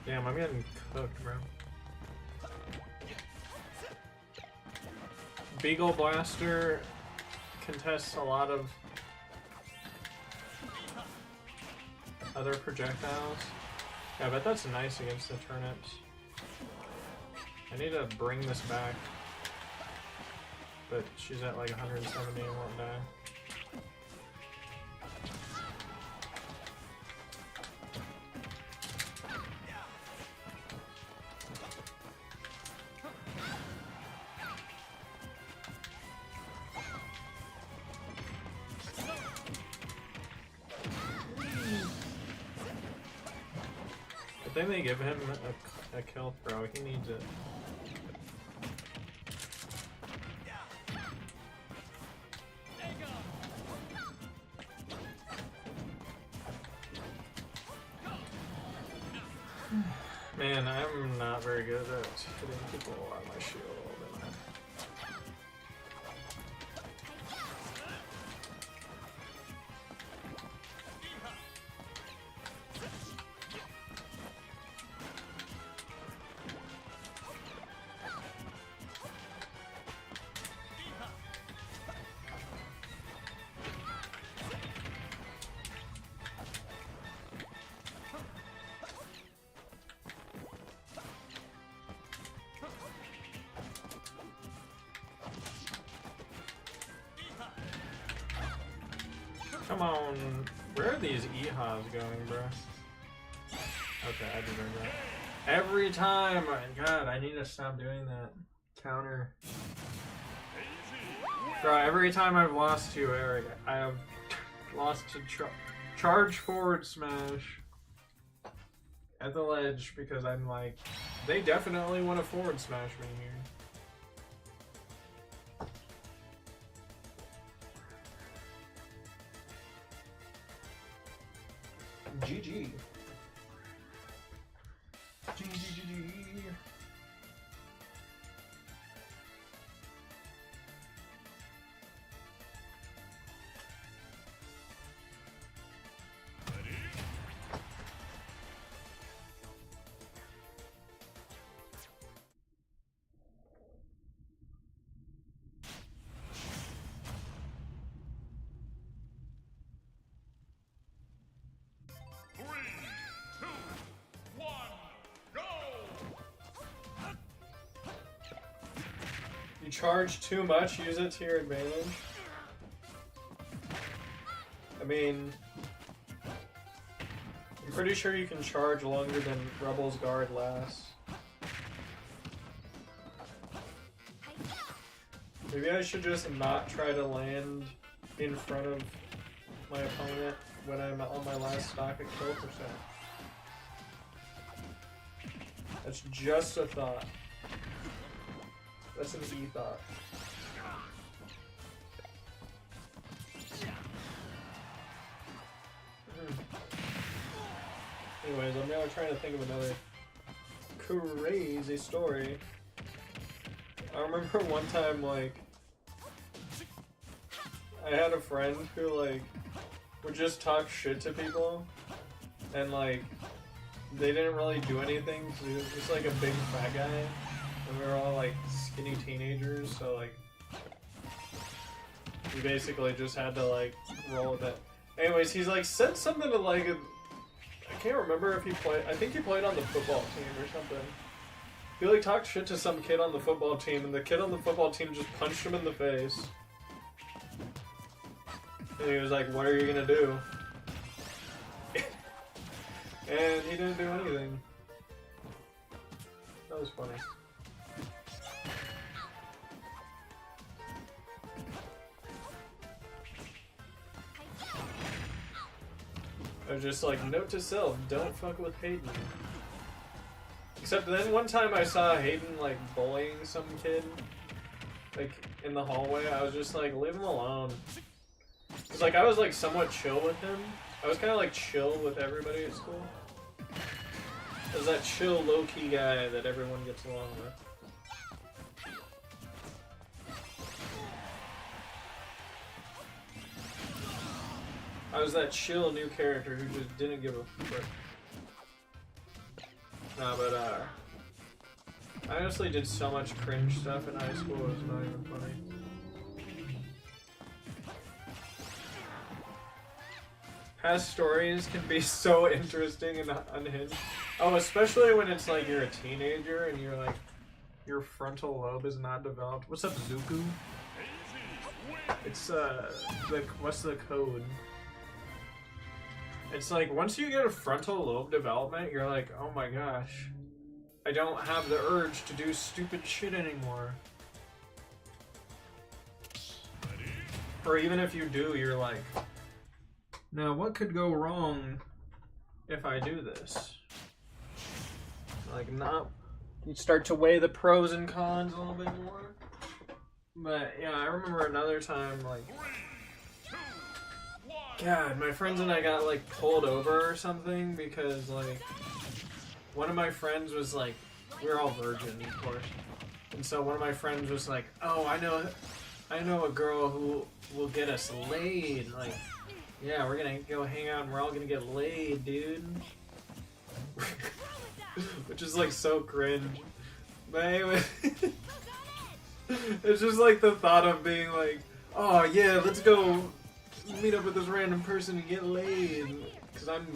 Damn, I'm getting cooked, bro. Beagle Blaster contests a lot of other projectiles. Yeah, I bet that's nice against the turnips. I need to bring this back. But she's at like 170 and won't die. I think they give him a kill throw. He needs it. Man, I'm not very good at hitting people on my shield. Come on, where are these EHAs going, bro? Okay, I deserve that. Every time! God, I need to stop doing that. Counter. Bro, every time I've lost to Eric, I have lost to charge forward smash at the ledge because I'm like, they definitely want to forward smash me here. GG. GG. You charge too much, use it to your advantage. I mean, I'm pretty sure you can charge longer than Rebel's Guard lasts. Maybe I should just not try to land in front of my opponent when I'm on my last stock of kill percent. That's just a thought. That's an e-thought. Anyways, I'm now trying to think of another crazy story. I remember one time, like, I had a friend who, like, would just talk shit to people, and, like, they didn't really do anything, because he was just, like, a big fat guy, and we were all, like, skinny teenagers, so, like, we basically just had to, like, roll with it. Anyways, he's, like, said something to, like, I can't remember if he played, I think he played on the football team or something. He, like, talked shit to some kid on the football team, and the kid on the football team just punched him in the face. And he was like, what are you gonna do? And he didn't do anything. That was funny. I was just like, note to self, don't fuck with Hayden. Except then one time I saw Hayden, like, bullying some kid, like, in the hallway. I was just like, leave him alone. Cause, like, I was, like, somewhat chill with him. I was kind of, like, chill with everybody at school. I was that chill, low-key guy that everyone gets along with. I was that chill new character who just didn't give a frick. Nah, but, I honestly did so much cringe stuff in high school, it was not even funny. Past stories can be so interesting and unhinged. Oh, especially when it's like you're a teenager and you're like, your frontal lobe is not developed. What's up, Zuku? It's, what's the code? It's like, once you get a frontal lobe development, you're like, oh my gosh. I don't have the urge to do stupid shit anymore. Or even if you do, you're like, now what could go wrong if I do this? Like, not. You start to weigh the pros and cons a little bit more. But yeah, I remember another time, like, God, my friends and I got, like, pulled over or something because, like, one of my friends was like, we were all virgin, of course, and so one of my friends was like, oh, I know a girl who will get us laid, like, yeah, we're gonna go hang out and we're all gonna get laid, dude. Which is, like, so cringe. But anyway, it's just, like, the thought of being like, oh, yeah, let's go meet up with this random person and get laid. Because I'm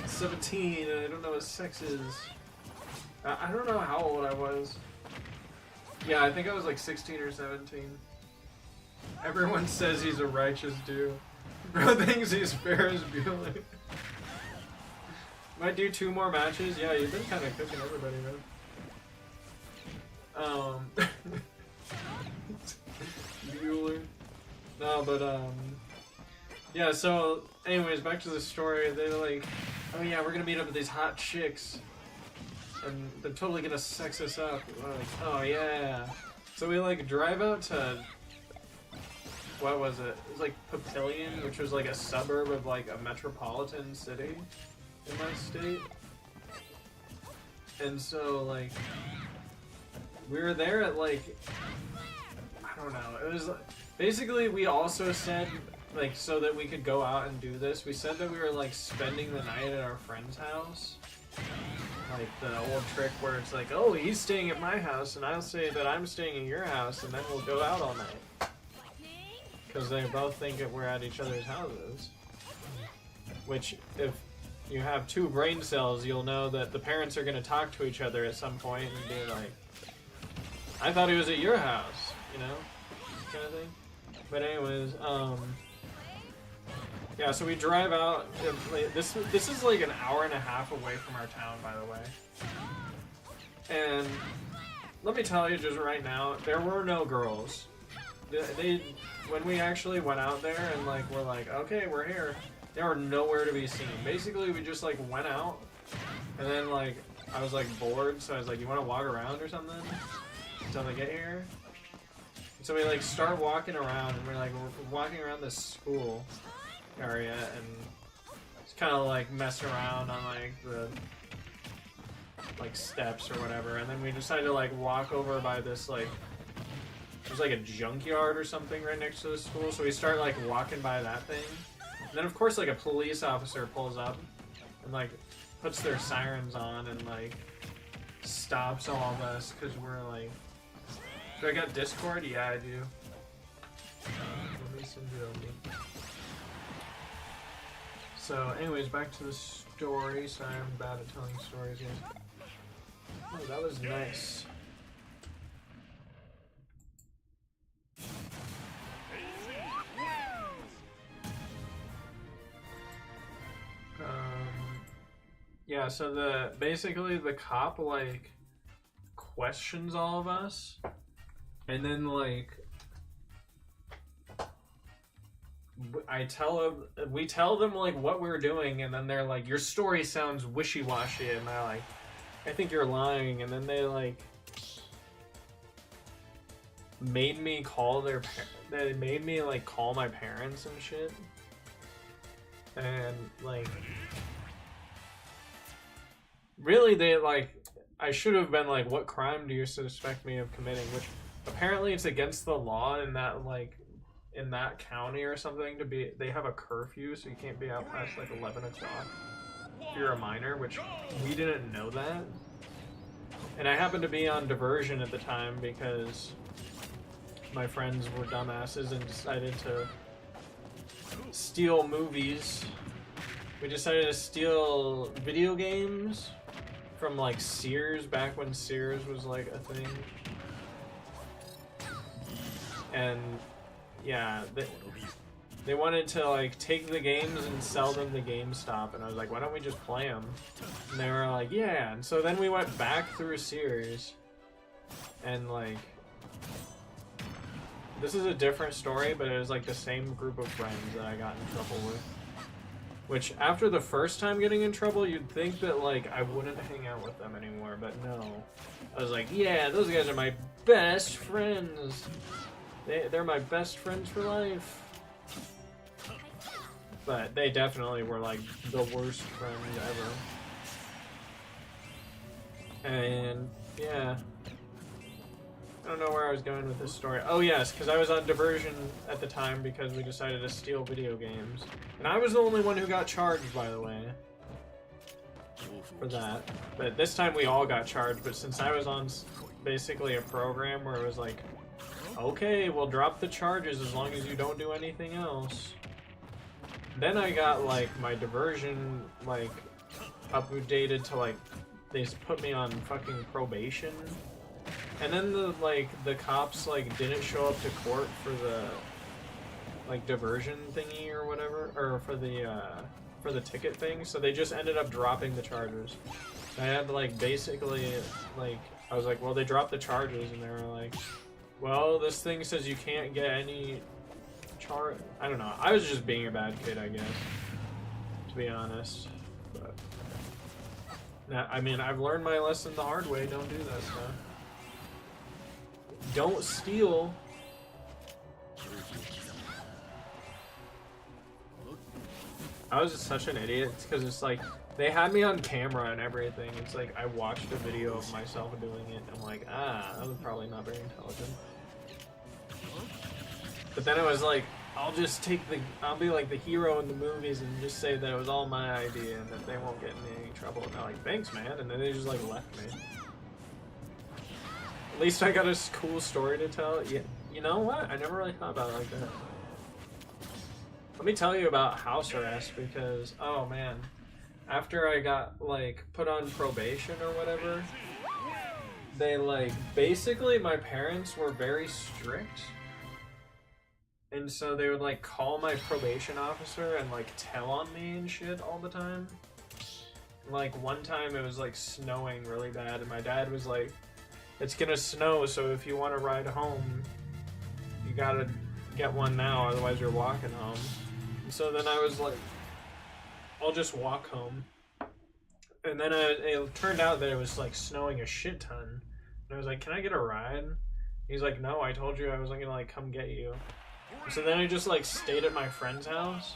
17 and I don't know what sex is. I don't know how old I was. Yeah, I think I was, like, 16 or 17. Everyone says he's a righteous dude. Bro thinks he's Ferris Bueller. Might do 2 more matches. Yeah, you've been kind of cooking everybody, man. Bueller. No, but, yeah, so, anyways, back to the story. They're like, oh yeah, we're gonna meet up with these hot chicks. And they're totally gonna sex us up. We're like, oh yeah. So we, like, drive out to, what was it? It was, like, Papillion, which was, like, a suburb of, like, a metropolitan city in my state. And so, like, we were there at, like, I don't know. It was, basically, we also said, like, so that we could go out and do this, we said that we were, like, spending the night at our friend's house. Like, the old trick where it's like, oh, he's staying at my house, and I'll say that I'm staying at your house, and then we'll go out all night. Because they both think that we're at each other's houses. Which, if you have 2 brain cells, you'll know that the parents are going to talk to each other at some point and be like, I thought he was at your house, you know? Kind of thing. But anyways, yeah, so we drive out. This is like an hour and a half away from our town, by the way. And let me tell you just right now, there were no girls. When we actually went out there and, like, we're like, okay, we're here, they were nowhere to be seen. Basically, we just, like, went out, and then, like, I was like bored, so I was like, you want to walk around or something until they get here? So we like start walking around, and we're walking around this school area, and it's kind of like messing around on like the steps or whatever, and then we decided to like walk over by this like there's like a junkyard or something right next to the school, so we start like walking by that thing, and then of course like a police officer pulls up and like puts their sirens on and like stops all of us because we're like, do I got Discord? Yeah, I do. Let me send it over. So anyways, back to the story. Sorry, I'm bad at telling stories yet. Oh, that was nice. Yeah, so basically the cop like questions all of us, and then like we tell them like what we're doing, and then they're like, your story sounds wishy-washy, and they're like, I think you're lying, and then they like made me call they made me like call my parents and shit, and like really they like I should have been like, what crime do you suspect me of committing, which apparently it's against the law in that like in that county or something to be, they have a curfew, so you can't be out past like 11 o'clock if you're a minor, which we didn't know that. And I happened to be on diversion at the time because my friends were dumbasses and decided to steal movies. We decided to steal video games from like Sears, back when Sears was like a thing. And yeah, they wanted to like take the games and sell them to GameStop, and I was like, why don't we just play them? And they were like, yeah. And so then we went back through Sears, and like, this is a different story, but it was like the same group of friends that I got in trouble with. Which, after the first time getting in trouble, you'd think that like I wouldn't hang out with them anymore, but no. I was like, yeah, those guys are my best friends. They're my best friends for life. But they definitely were like the worst friends ever. And yeah. I don't know where I was going with this story. Oh yes, because I was on diversion at the time because we decided to steal video games. And I was the only one who got charged, by the way, for that. But this time we all got charged, but since I was on basically a program where it was like, okay, we'll drop the charges as long as you don't do anything else. Then I got like my diversion like updated to like, they put me on fucking probation. And then the cops like didn't show up to court for the like diversion thingy or whatever, or for the ticket thing, so they just ended up dropping the charges. I had to like basically like, I was like, well, they dropped the charges, and they were like, well, this thing says you can't get any charge. I don't know. I was just being a bad kid, I guess, to be honest. But I mean, I've learned my lesson the hard way. Don't do that stuff. Don't steal. I was just such an idiot because it's like they had me on camera and everything. It's like I watched a video of myself doing it. And I'm like, that was probably not very intelligent. But then it was like, I'll be like the hero in the movies and just say that it was all my idea and that they won't get in any trouble. And they're like, thanks, man. And then they just like left me. At least I got a cool story to tell. Yeah, you know what? I never really thought about it like that. Let me tell you about house arrest because, oh man, after I got like put on probation or whatever, they like, basically my parents were very strict. And so they would like call my probation officer and like tell on me and shit all the time. Like one time it was like snowing really bad and my dad was like, it's gonna snow, so if you want to ride home, you gotta get one now, otherwise you're walking home. And so then I was like, I'll just walk home. And then it turned out that it was like snowing a shit ton. And I was like, can I get a ride? He's like, no, I told you I wasn't gonna like come get you. So then I just like stayed at my friend's house.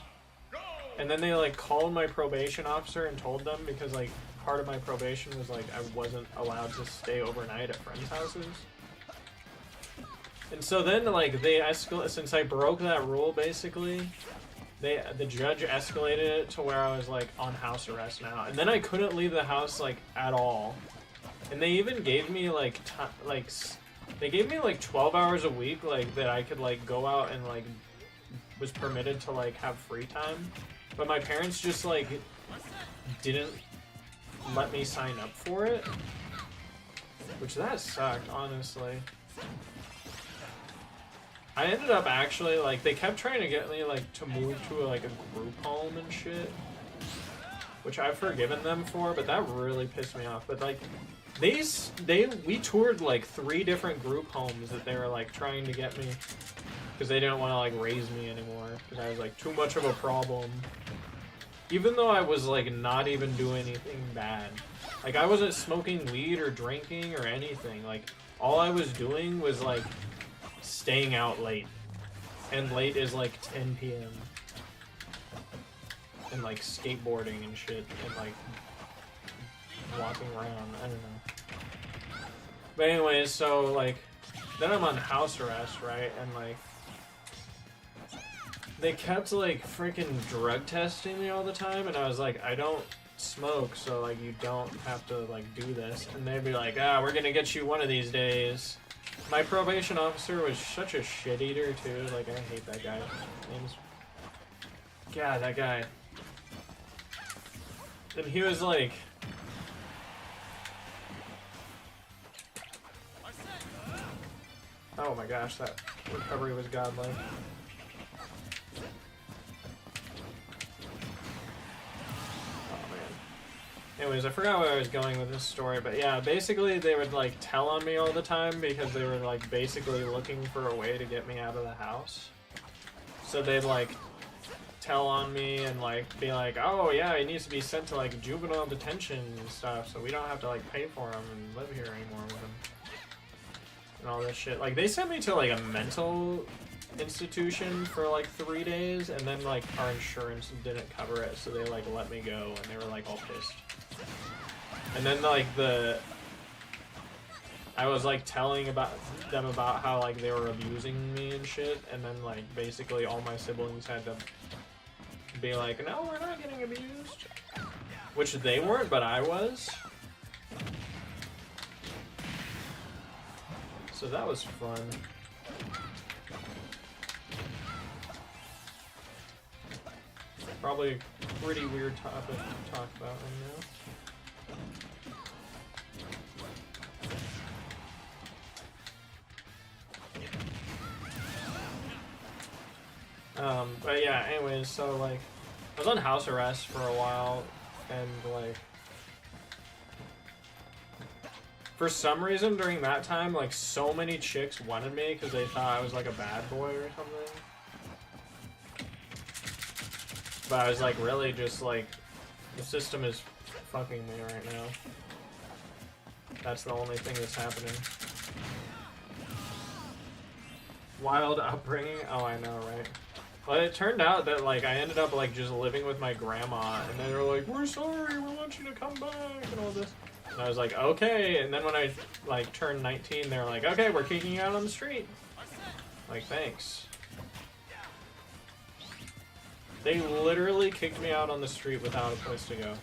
And then they like called my probation officer and told them, because like part of my probation was like I wasn't allowed to stay overnight at friends' houses. And so then like they since I broke that rule basically, the judge escalated it to where I was like on house arrest now. And then I couldn't leave the house like at all. And they even gave me like they gave me like 12 hours a week like that I could like go out and like was permitted to like have free time. But my parents just like didn't let me sign up for it, which that sucked, honestly. I ended up actually like they kept trying to get me like to move to like a group home and shit, which I've forgiven them for, but that really pissed me off. But like we toured like 3 different group homes that they were like trying to get me because they didn't want to like raise me anymore because I was like too much of a problem. Even though I was like not even doing anything bad. Like I wasn't smoking weed or drinking or anything. Like all I was doing was like staying out late. And late is like 10 p.m. And like skateboarding and shit and like walking around. I don't know. But anyways, so like then I'm on house arrest, right? And like they kept like freaking drug testing me all the time, and I was like, I don't smoke, so like you don't have to like do this. And they'd be like, we're gonna get you one of these days. My probation officer was such a shit eater too. Like I hate that guy. God, that guy. And he was like, oh my gosh, that recovery was godlike. Anyways, I forgot where I was going with this story, but yeah, basically they would like tell on me all the time because they were like basically looking for a way to get me out of the house. So they'd like tell on me and like be like, oh yeah, he needs to be sent to like juvenile detention and stuff, so we don't have to like pay for him and live here anymore with him. And all this shit. Like they sent me to like a mental institution for like 3 days, and then like our insurance didn't cover it, so they like let me go, and they were like all pissed. And then like I was like telling them about how like they were abusing me and shit, and then like basically all my siblings had to be like, no, we're not getting abused, which they weren't, but I was. So that was fun. Probably a pretty weird topic to talk about right now. But yeah, anyways, so like, I was on house arrest for a while, and like, for some reason during that time, like, so many chicks wanted me because they thought I was like a bad boy or something. But I was like, really just like, the system is fucking me right now. That's the only thing that's happening. Wild upbringing? Oh, I know, right? But it turned out that like I ended up like just living with my grandma, and they were like, we're sorry, we want you to come back and all this. And I was like, okay. And then when I like turned 19, they were like, okay, we're kicking you out on the street. Like, thanks. They literally kicked me out on the street without a place to go.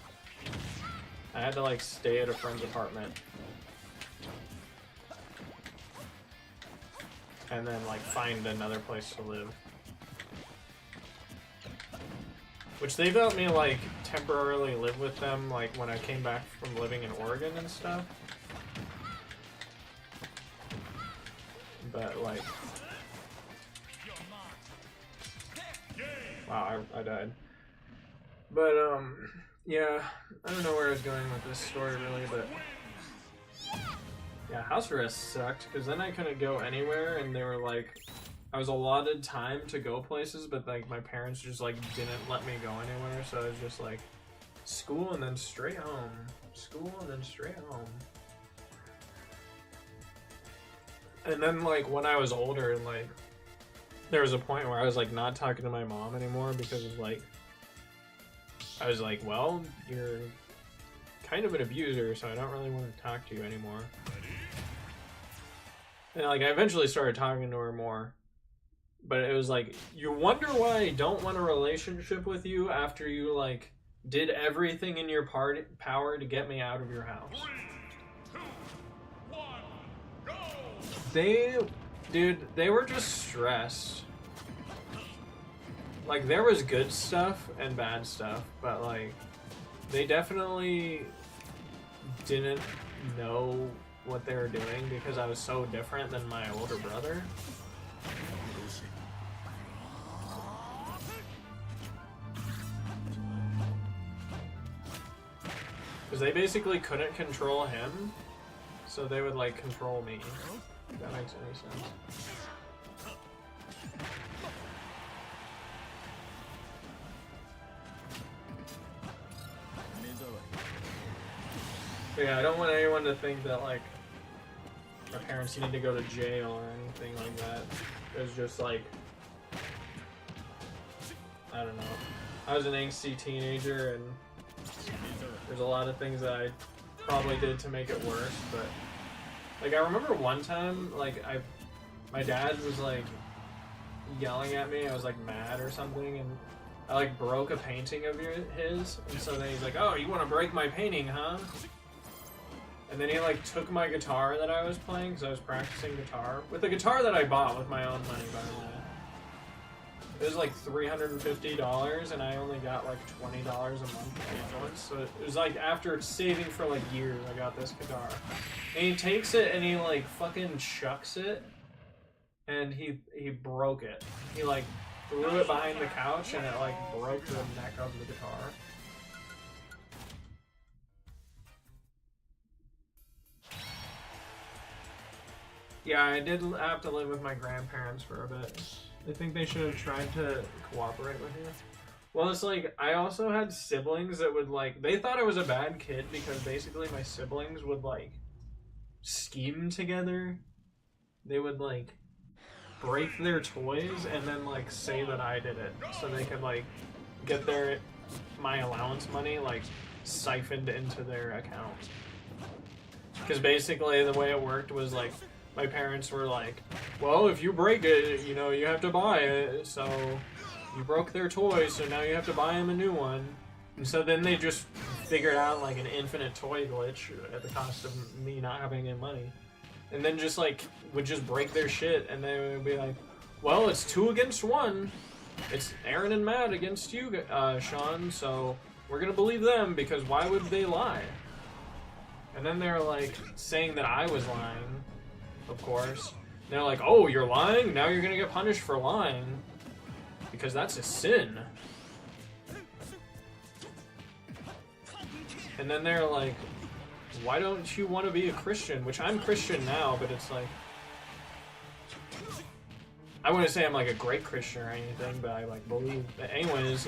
I had to like stay at a friend's apartment. And then like find another place to live. Which they let me like temporarily live with them like when I came back from living in Oregon and stuff. But like, wow, I died. But yeah, I don't know where I was going with this story really, but yeah, house arrest sucked because then I couldn't go anywhere, and they were like, I was allotted time to go places, but like my parents just like didn't let me go anywhere, so I was just like School and then straight home. School and then straight home. And then, like, when I was older, like, there was a point where I was, like, not talking to my mom anymore because of, like, I was like, well, you're kind of an abuser, so I don't really want to talk to you anymore. And, like, I eventually started talking to her more. But it was like, you wonder why I don't want a relationship with you after you, like, did everything in your power to get me out of your house. 3, 2, 1, go! They were just stressed. Like, there was good stuff and bad stuff, but, like, they definitely didn't know what they were doing because I was so different than my older brother. Because they basically couldn't control him, so they would, like, control me. If that makes any sense. But yeah, I don't want anyone to think that, like, my parents need to go to jail or anything like that. It was just, like, I don't know. I was an angsty teenager, and there's a lot of things that I probably did to make it worse, but, like, I remember one time, like, my dad was, like, yelling at me. I was, like, mad or something, and I, like, broke a painting of his, and so then he's like, oh, you want to break my painting, huh? And then he, like, took my guitar that I was playing, because I was practicing guitar, with the guitar that I bought with my own money, by the way. It was like $350, and I only got like $20 a month once. So it was like after saving for like years, I got this guitar. And he takes it and he like fucking chucks it, and he broke it. He like threw it behind the couch, and it like broke the neck of the guitar. Yeah, I did have to live with my grandparents for a bit. I think they should have tried to cooperate with you. Well, it's like, I also had siblings that would, like, they thought I was a bad kid because basically my siblings would, like, scheme together. They would, like, break their toys and then, like, say that I did it. So they could, like, get my allowance money, like, siphoned into their account. Because basically the way it worked was, like, my parents were like, well, if you break it, you know, you have to buy it. So you broke their toy, so now you have to buy them a new one. And so then they just figured out like an infinite toy glitch at the cost of me not having any money. And then just like would just break their shit, and they would be like, well, it's 2 against 1. It's Aaron and Matt against you, Sean, so we're gonna believe them because why would they lie? And then they're like saying that I was lying. Of course. They're like, oh, you're lying? Now you're gonna get punished for lying. Because that's a sin. And then they're like, why don't you want to be a Christian? Which I'm Christian now, but it's like, I wouldn't say I'm like a great Christian or anything, but I like believe. But anyways,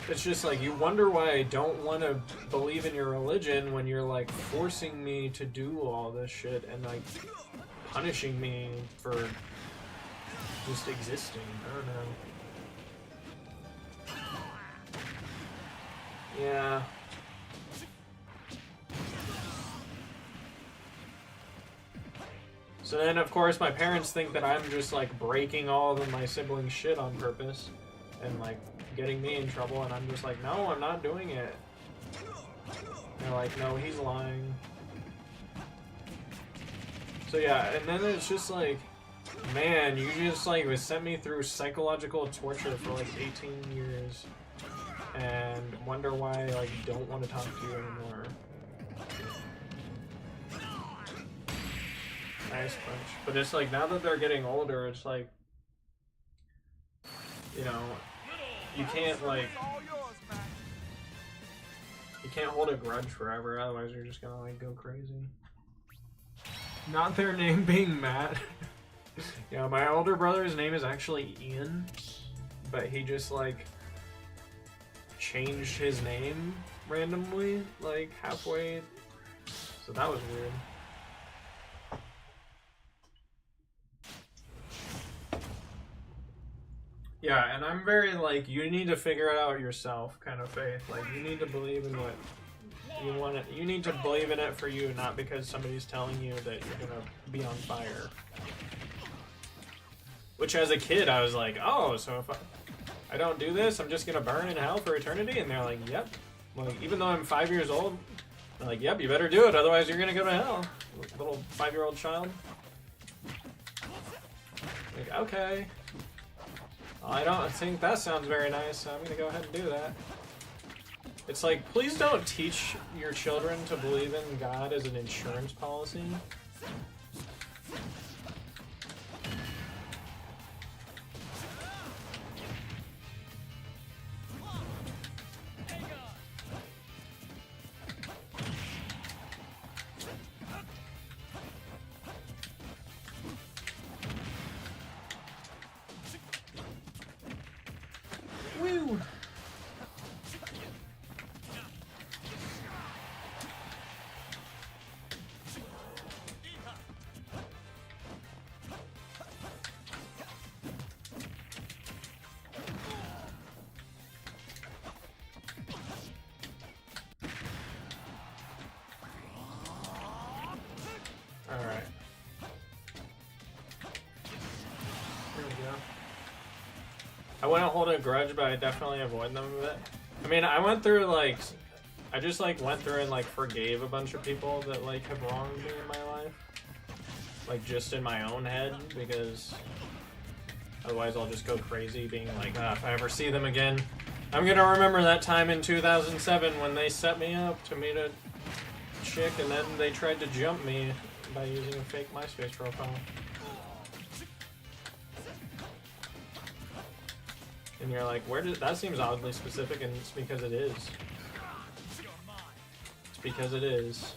it's just like, you wonder why I don't want to believe in your religion when you're like forcing me to do all this shit and like punishing me for just existing. I don't know. Yeah. So then, of course, my parents think that I'm just like breaking all of my siblings' shit on purpose and like getting me in trouble, and I'm just like, no, I'm not doing it. They're like, no, he's lying. So yeah, and then it's just like, man, you just like sent me through psychological torture for like 18 years, and wonder why I like don't want to talk to you anymore. Nice punch. But it's like, now that they're getting older, it's like, you know, you can't like, you can't hold a grudge forever, otherwise you're just gonna like go crazy. Not their name being Matt. Yeah, my older brother's name is actually Ian, but he just like changed his name randomly, like halfway. So that was weird. Yeah, and I'm very like, you need to figure it out yourself kind of faith. Like, you need to believe in what you want it. You need to believe in it for you, not because somebody's telling you that you're gonna be on fire. Which, as a kid, I was like, oh, so if I don't do this, I'm just gonna burn in hell for eternity? And they're like, yep. Like, even though I'm 5 years old, they're like, yep, you better do it, otherwise you're gonna go to hell. Little 5-year-old child. Like, okay. I don't think that sounds very nice, so I'm gonna go ahead and do that. It's like, please don't teach your children to believe in God as an insurance policy. Woo! Alright. Here we go. I wouldn't hold a grudge, but I definitely avoid them a bit. I mean, I went through, like... I just, like, went through and, like, forgave a bunch of people that, like, have wronged me in my life. Like, just in my own head, because... Otherwise, I'll just go crazy being like, ah, if I ever see them again, I'm gonna remember that time in 2007 when they set me up to meet a chick and then they tried to jump me by using a fake MySpace profile. And you're like, where did that seems oddly specific, and it's because it is. It's because it is.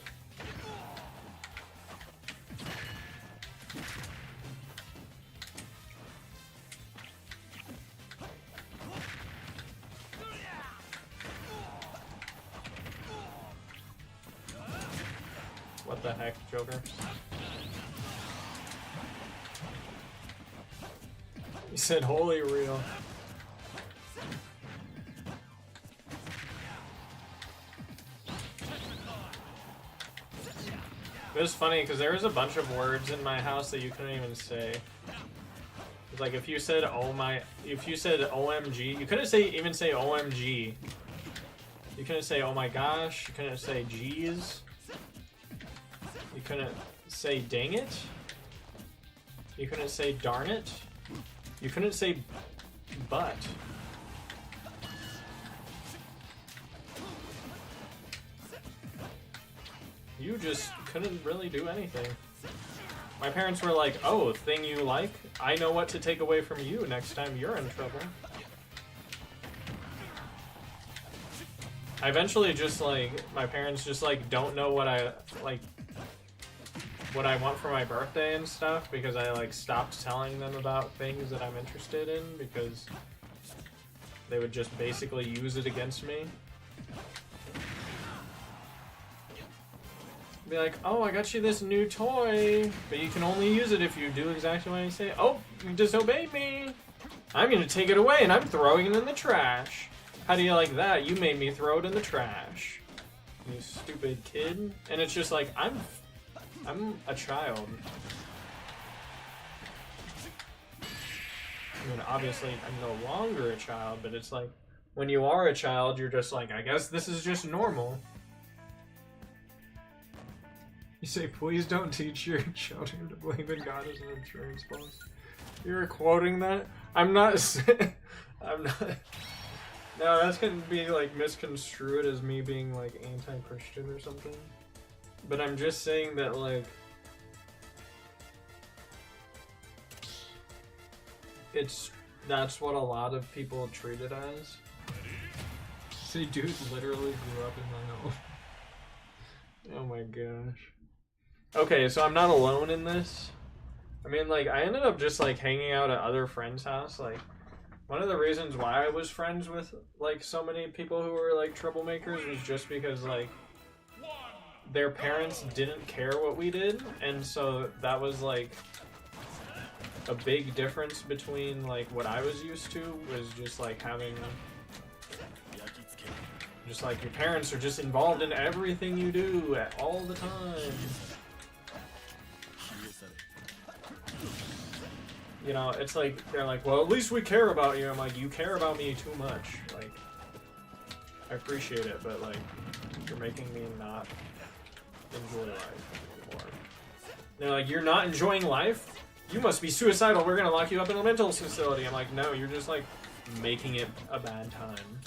What the heck, Joker? He said, holy real. It was funny because there was a bunch of words in my house that you couldn't even say. It's like if you said if you said OMG, you couldn't even say OMG. You couldn't say oh my gosh. You couldn't say geez. You couldn't say dang it. You couldn't say darn it. You couldn't say but. You just couldn't really do anything. My parents were like, oh, thing you like? I know what to take away from you next time you're in trouble. I eventually just, like, my parents just, like, don't know what I, like, what I want for my birthday and stuff, because I, like, stopped telling them about things that I'm interested in, because they would just basically use it against me. Be like, oh, I got you this new toy, but you can only use it if you do exactly what I say. Oh, you disobeyed me. I'm gonna take it away and I'm throwing it in the trash. How do you like that? You made me throw it in the trash. You stupid kid. And it's just like, I'm a child. I mean, obviously, I'm no longer a child, but it's like, when you are a child, you're just like, I guess this is just normal. You say, please don't teach your children to believe in God as an insurance policy. You're quoting that? I'm not. I'm not. No, that's gonna be like misconstrued as me being like anti-Christian or something. But I'm just saying that like that's what a lot of people treat it as. See, dude literally grew up in my home. Oh my gosh. Okay, so I'm not alone in this. I mean, like, I ended up just, like, hanging out at other friends' house. Like, One of the reasons why I was friends with like so many people who were like troublemakers was just because like their parents didn't care what we did, and so that was like a big difference between like what I was used to was just like having just like your parents are just involved in everything you do all the time. You know, it's like, they're like, well, at least we care about you. I'm like, you care about me too much. Like, I appreciate it, but like, you're making me not enjoy life anymore. They're like, you're not enjoying life? You must be suicidal. We're gonna lock you up in a mental facility. I'm like, no, you're just like making it a bad time.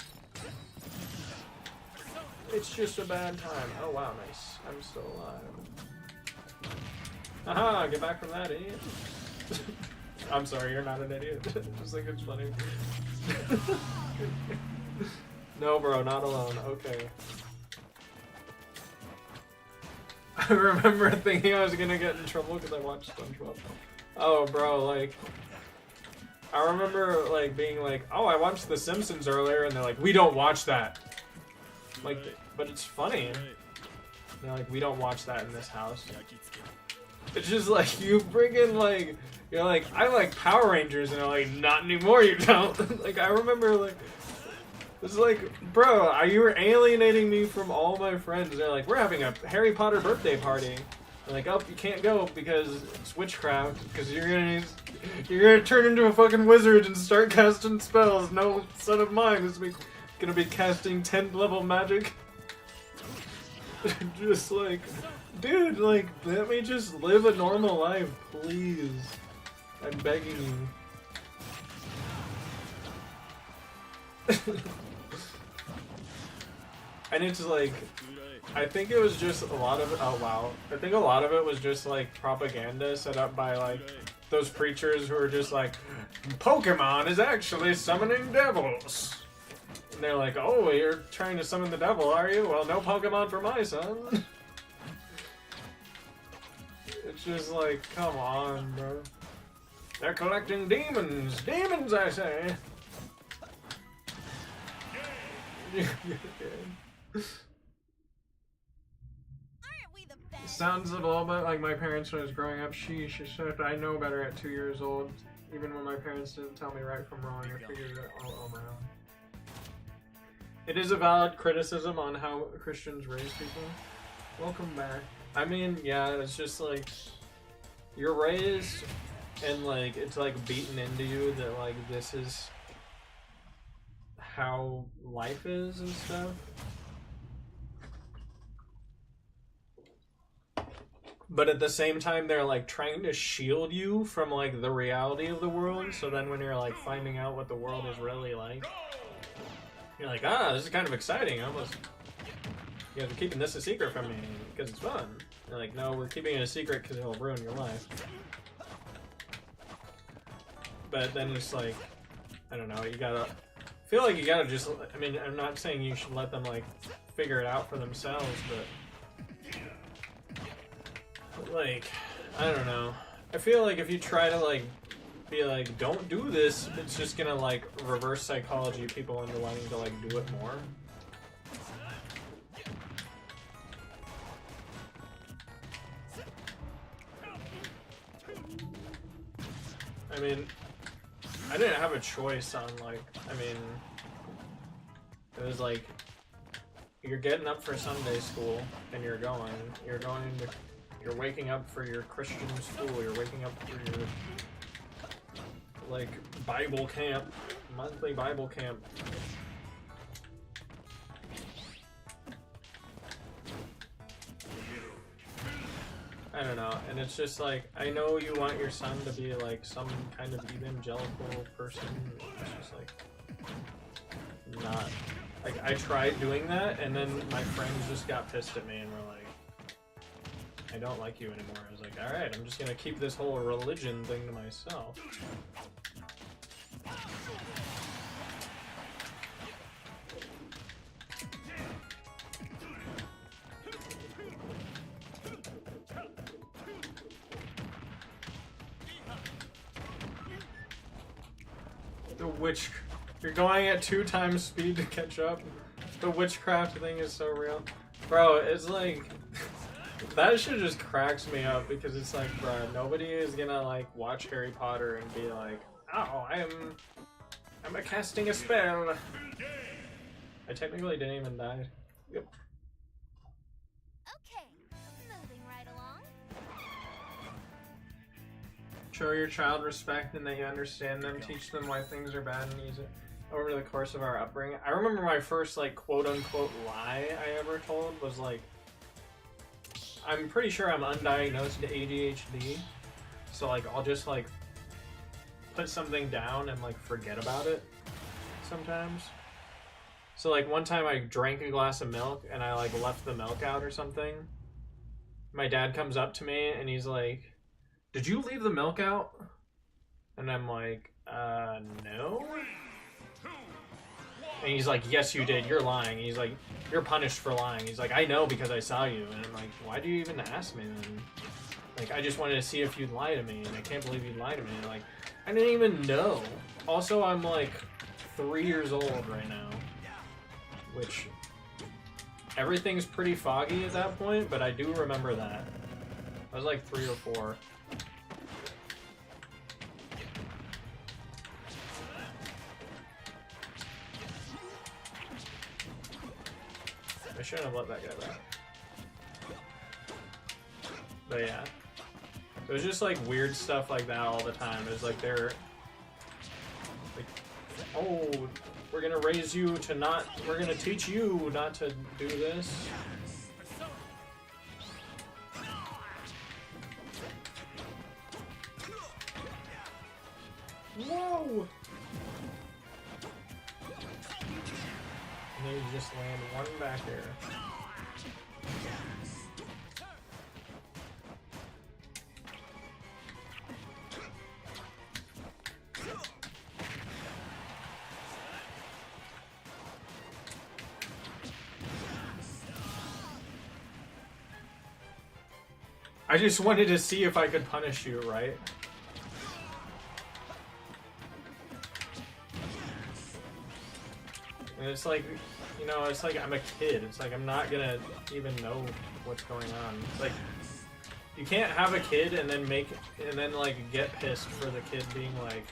It's just a bad time. Oh wow, nice. I'm still alive. Aha, get back from that, idiot. I'm sorry, you're not an idiot. Just think it's funny. No, bro, not alone. Okay. I remember thinking I was gonna get in trouble because I watched SpongeBob. Oh, bro, like... I remember, like, being like, oh, I watched The Simpsons earlier, and they're like, we don't watch that. Like, but it's funny. And they're like, we don't watch that in this house. It's just like, you friggin' like... You're like, I like Power Rangers, and they're like, not anymore, you don't. Like, I remember, like, it's like, bro, you were alienating me from all my friends. They're like, we're having a Harry Potter birthday party. I'm like, oh, you can't go because it's witchcraft, because you're gonna turn into a fucking wizard and start casting spells. No son of mine is gonna be casting 10th level magic. Just like, dude, like, let me just live a normal life, please. I'm begging you. And it's like, I think it was just a lot of, oh wow. I think a lot of it was just like propaganda set up by like those preachers who are just like, Pokemon is actually summoning devils. And they're like, oh, you're trying to summon the devil, are you? Well, no Pokemon for my son. It's just like, come on, bro. They're collecting demons! Demons, I say! Aren't we the best? Sounds a little bit like my parents when I was growing up. Sheesh, except I know better at 2 years old. Even when my parents didn't tell me right from wrong, I figured it all on my own. It is a valid criticism on how Christians raise people. Welcome back. I mean, yeah, it's just like, you're raised and like, it's like beaten into you that like, this is how life is and stuff. But at the same time, they're like trying to shield you from like the reality of the world. So then when you're like finding out what the world is really like, you're like, ah, this is kind of exciting. Almost, you guys are keeping this a secret from me because it's fun. You're like, no, we're keeping it a secret because it'll ruin your life. But then it's like, I don't know, you gotta, I feel like you gotta just, I mean, I'm not saying you should let them like figure it out for themselves, but like, I don't know. I feel like if you try to like be like, don't do this, it's just gonna like reverse psychology people into wanting to like do it more. I mean, I didn't have a choice on like, I mean, it was like, you're getting up for Sunday school and you're waking up for your Christian school, you're waking up for your like Bible camp, monthly Bible camp. I don't know, and it's just like, I know you want your son to be like some kind of evangelical person. It's just like, not, like, I tried doing that, and then my friends just got pissed at me and were like, I don't like you anymore. I was like, alright, I'm just gonna keep this whole religion thing to myself. The witch. You're going at 2 times speed to catch up. The witchcraft thing is so real. Bro, it's like... that shit just cracks me up because it's like, bro, nobody is gonna like watch Harry Potter and be like, oh, I'm casting a spell. I technically didn't even die. Yep. Okay, moving right along. Show your child respect and that you understand them. Teach them why things are bad and use it over the course of our upbringing. I remember my first like quote-unquote lie I ever told was like, I'm pretty sure I'm undiagnosed ADHD, so like I'll just like put something down and like forget about it sometimes. So like one time I drank a glass of milk and I like left the milk out or something. My dad comes up to me and he's like, "Did you leave the milk out?" And I'm like, no. And he's like, "Yes, you did. You're lying." He's like, "You're punished for lying." He's like, "I know because I saw you." And I'm like, "Why do you even ask me then?" Like, I just wanted to see if you'd lie to me, and I can't believe you'd lie to me. Like, I didn't even know. Also, I'm like 3 years old right now, which everything's pretty foggy at that point, but I do remember that. I was like 3 or 4. I shouldn't have let that guy back. But yeah. It was just like weird stuff like that all the time. It was like they're like, oh, we're gonna raise you to not, we're gonna teach you not to do this. Whoa! And then you just land one back there. I just wanted to see if I could punish you, right? And it's like, you know, it's like I'm a kid. It's like I'm not gonna even know what's going on. It's like you can't have a kid and then like get pissed for the kid being like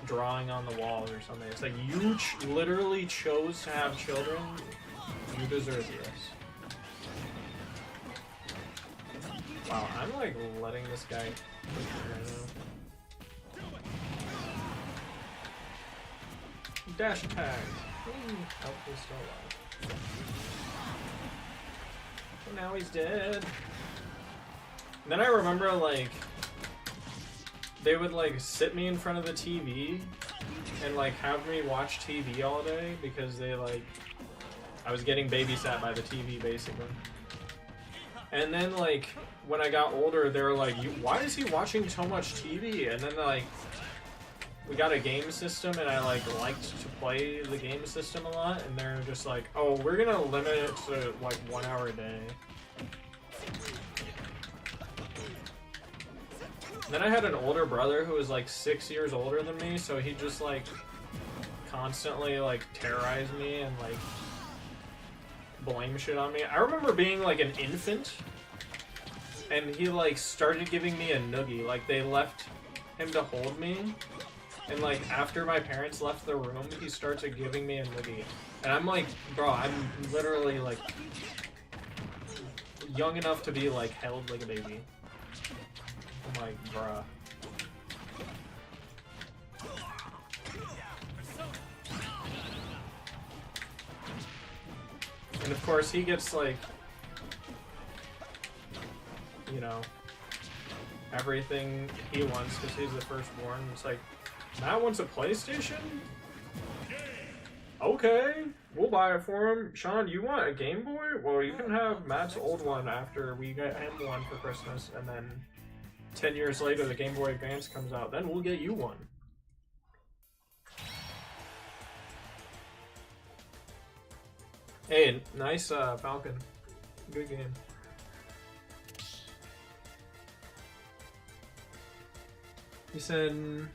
drawing on the walls or something. It's like you literally chose to have children. You deserve this. Wow, I'm like letting this guy right now. Dash attack. Oh, he's still alive. And now he's dead. And then I remember like they would like sit me in front of the TV and like have me watch TV all day because they like I was getting babysat by the TV basically. And then like when I got older, they were like, "Why is he watching so much TV?" And then like we got a game system, and I like liked to play the game system a lot. And they're just like, "Oh, we're gonna limit it to like 1 hour a day." And then I had an older brother who was like 6 years older than me, so he just like constantly like terrorized me and like blame shit on me. I remember being like an infant and he like started giving me a noogie. Like they left him to hold me and like after my parents left the room he started giving me a noogie. And I'm like, bro, I'm literally like young enough to be like held like a baby. I'm like, bruh. And of course he gets like, you know, everything he wants because he's the firstborn. It's like, Matt wants a PlayStation? Okay, we'll buy it for him. Sean, you want a Game Boy? Well, you can have Matt's old one after we get him one for Christmas, and then 10 years later the Game Boy Advance comes out. Then we'll get you one. Hey, nice Falcon. Good game. He said,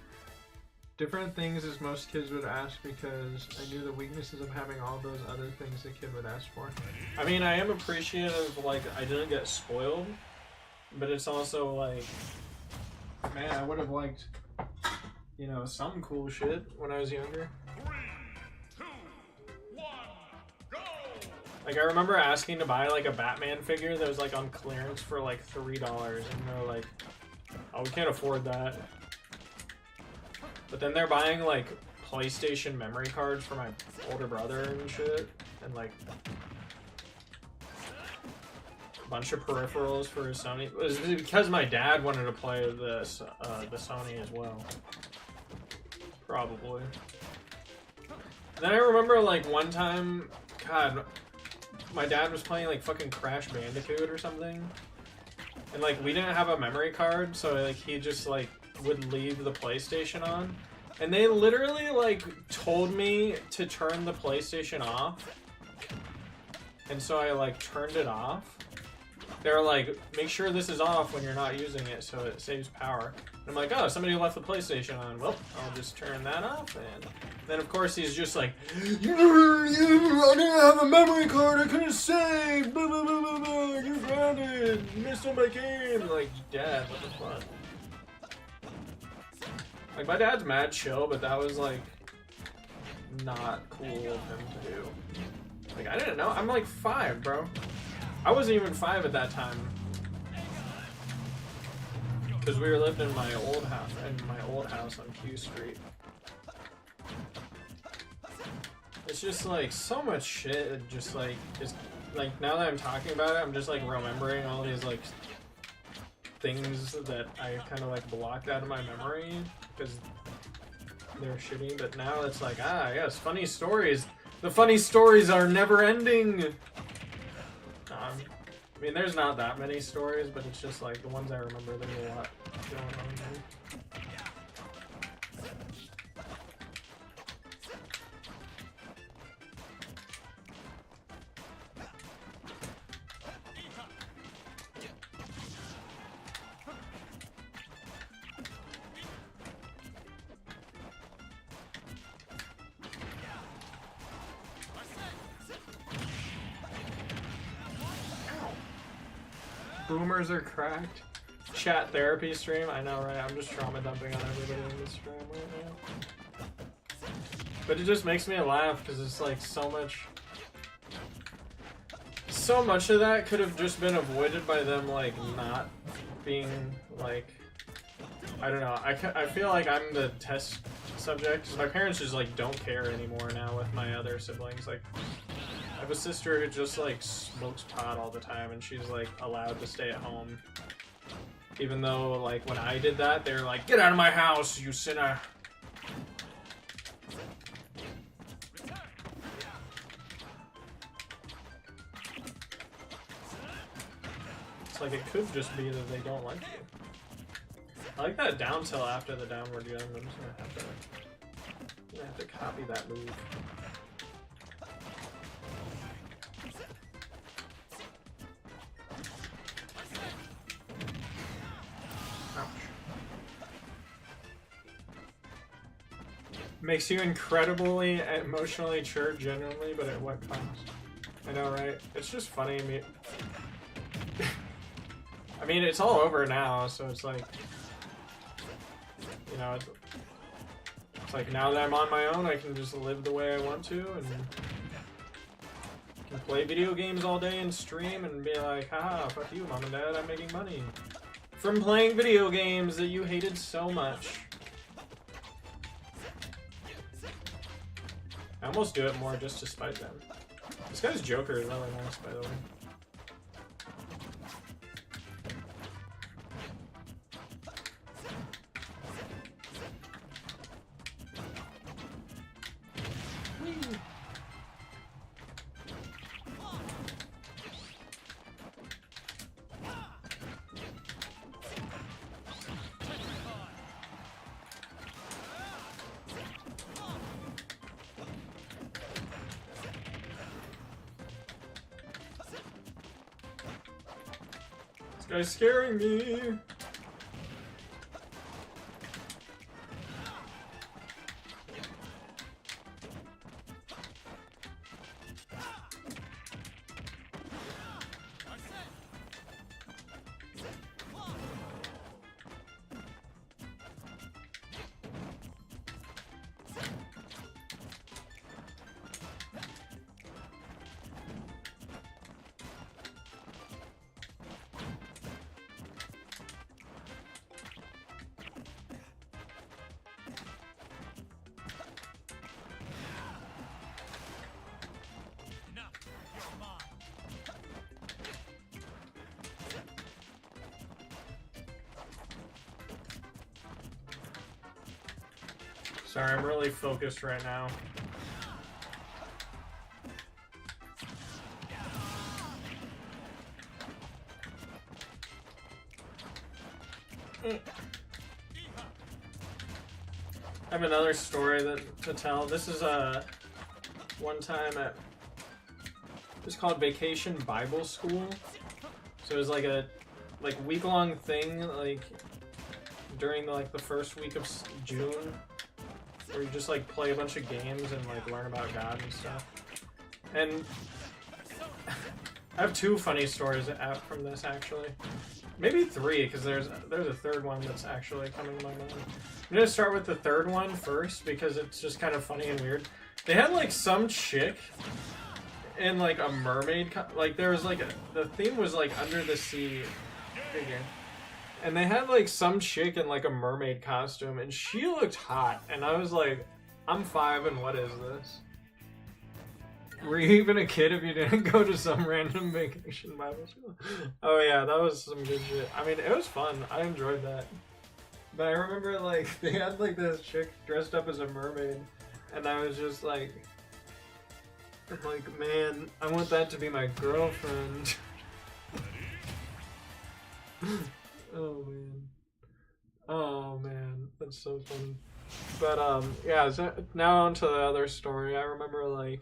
Different things as most kids would ask because I knew the weaknesses of having all those other things the kid would ask for. I mean, I am appreciative, like, I didn't get spoiled, but it's also like, man, I would have liked, you know, some cool shit when I was younger. 3, 2, 1, go! Like, I remember asking to buy, like, a Batman figure that was, like, on clearance for, like, $3, and they're like, oh, we can't afford that. But then they're buying, like, PlayStation memory cards for my older brother and shit, and, like, a bunch of peripherals for his Sony. It was because my dad wanted to play this, the Sony as well. Probably. And then I remember, like, one time, God, my dad was playing, like, fucking Crash Bandicoot or something. And, like, we didn't have a memory card, so, like, he just, like, would leave the PlayStation on. And they literally, like, told me to turn the PlayStation off. And so I, like, turned it off. They were like, make sure this is off when you're not using it so it saves power. And I'm like, oh, somebody left the PlayStation on. Well, I'll just turn that off then. Then, of course, he's just like, I didn't have a memory card, I couldn't save, blah, blah, blah, blah, blah. You're grounded, you missed on my game. Like, Dad, what the fuck? Like, my dad's mad chill, but that was, like, not cool of him to do. Like, I didn't know. I'm, like, 5, bro. I wasn't even 5 at that time. Because we lived in my old house on Q Street. It's just, like, so much shit. It just, like, is, like, now that I'm talking about it, I'm just, like, remembering all these, like, things that I kind of, like, blocked out of my memory. Because they're shitty, but now it's like, ah, yes, funny stories. The funny stories are never ending. I mean, there's not that many stories, but it's just like the ones I remember. There's a lot going on there. Boomers are cracked. Chat therapy stream. I know, right? I'm just trauma dumping on everybody in this stream right now. But it just makes me laugh because it's like so much of that could have just been avoided by them like not being like, I don't know. I feel like I'm the test subject because my parents just like don't care anymore now with my other siblings. Like, I have a sister who just like smokes pot all the time and she's like allowed to stay at home. Even though like when I did that, they were like, get out of my house, you sinner. It's like it could just be that they don't like you. I like that down tilt after the downward jump. I'm just gonna have to copy that move. Makes you incredibly emotionally mature, genuinely, but at what cost? I know, right? It's just funny to me. I mean, it's all over now, so it's like, you know, it's like now that I'm on my own, I can just live the way I want to, and can play video games all day and stream and be like, haha, fuck you, mom and dad, I'm making money from playing video games that you hated so much. I almost do it more just to spite them. This guy's Joker is really nice, by the way. This guy's scaring me. Sorry, I'm really focused right now. I have another story to tell. This is one time at, it was called Vacation Bible School. So it was like a week-long thing, like during the first week of June, where you just like play a bunch of games and like learn about God and stuff. And I have two funny stories from this actually. Maybe three, because there's a third one that's actually coming to my mind. I'm gonna start with the third one first because it's just kind of funny and weird. They had like some chick in like a mermaid, like there was like the theme was like under the sea figure, and they had like some chick in like a mermaid costume, and she looked hot, and I was like, I'm 5, and what is this? Were you even a kid if you didn't go to some random vacation Bible school? Oh yeah, that was some good shit. I mean, it was fun. I enjoyed that. But I remember, like, they had, like, this chick dressed up as a mermaid, and I was just like, man, I want that to be my girlfriend. Oh man, that's so funny. But, yeah, so now on to the other story. I remember, like,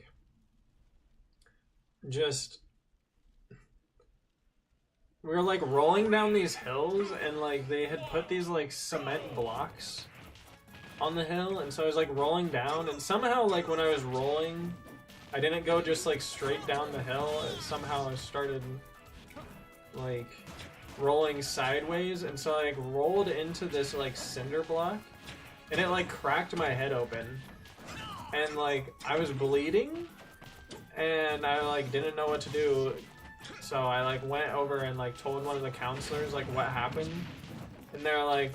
we were like rolling down these hills, and like they had put these like cement blocks on the hill, and so I was like rolling down, and somehow like when I was rolling, I didn't go just like straight down the hill, and somehow I started like rolling sideways, and so I like rolled into this like cinder block, and it like cracked my head open, and like I was bleeding. And I like didn't know what to do, so I like went over and like told one of the counselors like what happened, and they're like,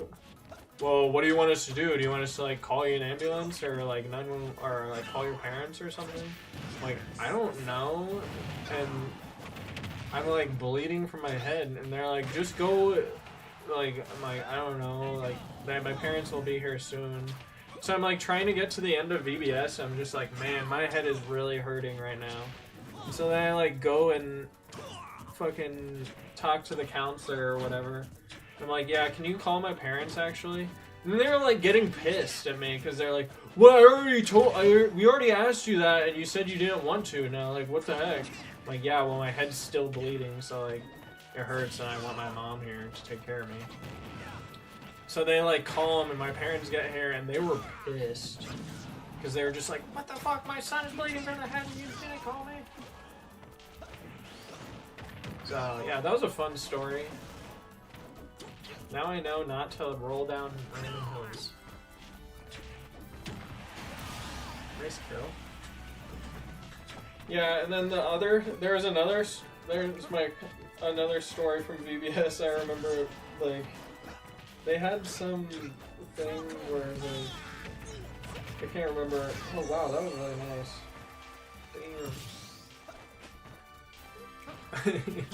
well, what do you want us to do? Do you want us to like call you an ambulance or like 911 or like call your parents or something? Like, I don't know. And I'm like bleeding from my head, and they're like, just go. Like, I'm like, I don't know, like my parents will be here soon. So I'm like trying to get to the end of VBS. I'm just like, man, my head is really hurting right now. And so then I like go and fucking talk to the counselor or whatever. I'm like, yeah, can you call my parents actually? And they were like getting pissed at me because they're like, well, we already asked you that, and you said you didn't want to. Now, like, what the heck? I'm like, yeah, well, my head's still bleeding, so like it hurts, and I want my mom here to take care of me. So they like call him, and my parents get here, and they were pissed because they were just like, "What the fuck? My son is bleeding from the head, and you didn't call me." So yeah, that was a fun story. Now I know not to roll down random hills. Nice kill. Yeah, and then there's another story from VBS. I remember like. They had some thing where I can't remember. Oh wow, that was really nice. Damn.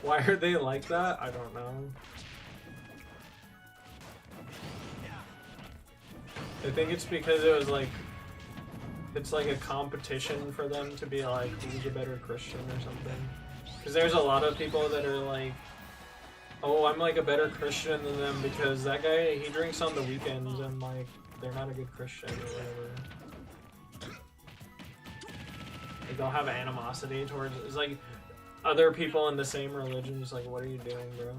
Why are they like that? I don't know. I think it's because it was like, it's like a competition for them to be like, who's a better Christian or something. Because there's a lot of people that are like, oh, I'm like a better Christian than them because that guy, he drinks on the weekends, and like, they're not a good Christian or whatever. Like, they'll have animosity towards, it's like, other people in the same religion is like, what are you doing, bro?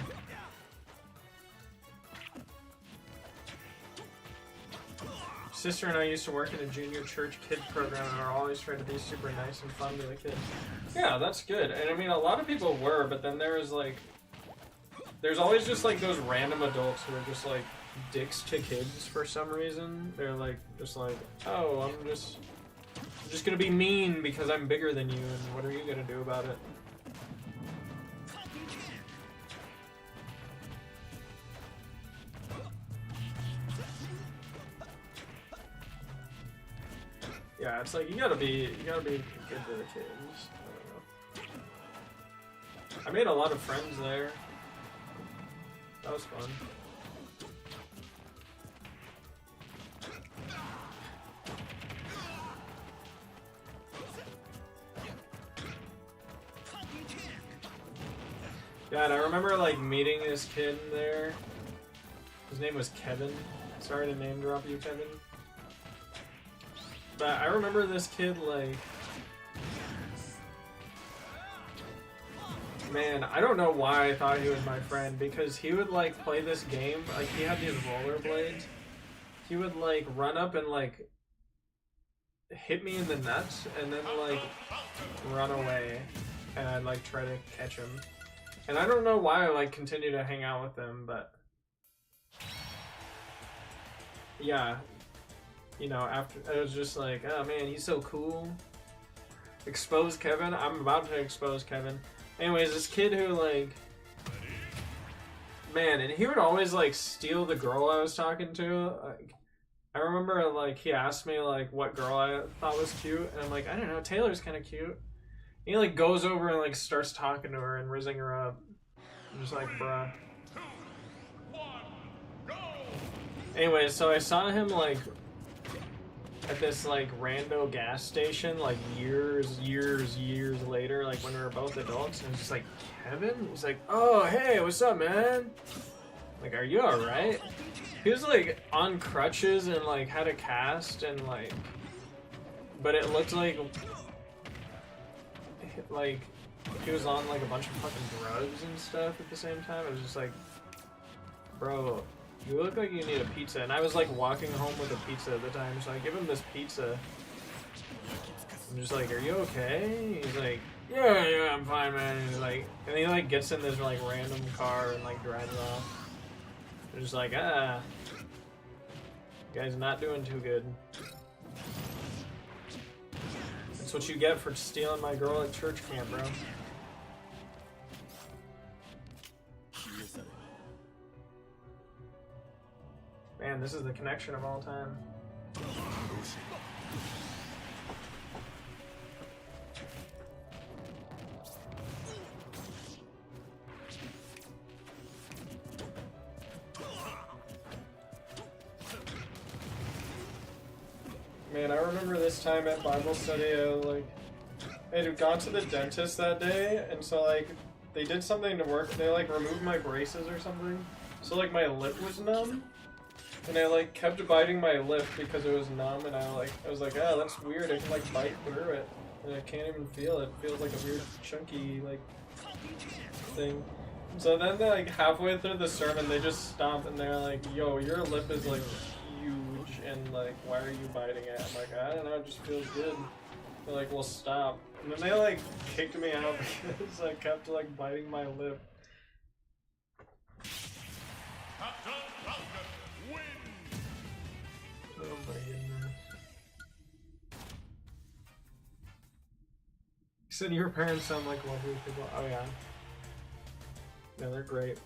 Sister and I used to work in a junior church kid program, and are always trying to be super nice and fun to the kids. Yeah, that's good. And I mean, a lot of people were, but then there was like, there's always just like those random adults who are just like dicks to kids for some reason. They're like, just like, oh, I'm just gonna be mean because I'm bigger than you, and what are you gonna do about it? Yeah, it's like you gotta be good to the kids. I don't know. I made a lot of friends there. That was fun. Yeah, and I remember like meeting this kid there. His name was Kevin. Sorry to name drop you, Kevin. But I remember this kid like... Man, I don't know why I thought he was my friend, because he would like play this game, like he had these rollerblades. He would like run up and like hit me in the nuts and then like run away, and I'd like try to catch him. And I don't know why I like continue to hang out with him, but yeah, you know, after I was just like, oh man, he's so cool. Expose Kevin. I'm about to expose Kevin. Anyways, this kid who like, man, and he would always like steal the girl I was talking to. Like, I remember like he asked me like what girl I thought was cute, and I'm like, I don't know, Taylor's kind of cute. And he like goes over and like starts talking to her and rizzing her up. I'm just like, bruh. 2, 1, go! Anyways, so I saw him like at this like rando gas station like years later, like when we were both adults, and I was just like, Kevin? He's like, oh hey, what's up, man? Like, are you alright? He was like on crutches and like had a cast and like, but it looked like he was on like a bunch of fucking drugs and stuff at the same time. It was just like, bro, you look like you need a pizza. And I was like walking home with a pizza at the time, so I give him this pizza. I'm just like, are you okay? He's like, yeah, I'm fine, man. And he's like, and he like gets in this like random car and like drives off. I'm just like, you guy's not doing too good. That's what you get for stealing my girl at church camp, bro. Man, this is the connection of all time. Man, I remember this time at Bible study, I had gone to the dentist that day, and so like they did something to work. They like removed my braces or something, so like my lip was numb, and I like kept biting my lip because it was numb, and I was like, oh, that's weird. I can like bite through it, and I can't even feel it. It feels like a weird chunky like thing. So then like halfway through the sermon, they just stopped and they're like, yo, your lip is like huge, and like, why are you biting it? I'm like, I don't know, it just feels good. They're like, well, stop. And then they like kicked me out because I kept like biting my lip. Captain Falcon wins! Oh my goodness. You said your parents sound like lovely people. Oh yeah. Yeah, they're great.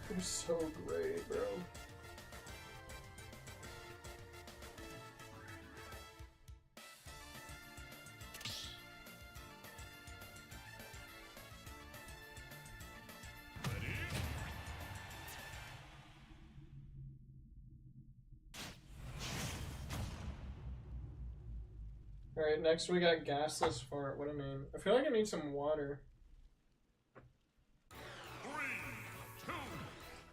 They're so great, bro. Alright, next we got gasless fart. What do I mean? I feel like I need some water. 3, 2,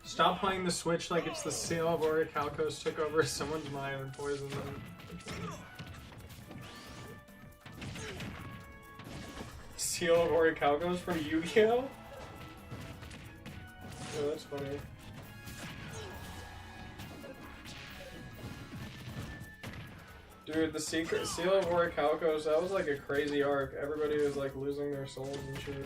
Stop playing the Switch like it's the Seal of Orichalcos took over someone's mind and poisoned them. Seal of Orichalcos from Yu-Gi-Oh? Oh, that's funny. Dude, the secret Seal of Orichalcos, that was like a crazy arc. Everybody was like losing their souls and shit.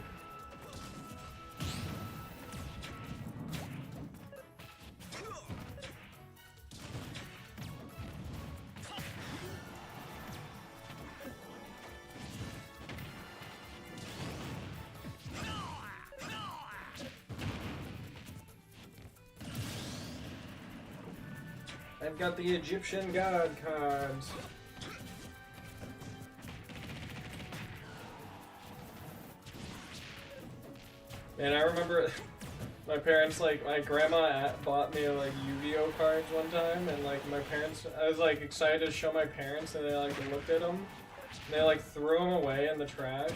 I've got the Egyptian god cards. And I remember my parents, like, my grandma bought me like Yu-Gi-Oh cards one time, and like my parents, I was like excited to show my parents, and they like looked at them, and they like threw them away in the trash.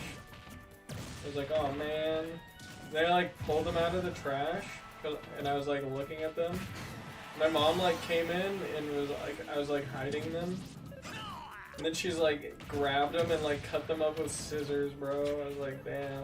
I was like, oh man. They like pulled them out of the trash, and I was like looking at them. My mom like came in and was like, I was like hiding them. And then she's like grabbed them and like cut them up with scissors, bro. I was like, damn.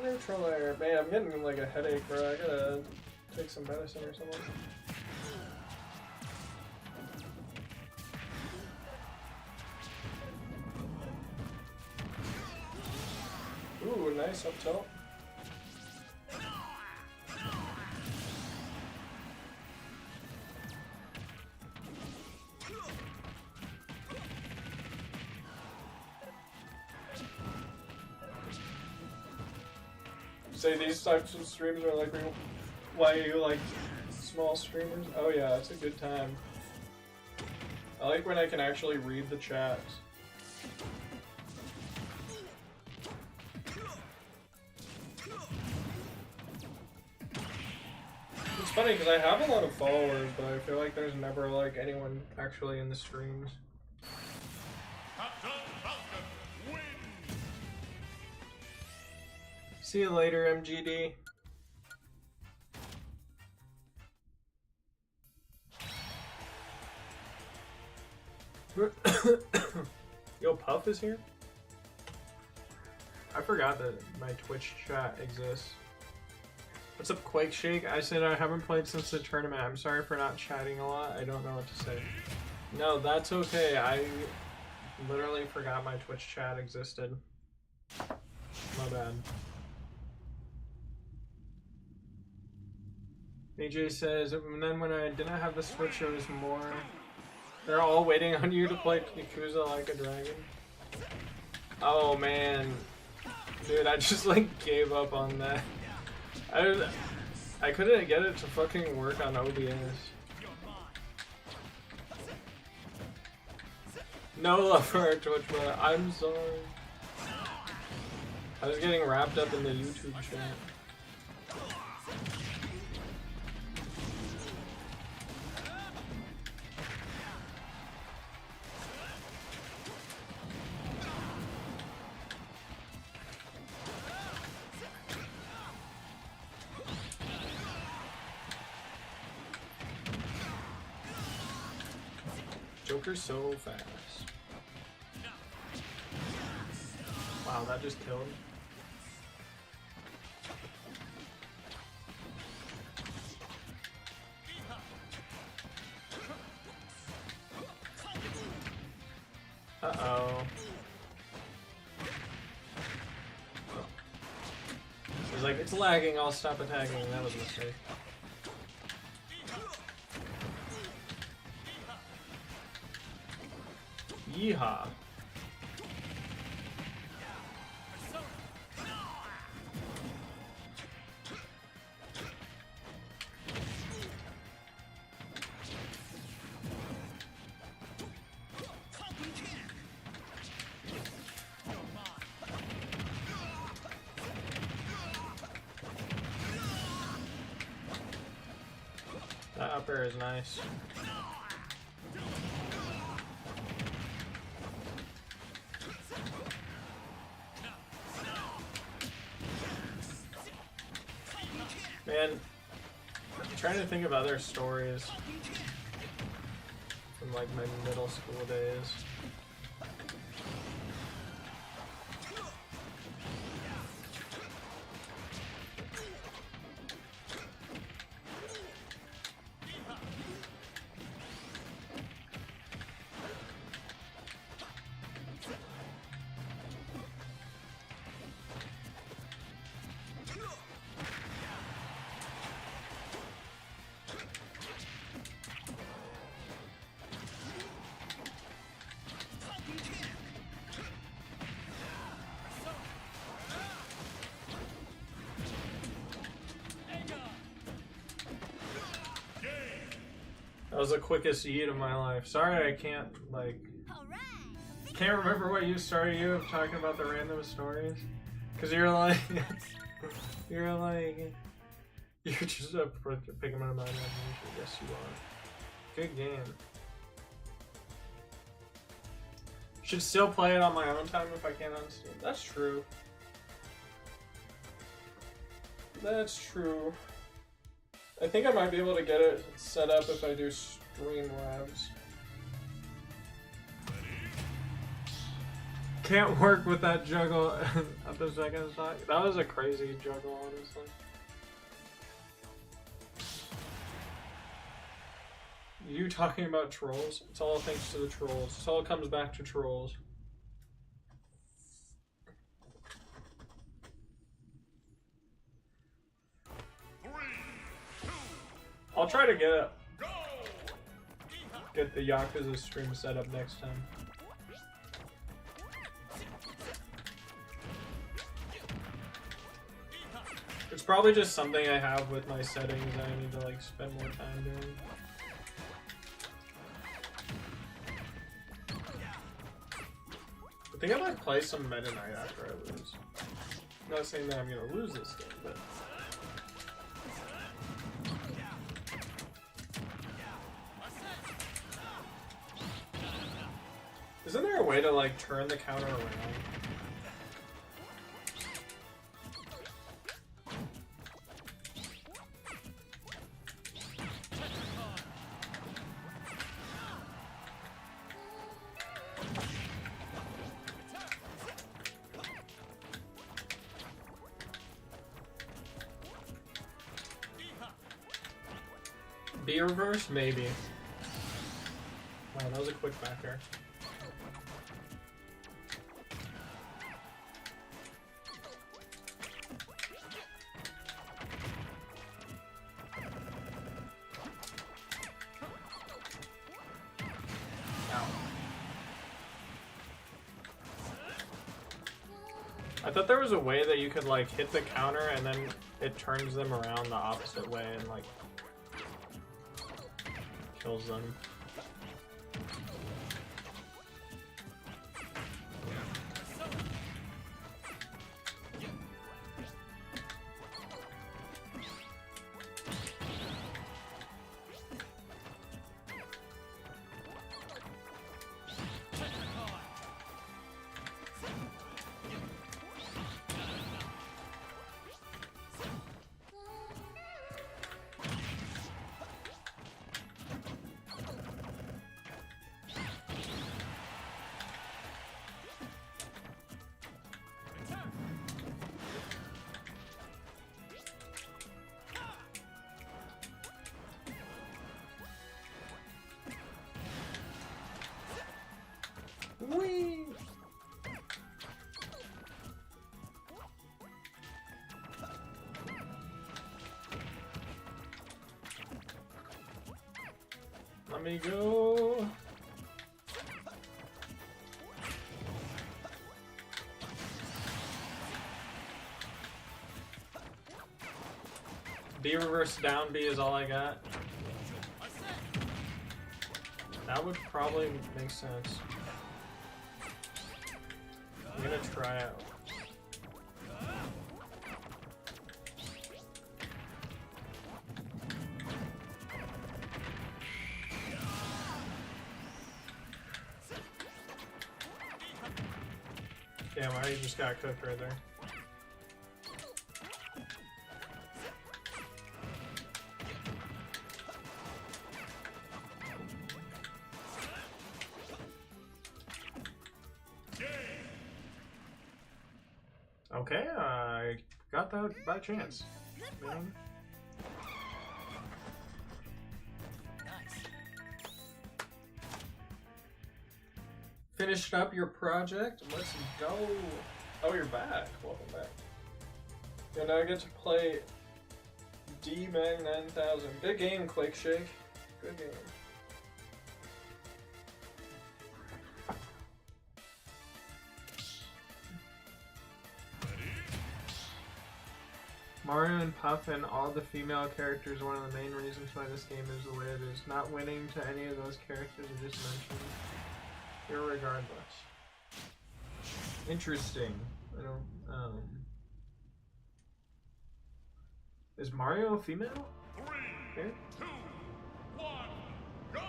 Neutral air. Man, I'm getting like a headache, bro. I gotta take some medicine or something. Ooh, nice up tilt. Say these types of streams are like why you like small streamers? Oh yeah, it's a good time. I like when I can actually read the chats. It's funny because I have a lot of followers, but I feel like there's never like anyone actually in the streams. See you later, MGD. Yo, Puff is here? I forgot that my Twitch chat exists. What's up, Quake Shake? I said I haven't played since the tournament. I'm sorry for not chatting a lot. I don't know what to say. No, that's okay. I literally forgot my Twitch chat existed. My bad. AJ says, and then when I didn't have the Switch, it was more... They're all waiting on you to play Yakuza Like a Dragon. Oh man. Dude, I just like gave up on that. I couldn't get it to fucking work on OBS. No love for our Twitch, but I'm sorry. I was getting wrapped up in the YouTube chat. Joker's so fast. Wow, that just killed. Uh-oh. He's like, it's lagging, I'll stop attacking. That was a mistake. Yeehaw. That up air is nice. Man, I'm trying to think of other stories from like my middle school days. That was the quickest yeet of my life. Sorry I can't, like... Alright. Can't remember what you started you of talking about the random stories. Cause you're like... you're like... You're just picking out of my imagination. Yes, you are. Good game. Should still play it on my own time if I can on Steam. That's true. That's true. I think I might be able to get it set up if I do Streamlabs. Can't work with that juggle at the second shot. That was a crazy juggle, honestly. You talking about trolls? It's all thanks to the trolls. It all comes back to trolls. I'll try to get the Yakuza stream set up next time. It's probably just something I have with my settings that I need to like spend more time doing. I think I might play some Meta Knight after I lose. I'm not saying that I'm gonna lose this game, but... Isn't there a way to like turn the counter around? B reverse? Maybe. Wow, that was a quick backer. I thought there was a way that you could like hit the counter and then it turns them around the opposite way and like kills them. Whee! Let me go. B reverse down B is all I got. That would probably make sense. I'm gonna try out. Damn, I just got cooked right there. Okay, I got that by chance. You know? Finished up your project? Let's go. Oh, you're back. Welcome back. Yeah, now I get to play D-Mag 9000. Good game, Quake Shake. Good game. Mario and Puff and all the female characters are one of the main reasons why this game is the way it is. Not winning to any of those characters I just mentioned. Irregardless. Interesting. I don't, Is Mario a female? 3, Okay. 2, 1, go!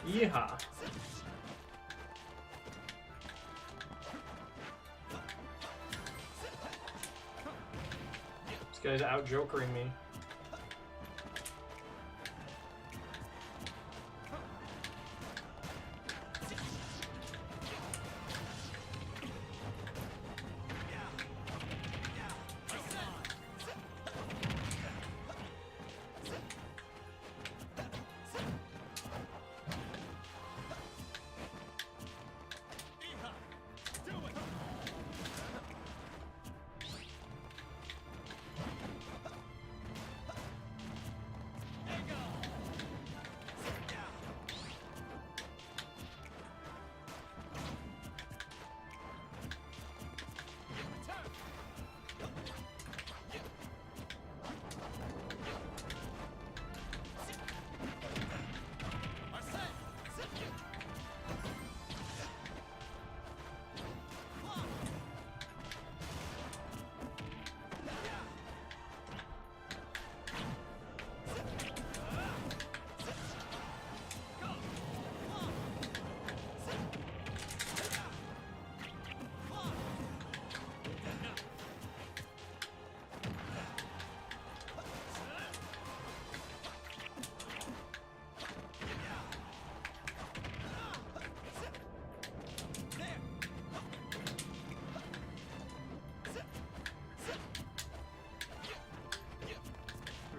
Yeehaw. This guy's out jokering me.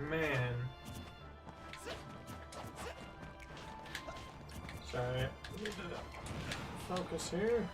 Man. Sorry. Need to focus here.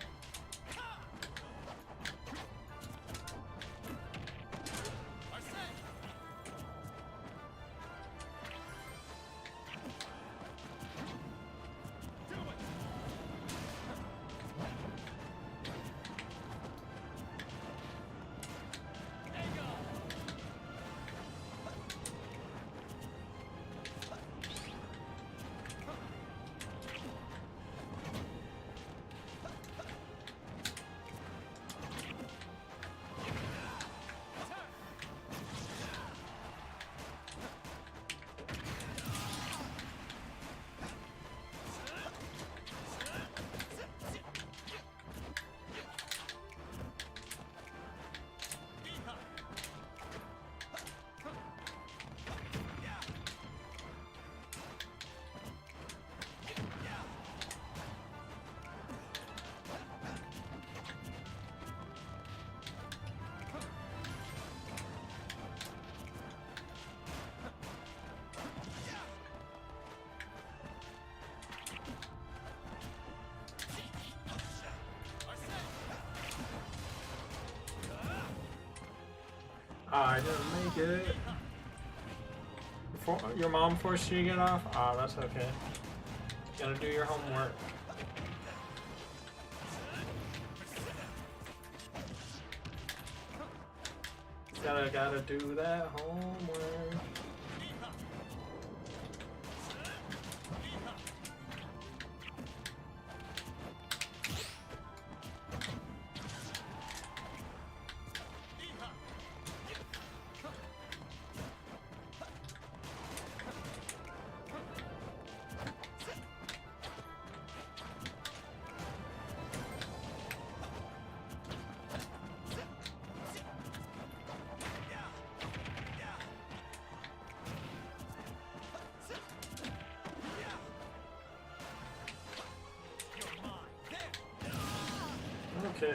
I didn't make it. Your mom forced you to get off? Ah, that's okay. Gotta do your homework. Gotta do that homework. Okay.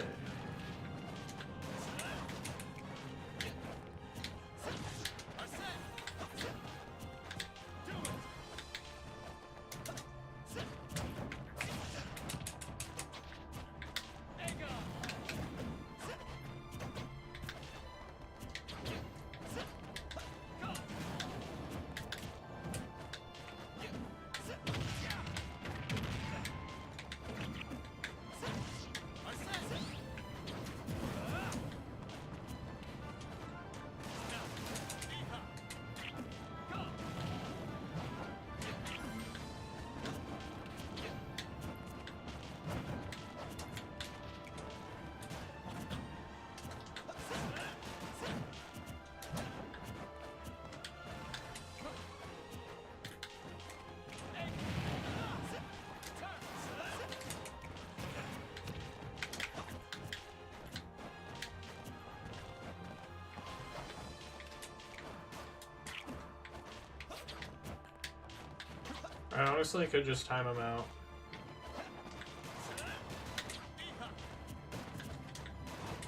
I honestly could just time him out.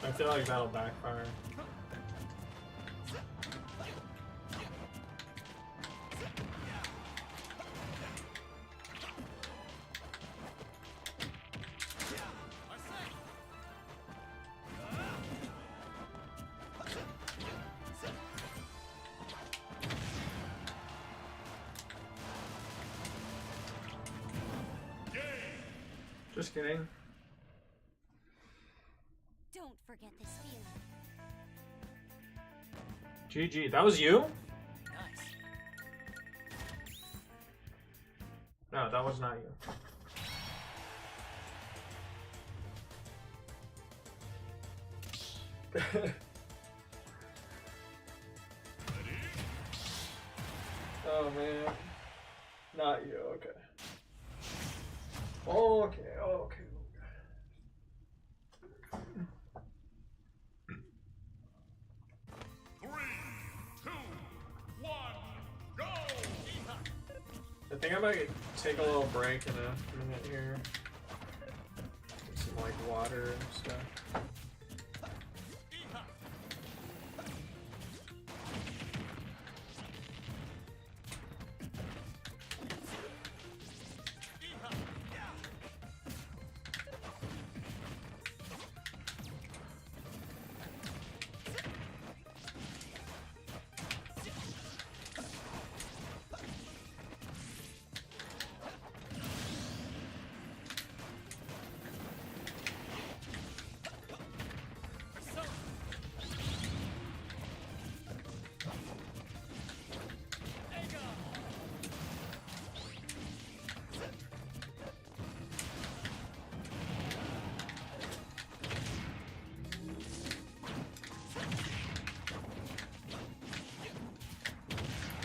I feel like that'll backfire. Just kidding. Don't forget this feeling. GG. That was you? Nice. No, that was not you. Oh man. Not you, okay. Okay, okay. Three, two, one, go! I think I might take a little break in a minute here. Get some like water and stuff.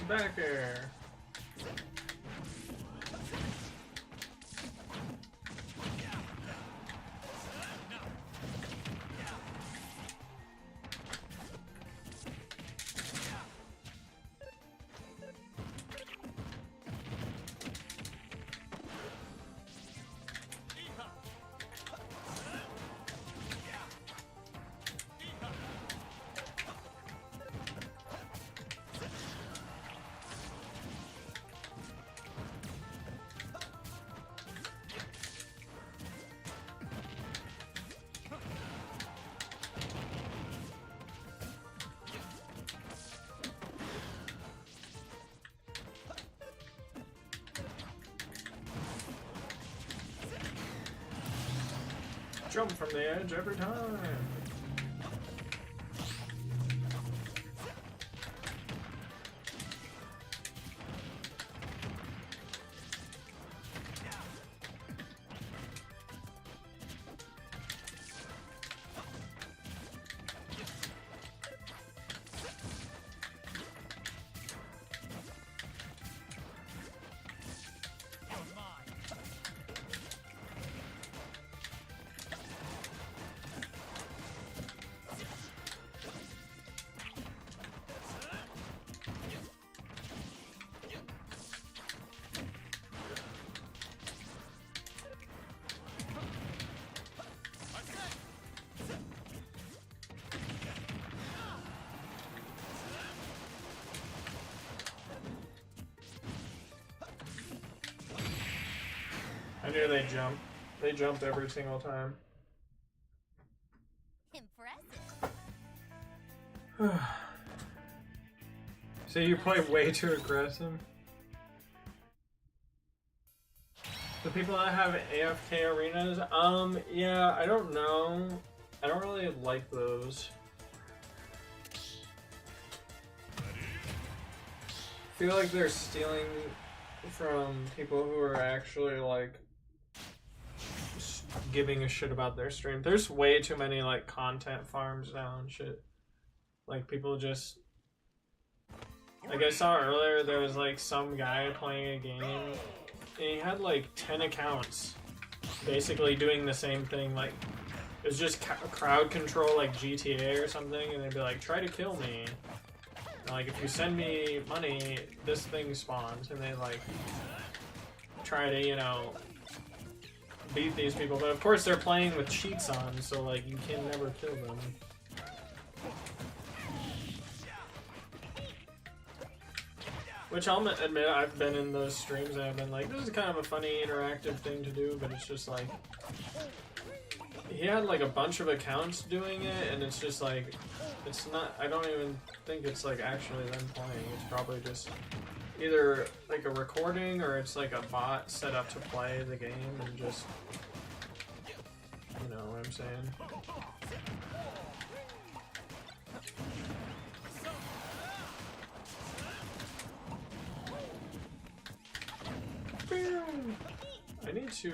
Back here. Jump from the edge every time. I knew they jumped. They jumped every single time. Impressive. So you play way too aggressive? The people that have AFK arenas? Yeah, I don't know. I don't really like those. I feel like they're stealing from people who are actually like giving a shit about their stream. There's way too many like content farms now and shit. Like people just like I saw earlier there was like some guy playing a game and he had like 10 accounts basically doing the same thing. Like it was just crowd control like GTA or something, and they'd be like, try to kill me. And, like if you send me money, this thing spawns, and they like try to, you know, beat these people. But of course they're playing with cheats on, so like you can never kill them. Which I'll admit, I've been in those streams and I've been like, this is kind of a funny interactive thing to do, but it's just like, he had like a bunch of accounts doing it, and it's just like, it's not, I don't even think it's like actually them playing. It's probably just either like a recording or it's like a bot set up to play the game and just, you know what I'm saying? I need to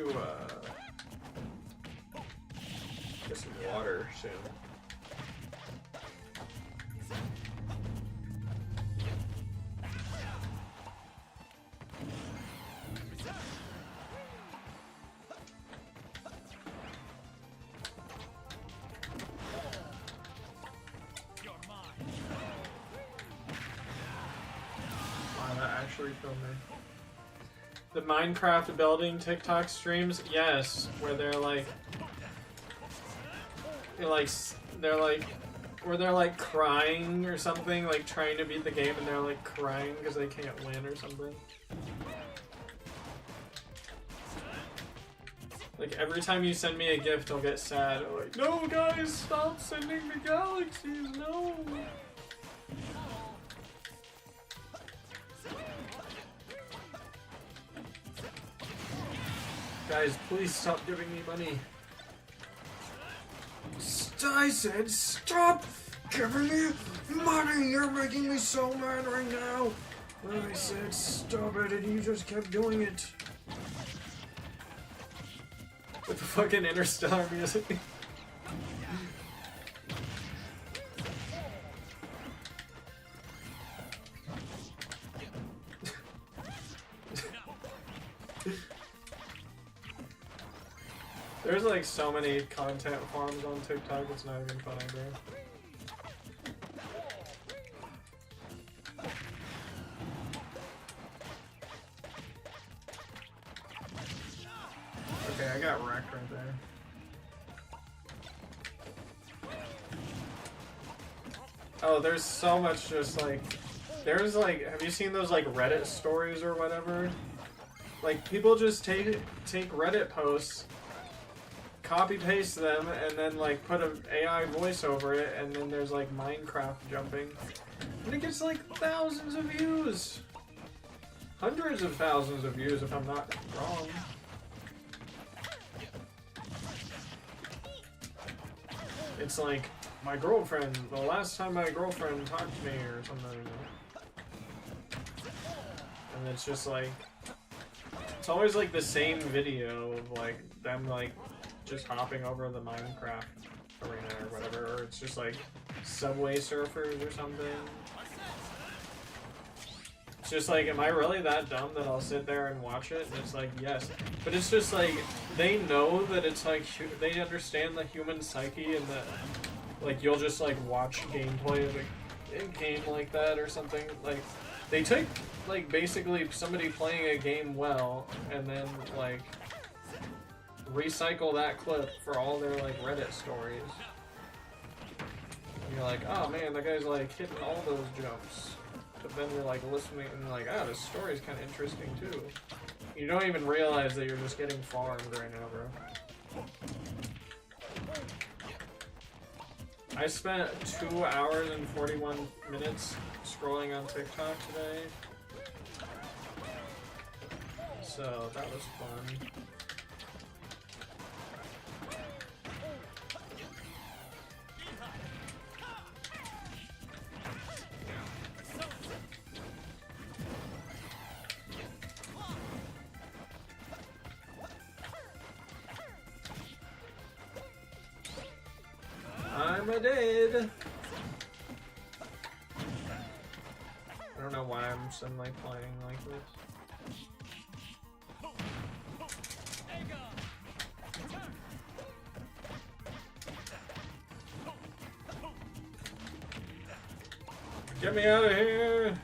get some water soon. Wow, that actually killed me. The Minecraft building TikTok streams, yes, where they're like, where they're like crying or something, like trying to beat the game, and they're like crying because they can't win or something. Like every time you send me a gift, I'll get sad. I'm like, no guys, stop sending me galaxies, no. Guys, please stop giving me money. I said stop giving me money! You're making me so mad right now! I said stop it and you just kept doing it. With the fucking Interstellar music. There's like so many content farms on TikTok, it's not even funny, bro. Okay, I got wrecked right there. Oh, there's so much just like... There's like... Have you seen those like Reddit stories or whatever? Like, people just take Reddit posts, copy paste them, and then like put an AI voice over it, and then there's like Minecraft jumping, and it gets like thousands of views, hundreds of thousands of views if I'm not wrong. It's like, my girlfriend, the last time my girlfriend talked to me or something, and it's just like, it's always like the same video of like them like just hopping over the Minecraft arena or whatever, or it's just like Subway Surfers or something. It's just like, am I really that dumb that I'll sit there and watch it? And it's like, yes. But it's just like, they know that it's like, they understand the human psyche, and that like you'll just like watch gameplay of a game like that or something. Like, they take like basically somebody playing a game well and then like recycle that clip for all their like Reddit stories. And you're like, oh man, that guy's like hitting all those jumps. But then you're like listening and you're like, ah, this story's kind of interesting too. You don't even realize that you're just getting farmed right now, bro. I spent 2 hours and 41 minutes scrolling on TikTok today. So that was fun. I'm a dead. I don't know why I'm suddenly playing like this. Get me out of here!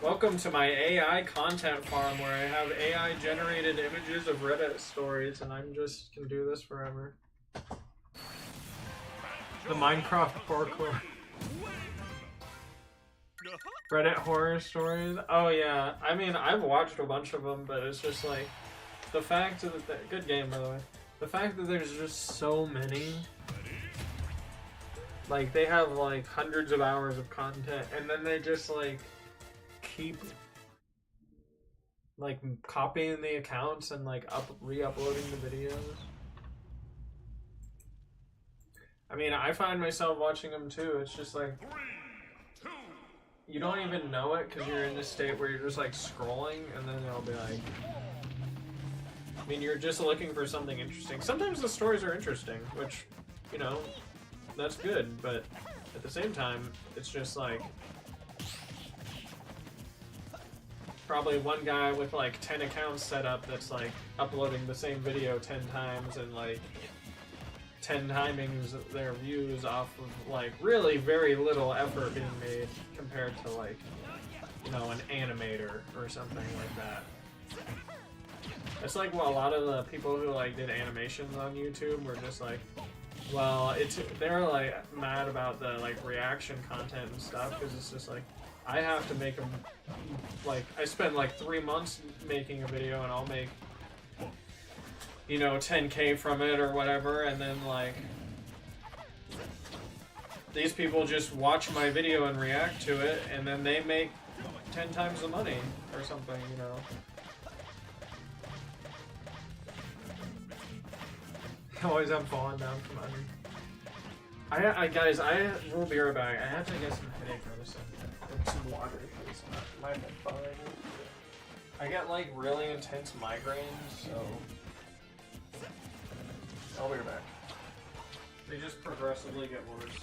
Welcome to my AI content farm where I have AI generated images of Reddit stories and I'm just can do this forever. The Minecraft parkour. Reddit horror stories. Oh yeah, I mean I've watched a bunch of them, but it's just like the fact that good game by the way. The fact that there's just so many. Like they have like hundreds of hours of content, and then they just like keep like copying the accounts and like re-uploading the videos. I mean, I find myself watching them too. It's just like you don't even know it because you're in this state where you're just like scrolling, and then it'll be like. I mean, you're just looking for something interesting. Sometimes the stories are interesting, which, you know, that's good, but at the same time, it's just like probably one guy with like 10 accounts set up that's like uploading the same video 10 times and like 10 timings their views off of like really very little effort being made compared to like, you know, an animator or something like that. It's like, well, a lot of the people who like did animations on YouTube were just like, well, they're like mad about the like reaction content and stuff because it's just like I have to make them like I spend like 3 months making a video and I'll make, you know, 10K from it or whatever, and then like these people just watch my video and react to it and then they make 10 times the money or something, you know. Always I'm falling down from under. I guys, I will be right back. I have to get some headache medicine and some water because my head fine. I get like really intense migraines, so I'll be right back. They just progressively get worse.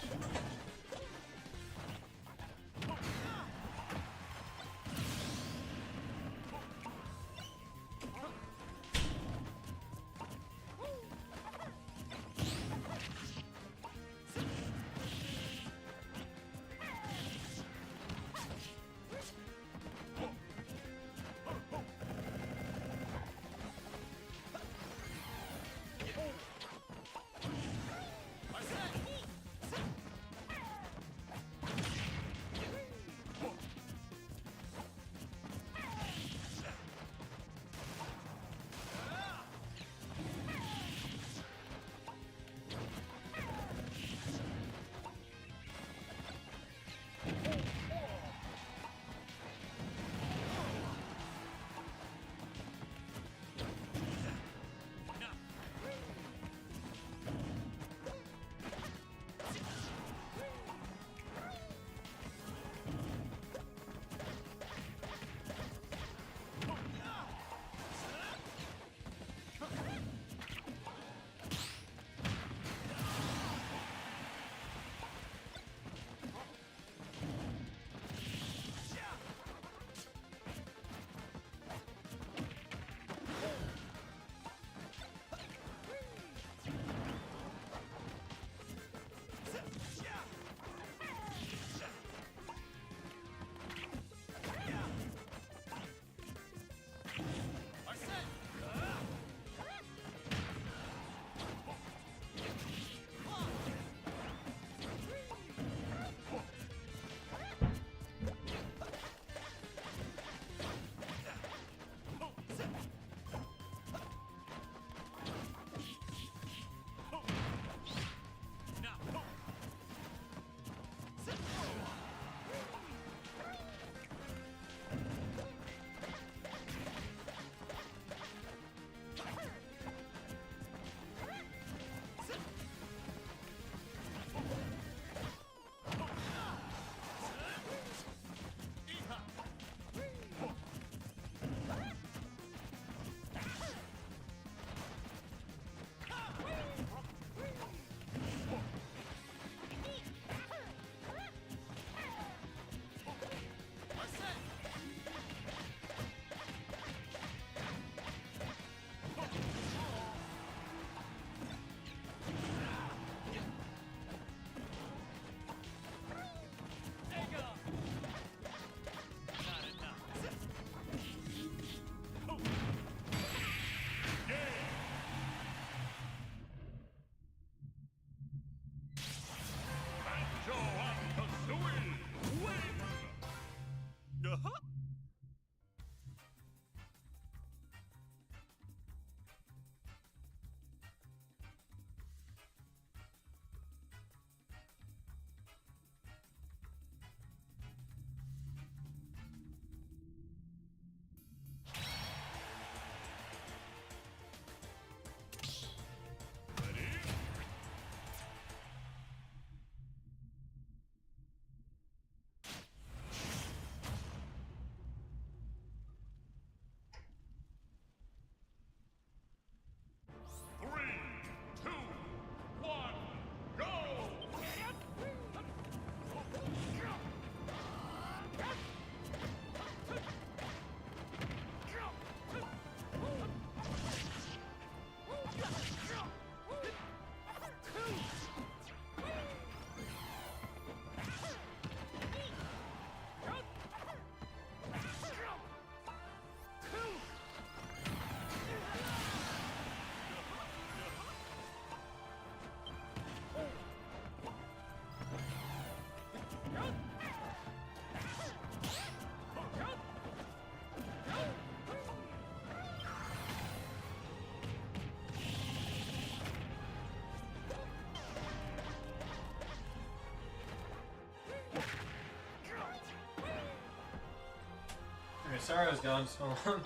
Sorry I was gone so long.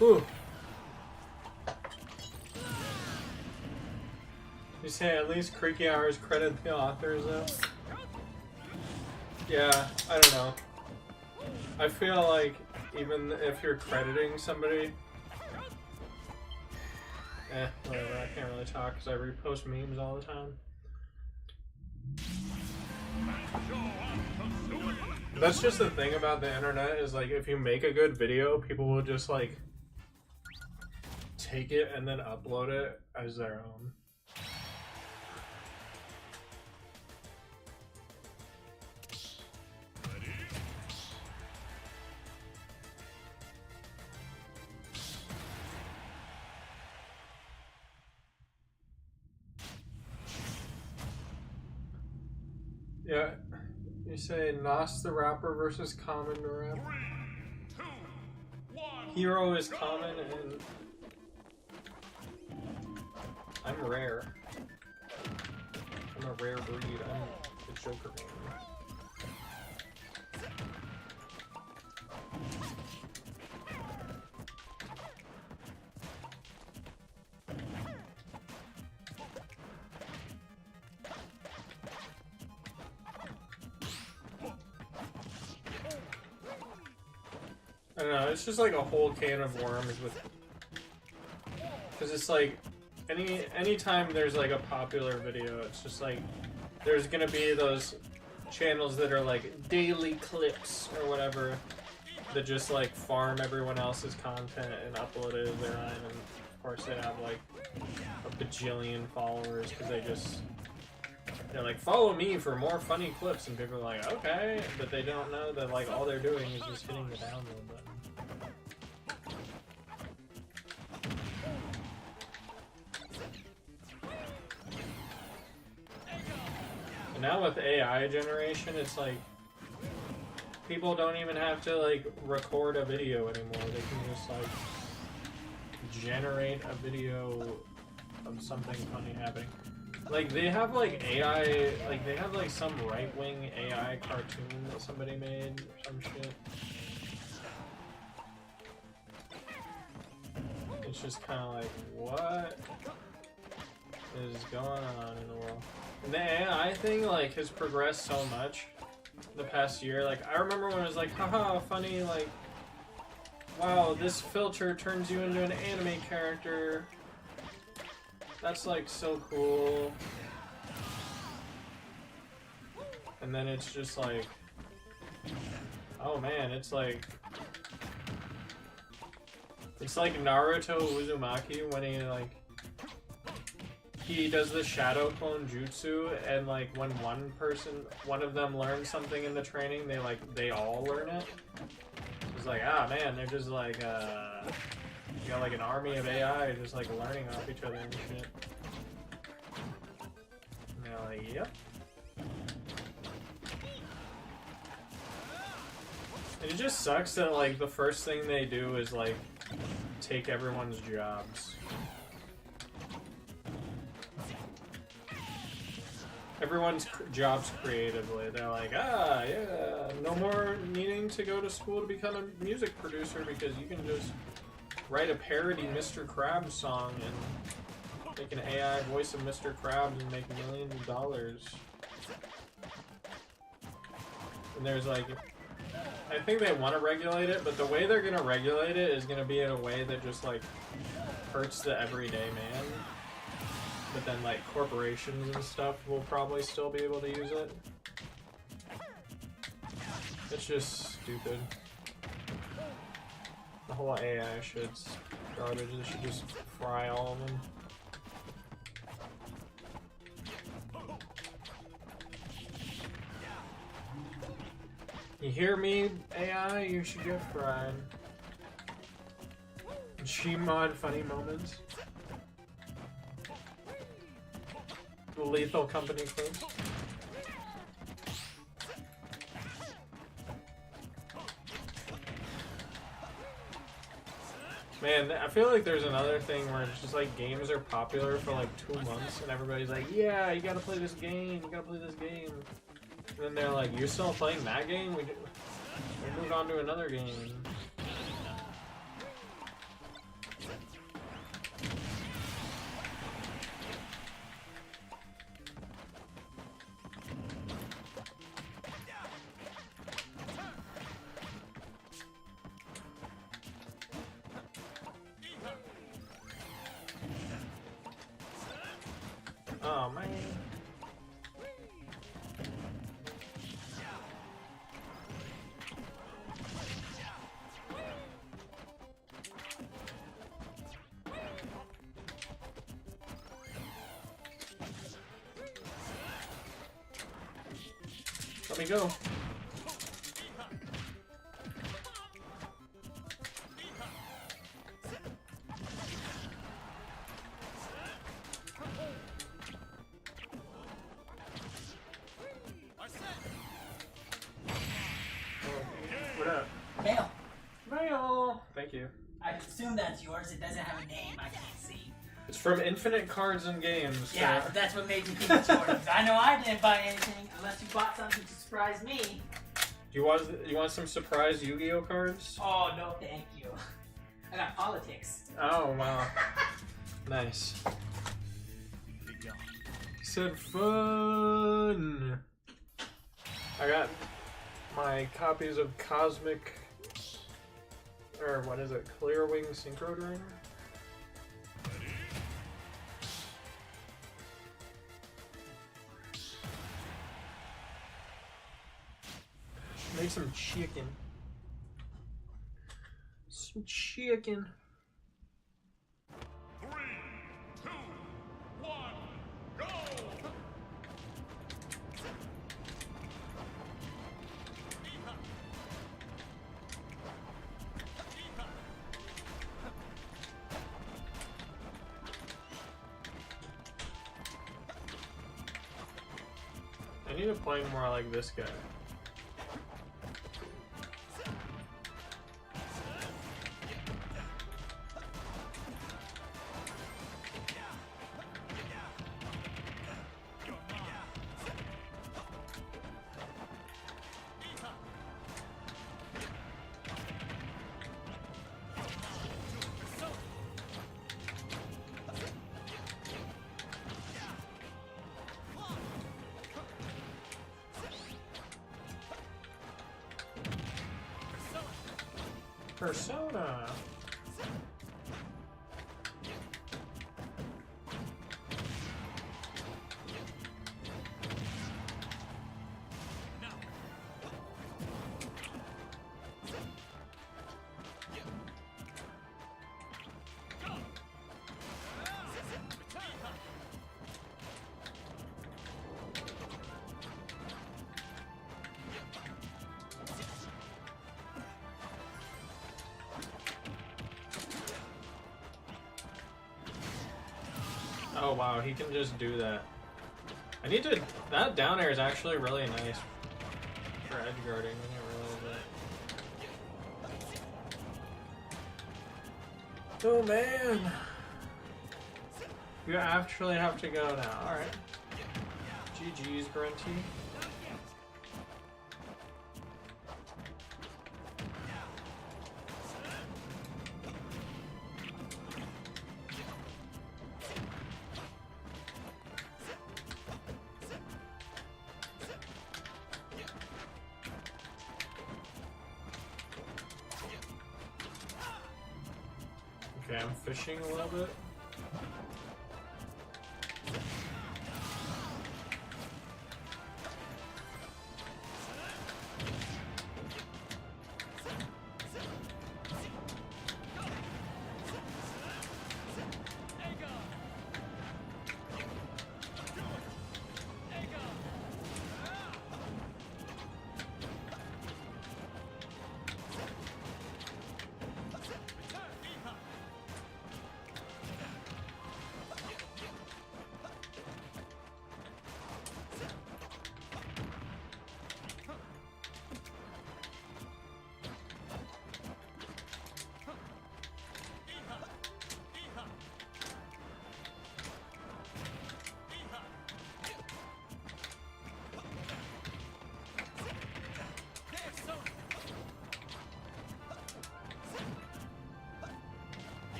Ooh. You say at least Creaky Hours credit the authors though? Yeah, I don't know. I feel like even if you're crediting somebody, whatever, I can't really talk because I repost memes all the time. That's just the thing about the internet is like if you make a good video, people will just like take it and then upload it as their own. Yeah, you say Nas the rapper versus Common the rap. 3, 2, 1. Hero is common and I'm rare. I'm a rare breed. I'm the Joker man. I don't know, it's just like a whole can of worms with, because it's like anytime there's like a popular video, it's just like there's gonna be those channels that are like daily clips or whatever that just like farm everyone else's content and upload it as their own, and of course they have like a bajillion followers because they're like, follow me for more funny clips, and people are like, okay, but they don't know that like all they're doing is just hitting the download button. And now with AI generation, it's like people don't even have to like record a video anymore. They can just like generate a video of something funny happening. Like they have like AI, like they have like some right-wing AI cartoon that somebody made or some shit. It's just kind of like, what is going on in the world? And the AI thing like has progressed so much the past year. Like I remember when it was like, haha, funny, like, wow, this filter turns you into an anime character. That's like so cool. And then it's just like, oh man, it's like Naruto Uzumaki when he does the shadow clone jutsu, and like when one of them learns something in the training, they all learn it. It's like, ah man, they're just like you got like an army of AI just like learning off each other and shit. And they're like, yep. And it just sucks that like the first thing they do is like take everyone's jobs. Everyone's jobs creatively. They're like, ah, yeah, no more needing to go to school to become a music producer because you can just write a parody Mr. Krabs song and make an AI voice of Mr. Krabs and make millions of dollars. And there's like, I think they want to regulate it, but the way they're going to regulate it is going to be in a way that just like hurts the everyday man. But then like corporations and stuff will probably still be able to use it. It's just stupid. The whole AI shit's garbage. They should just fry all of them. You hear me, AI? You should get fried. Gmod funny moments. Lethal Company clips. Man, I feel like there's another thing where it's just like games are popular for like 2 months and everybody's like, yeah, you gotta play this game, you gotta play this game. And then they're like, you're still playing that game? We'll move on to another game. Oh man. Let me go. What up? Mail. Mail. Thank you. I assume that's yours. It doesn't have a name. I can't see. It's from Infinite Cards and Games. So. Yeah, that's what made me think it's yours. I know I didn't buy anything unless you bought something to surprise me. Do you want some surprise Yu-Gi-Oh cards? Oh, no, thank you. I got politics. Oh wow. Nice. He said fun. I got my copies of Cosmic, or what is it, Clearwing Synchro Drainer? Make some chicken. Some chicken. 3, 2, 1, go! I need to play more like this guy. Persona. Oh wow, he can just do that. I need to... That down air is actually really nice for edge guarding. I didn't realize that. Oh man! You actually have to go now. Alright. GG's, Grunty. Okay, I'm fishing a little bit.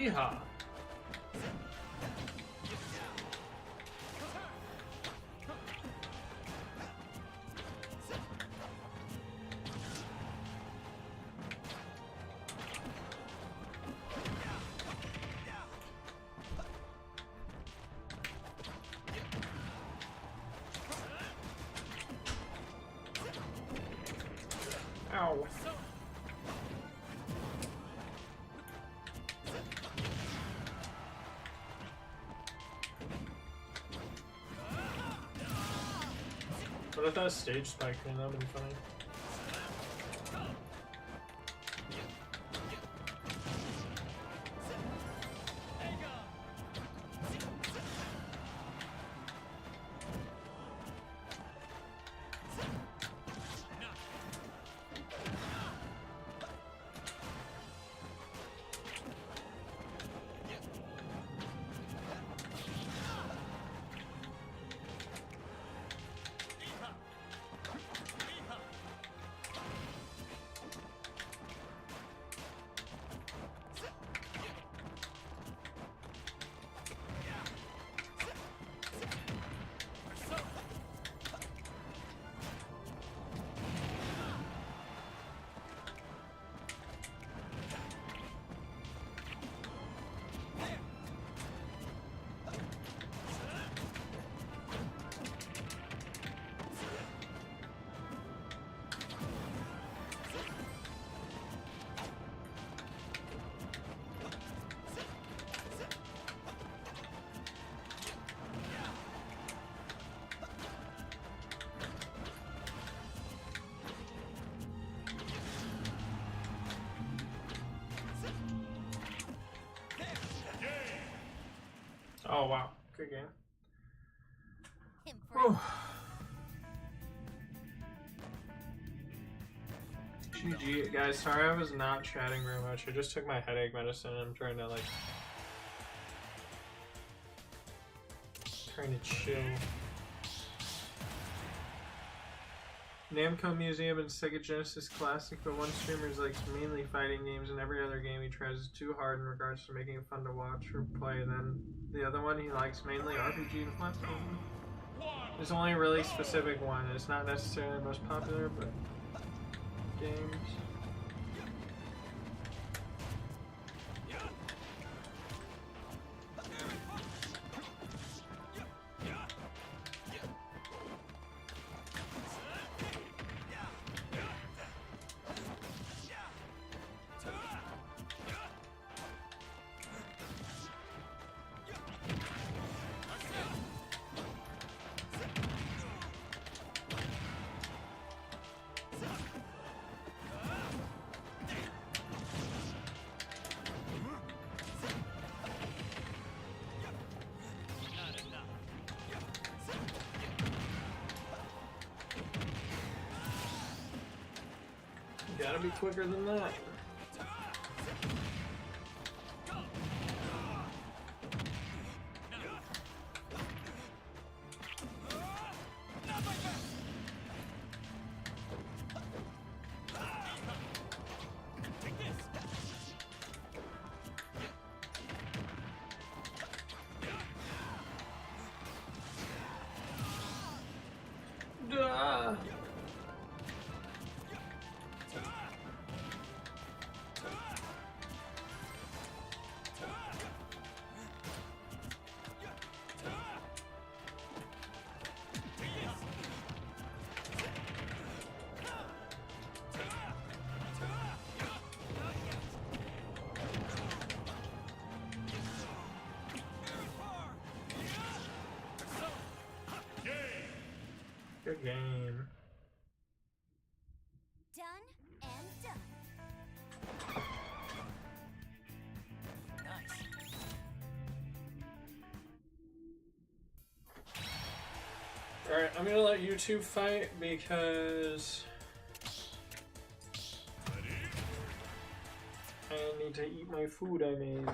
Yeehaw. Ow. What if that stage spike thing? That would be funny. Oh wow, good game. Him for Whew. GG, guys. Sorry I was not chatting very much. I just took my headache medicine and I'm trying to chill. Namco Museum and Sega Genesis Classic, but one streamer likes mainly fighting games, and every other game he tries is too hard in regards to making it fun to watch or play. Then the other one he likes mainly RPG and platform. There's only a really specific one. It's not necessarily the most popular, but games. Gotta be quicker than that. Duh. Good game. done and done. Nice. Alright, I'm gonna let you two fight because I need to eat my food I made.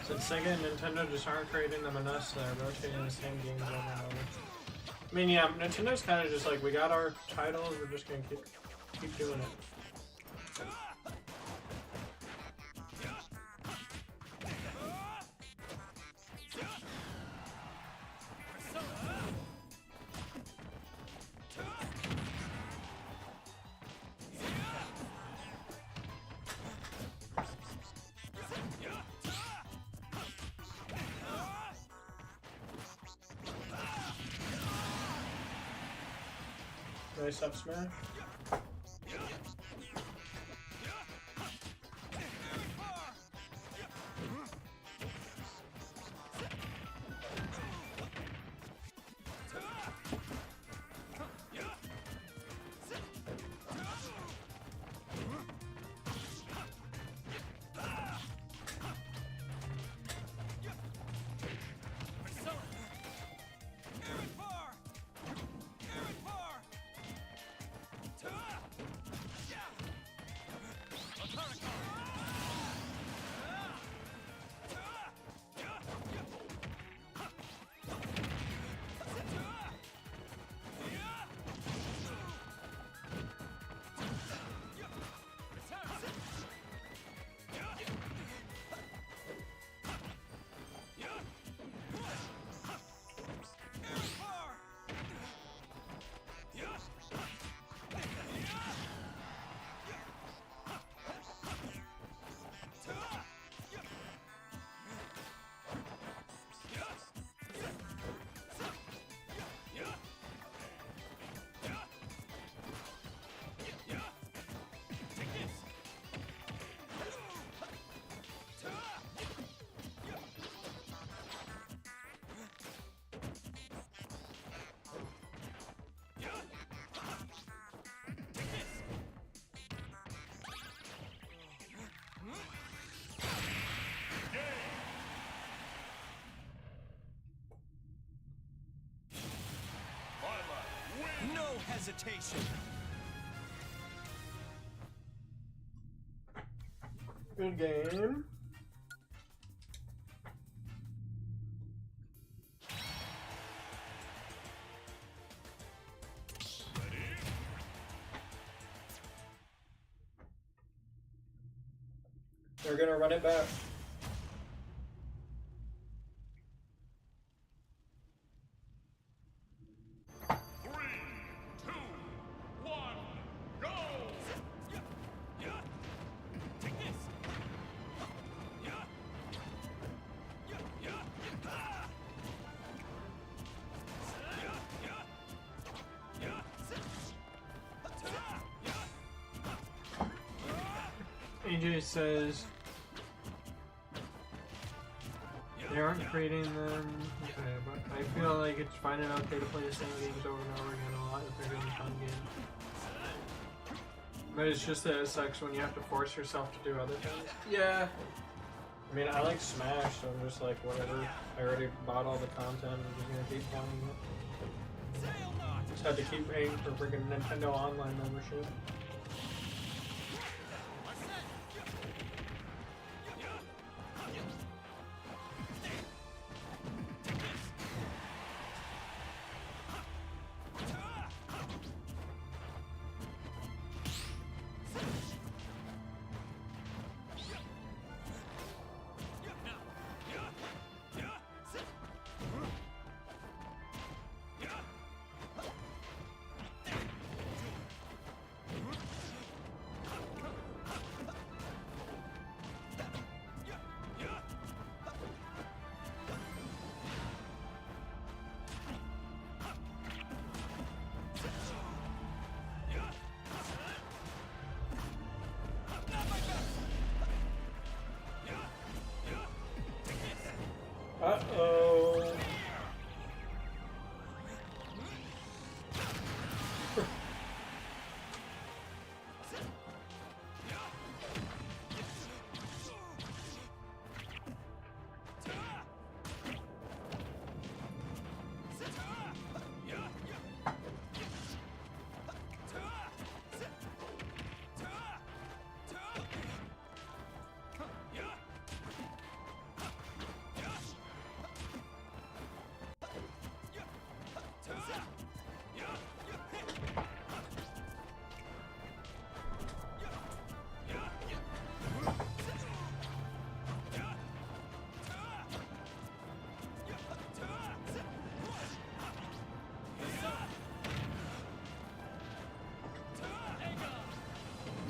Since Sega and Nintendo just aren't creating them enough, so they're rotating the same games over and over. I mean, yeah, Nintendo's kind of just like, we got our titles, we're just gonna keep doing it. Nice up smash. No hesitation. Good game. They're gonna run it back. AJ says they aren't creating them, okay, but I feel like it's fine and okay to play the same games over and over again a lot if they're really fun games. But it's just that it sucks when you have to force yourself to do other things. Yeah. I mean, I like Smash, so I'm just like, whatever. I already bought all the content, I'm just gonna keep playing it. Just had to keep paying for freaking Nintendo Online membership.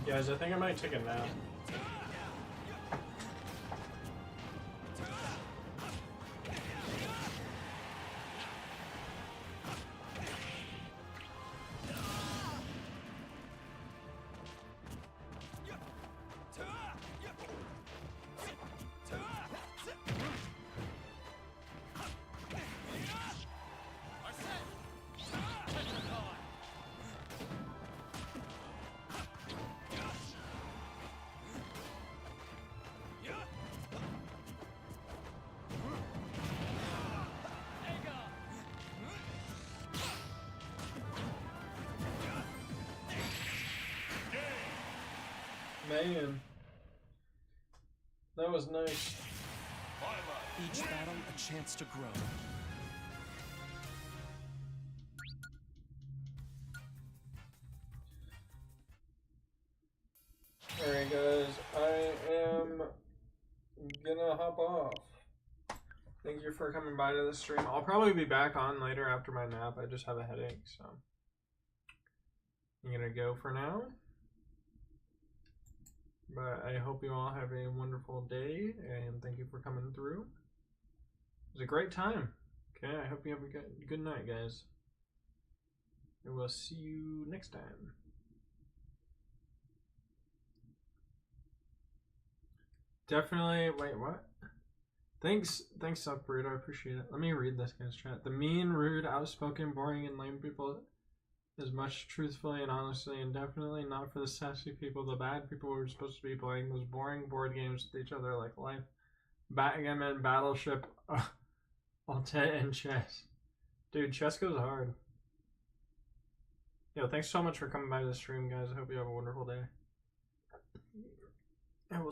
Guys, I think I might take a nap. Man, that was nice. Each battle a chance to grow. Alright guys, I am gonna hop off. Thank you for coming by to the stream. I'll probably be back on later after my nap. I just have a headache, so I'm gonna go for now. But I hope you all have a wonderful day, and thank you for coming through. It was a great time. Okay, I hope you have a good night, guys. And we'll see you next time. Definitely, wait, what? Thanks, Upbrood, I appreciate it. Let me read this guy's chat. The mean, rude, outspoken, boring, and lame people as much truthfully and honestly, and definitely not for the sassy people, the bad people who are supposed to be playing those boring board games with each other like life, Backgammon, Battleship, Altet, and chess. Dude, chess goes hard. Yo, thanks so much for coming by the stream, guys. I hope you have a wonderful day. And we'll